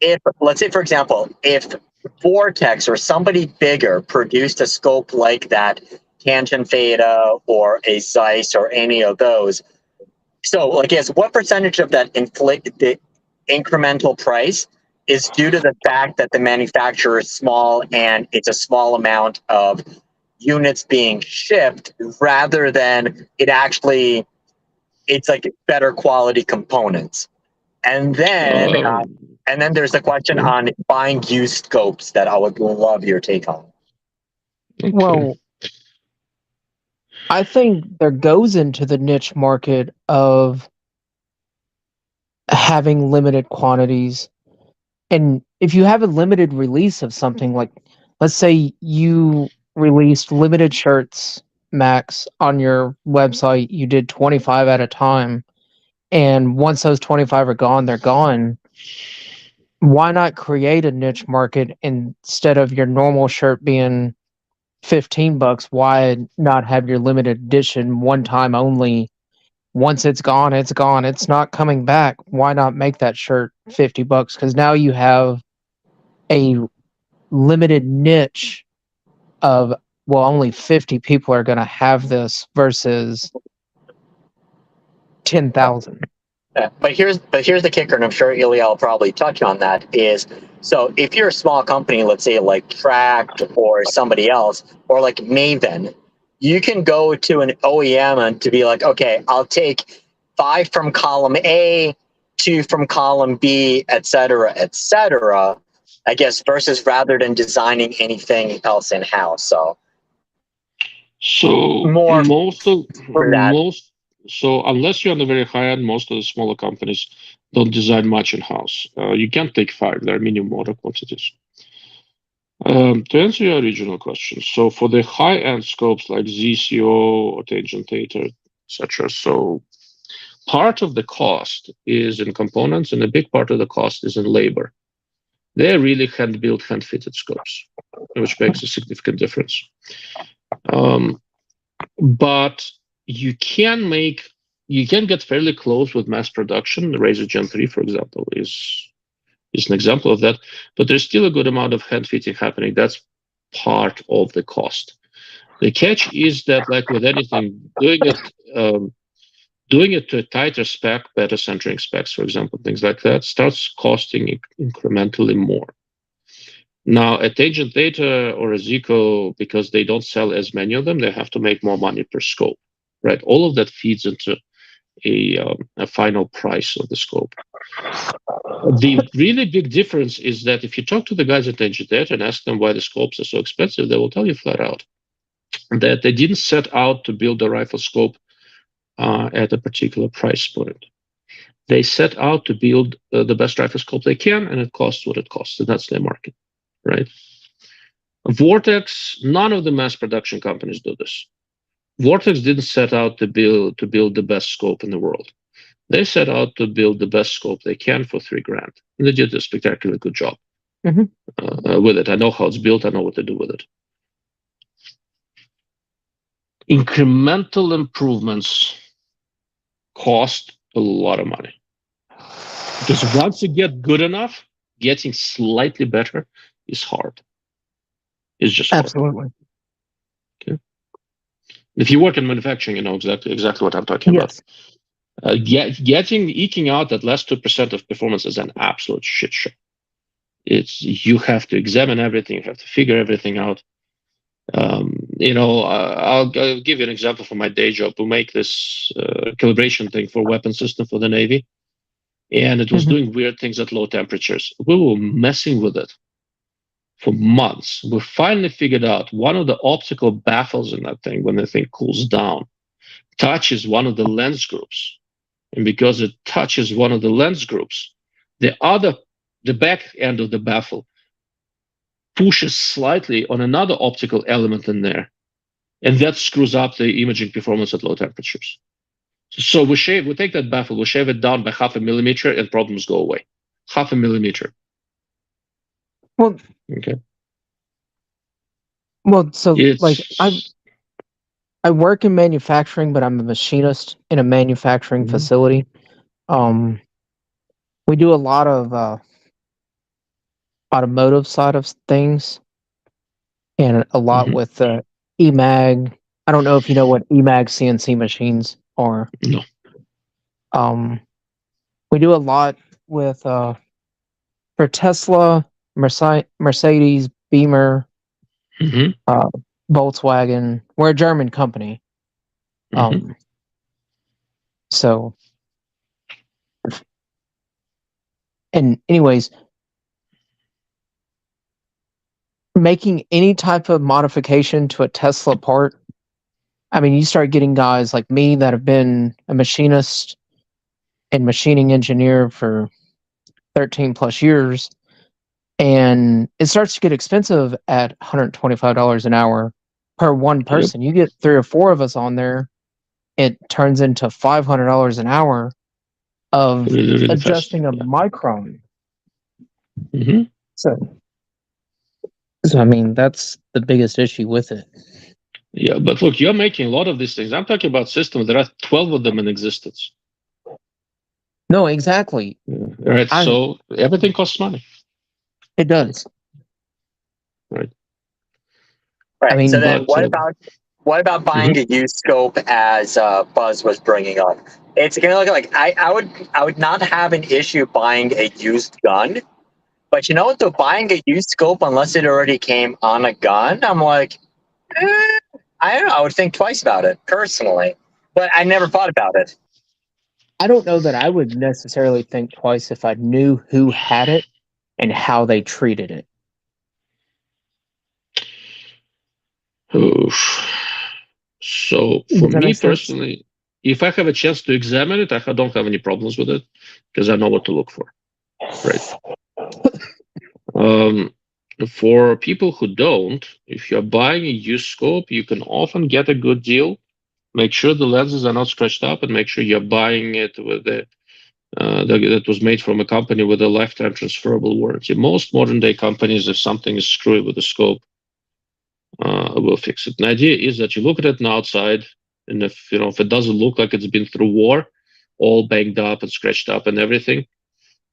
if, let's say, for example, if Vortex or somebody bigger produced a scope like that, Tangent Theta or a Zeiss or any of those, so I guess what percentage of that the incremental price is due to the fact that the manufacturer is small and it's a small amount of units being shipped rather than it's like better quality components? And then there's the question on buying used scopes that I would love your take on. Okay. Well, I think there goes into the niche market of having limited quantities. And if you have a limited release of something, like let's say you released limited shirts, Max, on your website, you did 25 at a time. And once those 25 are gone, they're gone. Why not create a niche market instead of your normal shirt being $15? Why not have your limited edition one time only? Once it's gone, it's gone. It's not coming back. Why not make that shirt $50? Because now you have a limited niche of, well, only 50 people are going to have this versus 10,000. But here's the kicker, and I'm sure Ilya will probably touch on that, is so if you're a small company, let's say like Tract or somebody else, or like Maven, you can go to an OEM and to be like, okay, I'll take 5 from column A, 2 from column B, et cetera, I guess, versus rather than designing anything else in-house. So unless you're on the very high end, most of the smaller companies don't design much in-house. You can't take 5; they're minimum order quantities. To answer your original question, so for the high-end scopes like ZCO or Tangent Theta, etc., so part of the cost is in components, and a big part of the cost is in labor. They're really hand-built, hand-fitted scopes, which makes a significant difference. But you can get fairly close with mass production. The Razor Gen 3, for example, is an example of that. But there's still a good amount of hand fitting happening. That's part of the cost. The catch is that, like with anything, doing it to a tighter spec, better centering specs, for example, things like that, starts costing incrementally more. Now, at Tangent Theta or a Zico, because they don't sell as many of them, they have to make more money per scope, right? All of that feeds into a final price of the scope. The really big difference is that if you talk to the guys at Tangent Theta and ask them why the scopes are so expensive, they will tell you flat out that they didn't set out to build a rifle scope at a particular price point. They set out to build the best rifle scope they can, and it costs what it costs, and that's their market, right? Vortex, none of the mass production companies do this. Vortex didn't set out to build the best scope in the world. They set out to build the best scope they can for $3,000. And they did a spectacularly good job with it. I know how it's built. I know what to do with it. Incremental improvements cost a lot of money. Because once you get good enough, getting slightly better is hard. It's just hard. Absolutely. Okay. If you work in manufacturing, you know exactly what I'm talking about. Eking out that last 2% of performance is an absolute shit show. You have to examine everything. You have to figure everything out. I'll give you an example from my day job. We make this calibration thing for weapon system for the Navy, and it was doing weird things at low temperatures. We were messing with it for months. We finally figured out one of the optical baffles in that thing, when the thing cools down, touches one of the lens groups. And because it touches one of the lens groups, the back end of the baffle pushes slightly on another optical element in there, and that screws up the imaging performance at low temperatures. So we take that baffle, we shave it down by 0.5 millimeter, and problems go away. 0.5 millimeter. Well, okay. Well, so I work in manufacturing, but I'm a machinist in a manufacturing facility. We do a lot of automotive side of things, and a lot with EMAG. I don't know if you know what EMAG CNC machines are. No. We do a lot with for Tesla, Mercedes, Beamer, Volkswagen. We're a German company. So, and anyways, making any type of modification to a Tesla part, I mean, you start getting guys like me that have been a machinist and machining engineer for 13 plus years, and it starts to get expensive at $125 an hour per one person. You get 3 or 4 of us on there, it turns into $500 an hour of really adjusting a micron. So I mean, that's the biggest issue with it. Yeah, but look, you're making a lot of these things. I'm talking about systems. There are 12 of them in existence. No, exactly. Right. So everything costs money. It does. Right. I mean, so then what about buying a used scope, as Buzz was bringing up? It's gonna look like I would not have an issue buying a used gun, but you know what? Though, buying a used scope, unless it already came on a gun, I'm like, I don't know. I would think twice about it personally, but I never thought about it. I don't know that I would necessarily think twice if I knew who had it and how they treated it. Oof. So for me personally, if I have a chance to examine it, I don't have any problems with it because I know what to look for. Right. For people who don't, if you're buying a used scope, you can often get a good deal. Make sure the lenses are not scratched up, and make sure you're buying it with that was made from a company with a lifetime transferable warranty. Most modern day companies, if something is screwy with the scope, will fix it. The idea is that you look at it on the outside, and if it doesn't look like it's been through war, all banged up and scratched up and everything,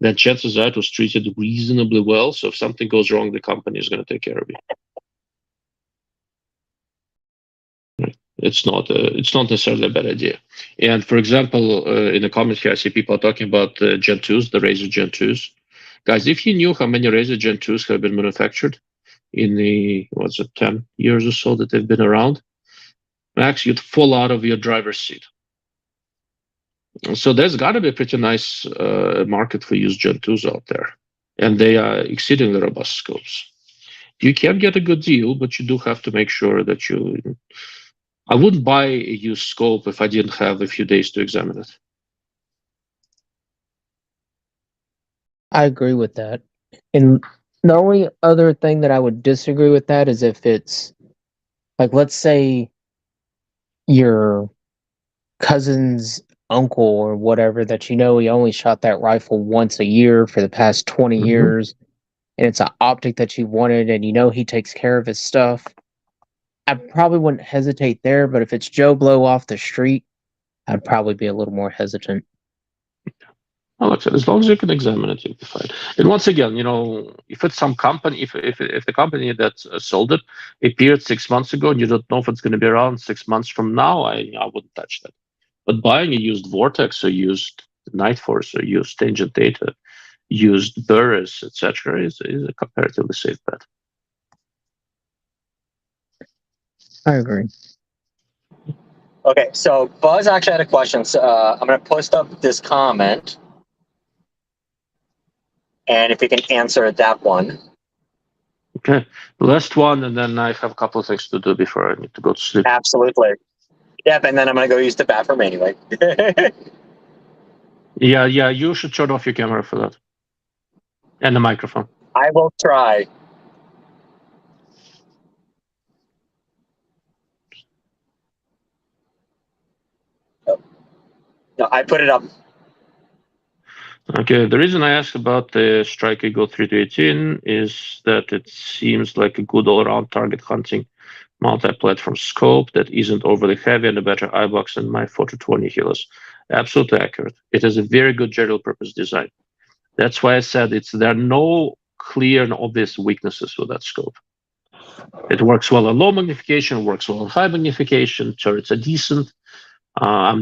then chances are it was treated reasonably well. So if something goes wrong, the company is going to take care of you. It's not necessarily a bad idea. And for example, in the comments here, I see people are talking about Gen 2s, the Razor Gen 2s. Guys, if you knew how many Razor Gen 2s have been manufactured in the 10 years or so that they've been around, Max, you'd fall out of your driver's seat. So there's got to be a pretty nice market for used Gen 2s out there, and they are exceedingly robust scopes. You can get a good deal, but you do have to make sure that you I wouldn't buy a used scope if I didn't have a few days to examine it. I agree with that. And the only other thing that I would disagree with that is if it's like, let's say your cousin's uncle or whatever that he only shot that rifle once a year for the past 20 years, and it's an optic that you wanted, and he takes care of his stuff. I probably wouldn't hesitate there, but if it's Joe Blow off the street, I'd probably be a little more hesitant. Well, like I said, as long as you can examine it, you'll be fine. And once again, if it's some company, if the company that sold it appeared 6 months ago, and you don't know if it's going to be around 6 months from now, I wouldn't touch that. But buying a used Vortex or used Night Force or used Tangent Data, used Burris, etc., is a comparatively safe bet. I agree. Okay, so Buzz actually had a question. So I'm going to post up this comment. And if you can answer that one. Okay, last one, and then I have a couple of things to do before I need to go to sleep. Absolutely. Yep, and then I'm going to go use the bathroom anyway. Yeah, you should turn off your camera for that. And the microphone. I will try. No, I put it up. Okay, the reason I asked about the Strike Eagle 3-18 is that it seems like a good all-around target hunting multi-platform scope that isn't overly heavy and a better eye box than my 4-20 Helos. Absolutely accurate. It has a very good general purpose design. That's why I said there are no clear and obvious weaknesses with that scope. It works well at low magnification, works well at high magnification, turrets are decent.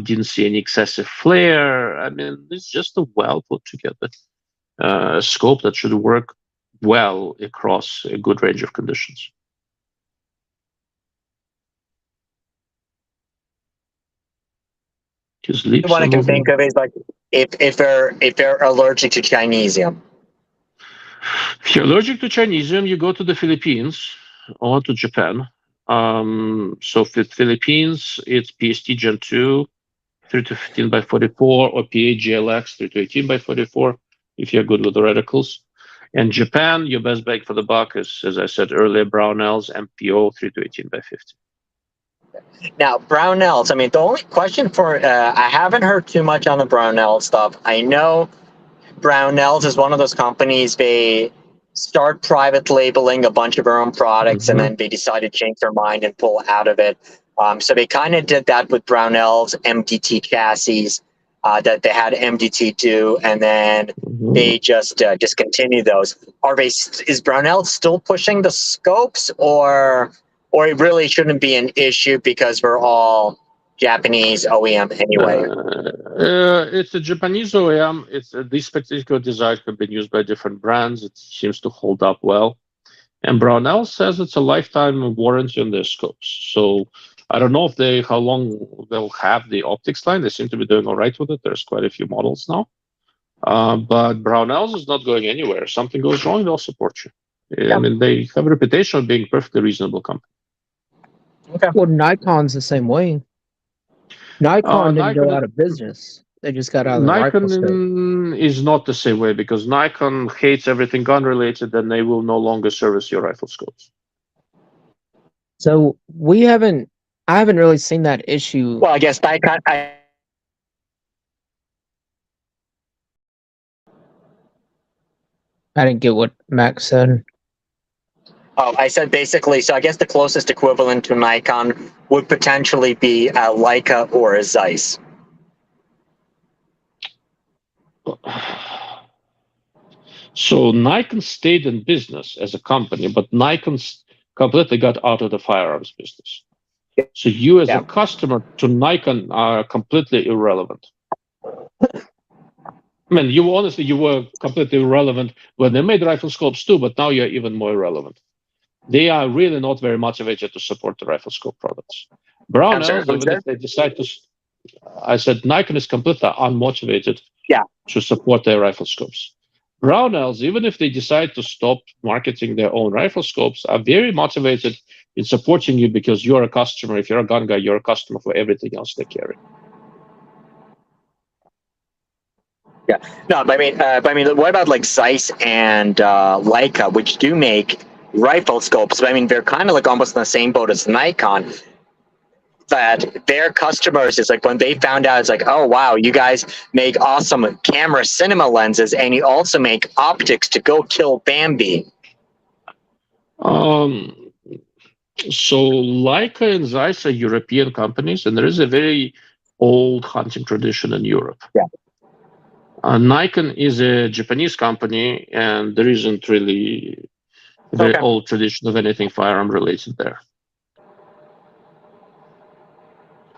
Didn't see any excessive flare. I mean, it's just a well put together scope that should work well across a good range of conditions. The one I can think of is like if they're allergic to Chinesium. If you're allergic to Chinesium, you go to the Philippines or to Japan. So for Philippines, it's PST Gen 2, 3-15 by 44, or PA-GLX 3-18 by 44, if you're good with the reticles. And Japan, your best bang for the buck is, as I said earlier, Brownell's MPO 3-18 by 50. Now, Brownells, I mean, the only question I haven't heard too much on the Brownell stuff. I know Brownells is one of those companies, they start private labeling a bunch of their own products and then they decide to change their mind and pull out of it. So they kind of did that with Brownell's MDT chassis that they had MDT do, and then they just discontinued those. Is Brownell still pushing the scopes, or it really shouldn't be an issue because we're all Japanese OEM anyway? It's a Japanese OEM. This particular design has been used by different brands. It seems to hold up well. And Brownell says it's a lifetime warranty on their scopes. So I don't know how long they'll have the optics line. They seem to be doing all right with it. There's quite a few models now. But Brownell's is not going anywhere. If something goes wrong, they'll support you. Yeah. I mean, they have a reputation of being a perfectly reasonable company. Okay. Well, Nikon's the same way. Nikon didn't go out of business. They just got out of the rifle scope. Nikon is not the same way because Nikon hates everything gun related, and they will no longer service your rifle scopes. So I haven't really seen that issue. Well, I guess Nikon. I didn't get what Max said. Oh, I said basically, so I guess the closest equivalent to Nikon would potentially be a Leica or a Zeiss. So Nikon stayed in business as a company, but Nikon completely got out of the firearms business. So you as a customer to Nikon are completely irrelevant. I mean, you were completely irrelevant when they made rifle scopes too, but now you're even more irrelevant. They are really not very motivated to support the rifle scope products. Brownell, even if they decide to, I said Nikon is completely unmotivated to support their rifle scopes. Brownells, even if they decide to stop marketing their own rifle scopes, are very motivated It's supporting you because you're a customer. If you're a gun guy, you're a customer for everything else they carry. Yeah. No, but I mean, what about like Zeiss and Leica, which do make rifle scopes? But I mean, they're kind of like almost in the same boat as Nikon. That their customers is like when they found out, it's like, oh wow, you guys make awesome camera cinema lenses, and you also make optics to go kill Bambi. So Leica and Zeiss are European companies, and there is a very old hunting tradition in Europe. Yeah. Nikon is a Japanese company, and there isn't really a very old tradition of anything firearm related there.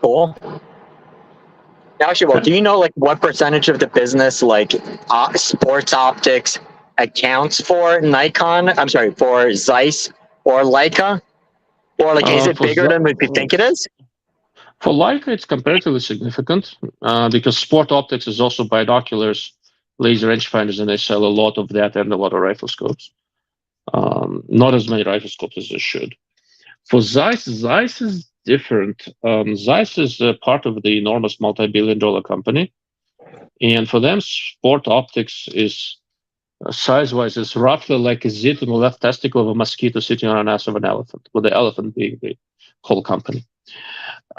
Cool. Now, actually, well, do you know like what percentage of the business like sports optics accounts for Nikon? I'm sorry, for Zeiss or Leica, or like is it bigger than what you think it is? For Leica, it's comparatively significant because sport optics is also binoculars, laser rangefinders, and they sell a lot of that and a lot of rifle scopes. Not as many rifle scopes as they should. For Zeiss, Zeiss is different. Zeiss is a part of the enormous multi-billion-dollar company, and for them, sport optics is size-wise is roughly like a zit on the left testicle of a mosquito sitting on an ass of an elephant, with the elephant being the whole company.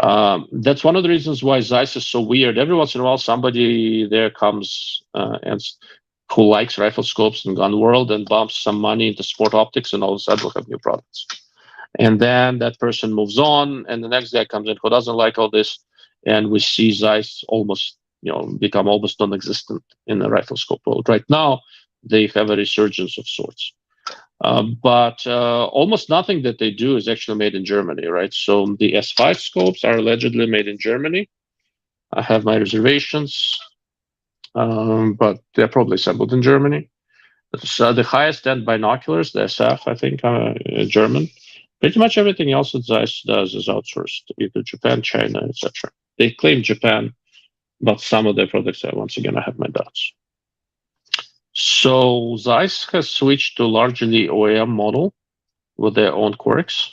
That's one of the reasons why Zeiss is so weird. Every once in a while, somebody there comes who likes rifle scopes and gun world and bumps some money into sport optics, and all of a sudden we'll have new products. And then that person moves on, and the next guy comes in who doesn't like all this, and we see Zeiss almost, become almost non-existent in the rifle scope world. Right now, they have a resurgence of sorts. But almost nothing that they do is actually made in Germany, right? So the S5 scopes are allegedly made in Germany. I have my reservations, but they're probably assembled in Germany. So the highest end binoculars, the SF, I think, are German. Pretty much everything else that Zeiss does is outsourced, either Japan, China, etc. They claim Japan, but some of their products, once again, I have my doubts. So Zeiss has switched to largely OEM model with their own Corex.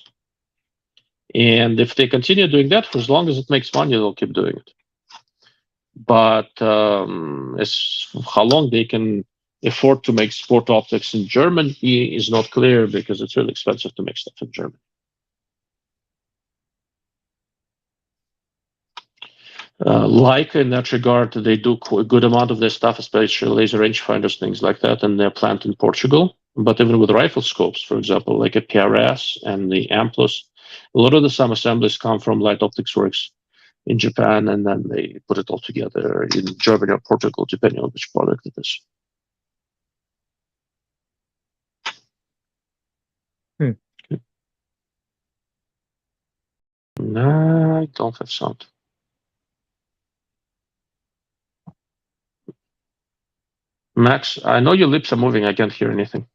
And if they continue doing that, for as long as it makes money, they'll keep doing it. But as how long they can afford to make sport optics in Germany is not clear because it's really expensive to make stuff in Germany. Like in that regard, they do a good amount of their stuff, especially laser rangefinders, things like that, and they're plant in Portugal. But even with rifle scopes, for example, like a PRS and the Amplus, a lot of the sum assemblies come from Light Optics Works in Japan, and then they put it all together in Germany or Portugal, depending on which product it is. No, I don't have sound. Max, I know your lips are moving. I can't hear anything.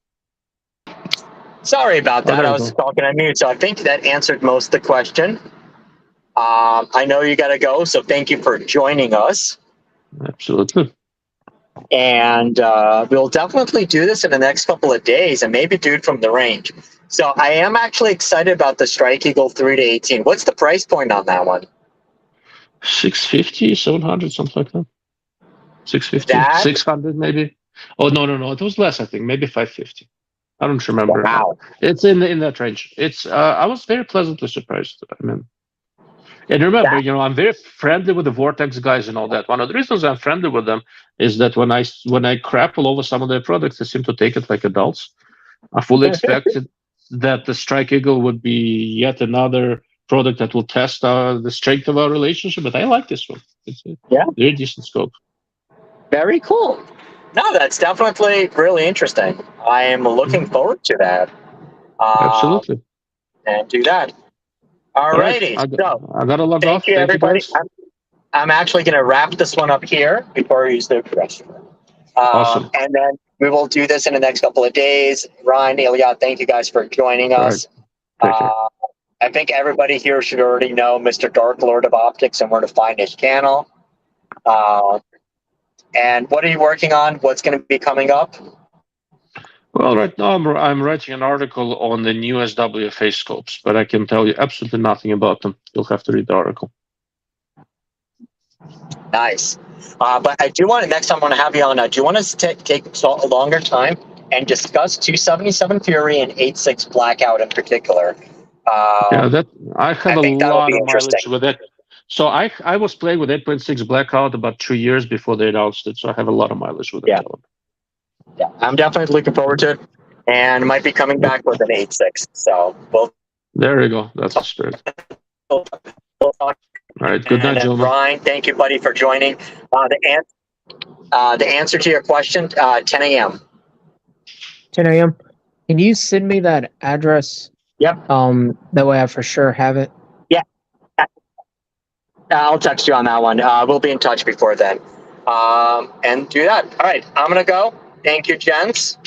Sorry about that. I was talking on mute, so I think that answered most of the question. I know you got to go, so thank you for joining us. Absolutely. And we'll definitely do this in the next couple of days and maybe do it from the range. So I am actually excited about the Strike Eagle 3-18. What's the price point on that one? 650, 700, something like that. 650, 600 maybe. Oh, no. It was less, I think. Maybe 550. I don't remember. Wow. It's in that range. It's I was very pleasantly surprised. I mean, and remember, I'm very friendly with the Vortex guys and all that. One of the reasons I'm friendly with them is that when I crap all over some of their products, they seem to take it like adults. I fully expected that the Strike Eagle would be yet another product that will test the strength of our relationship, but I like this one. It's a very decent scope. Very cool. No, that's definitely really interesting. I am looking forward to that. Absolutely. And do that. All righty. I got to log off. Thank you, everybody. I'm actually going to wrap this one up here before we use the restroom. Awesome. And then we will do this in the next couple of days. Ryan, Ilya, thank you guys for joining us. I think everybody here should already know Mr. Dark Lord of Optics and where to find his channel. And what are you working on? What's going to be coming up? Well, right now I'm writing an article on the new SWFA scopes, but I can tell you absolutely nothing about them. You'll have to read the article. Nice. But I do want to, next time I want to have you on, do you want us to take a longer time and discuss 277 Fury and 86 Blackout in particular? Yeah, that I have I a think that'll lot be of mileage interesting. with that. So I was playing with 8.6 Blackout about 2 years before they announced it, so I have a lot of mileage with Yeah. that one. Yeah, I'm definitely looking forward to it, and might be coming back with an 86. So we'll There you go. That's the spirit. talk. All right. Good night, And gentlemen. Ryan, thank you, buddy, for joining. The answer to your question, 10 a.m. 10 a.m. Can you send me that address? Yep. That way I for sure have it. Yeah. I'll text you on that one. We'll be in touch before then. And do that. All right. I'm going to go. Thank you, gents.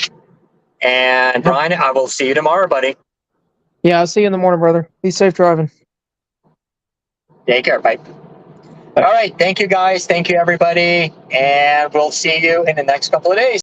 And Brian, I will see you tomorrow, buddy. Yeah, I'll see you in the morning, brother. Be safe driving. Take care. Bye. All right. Thank you, guys. Thank you, everybody. And we'll see you in the next couple of days.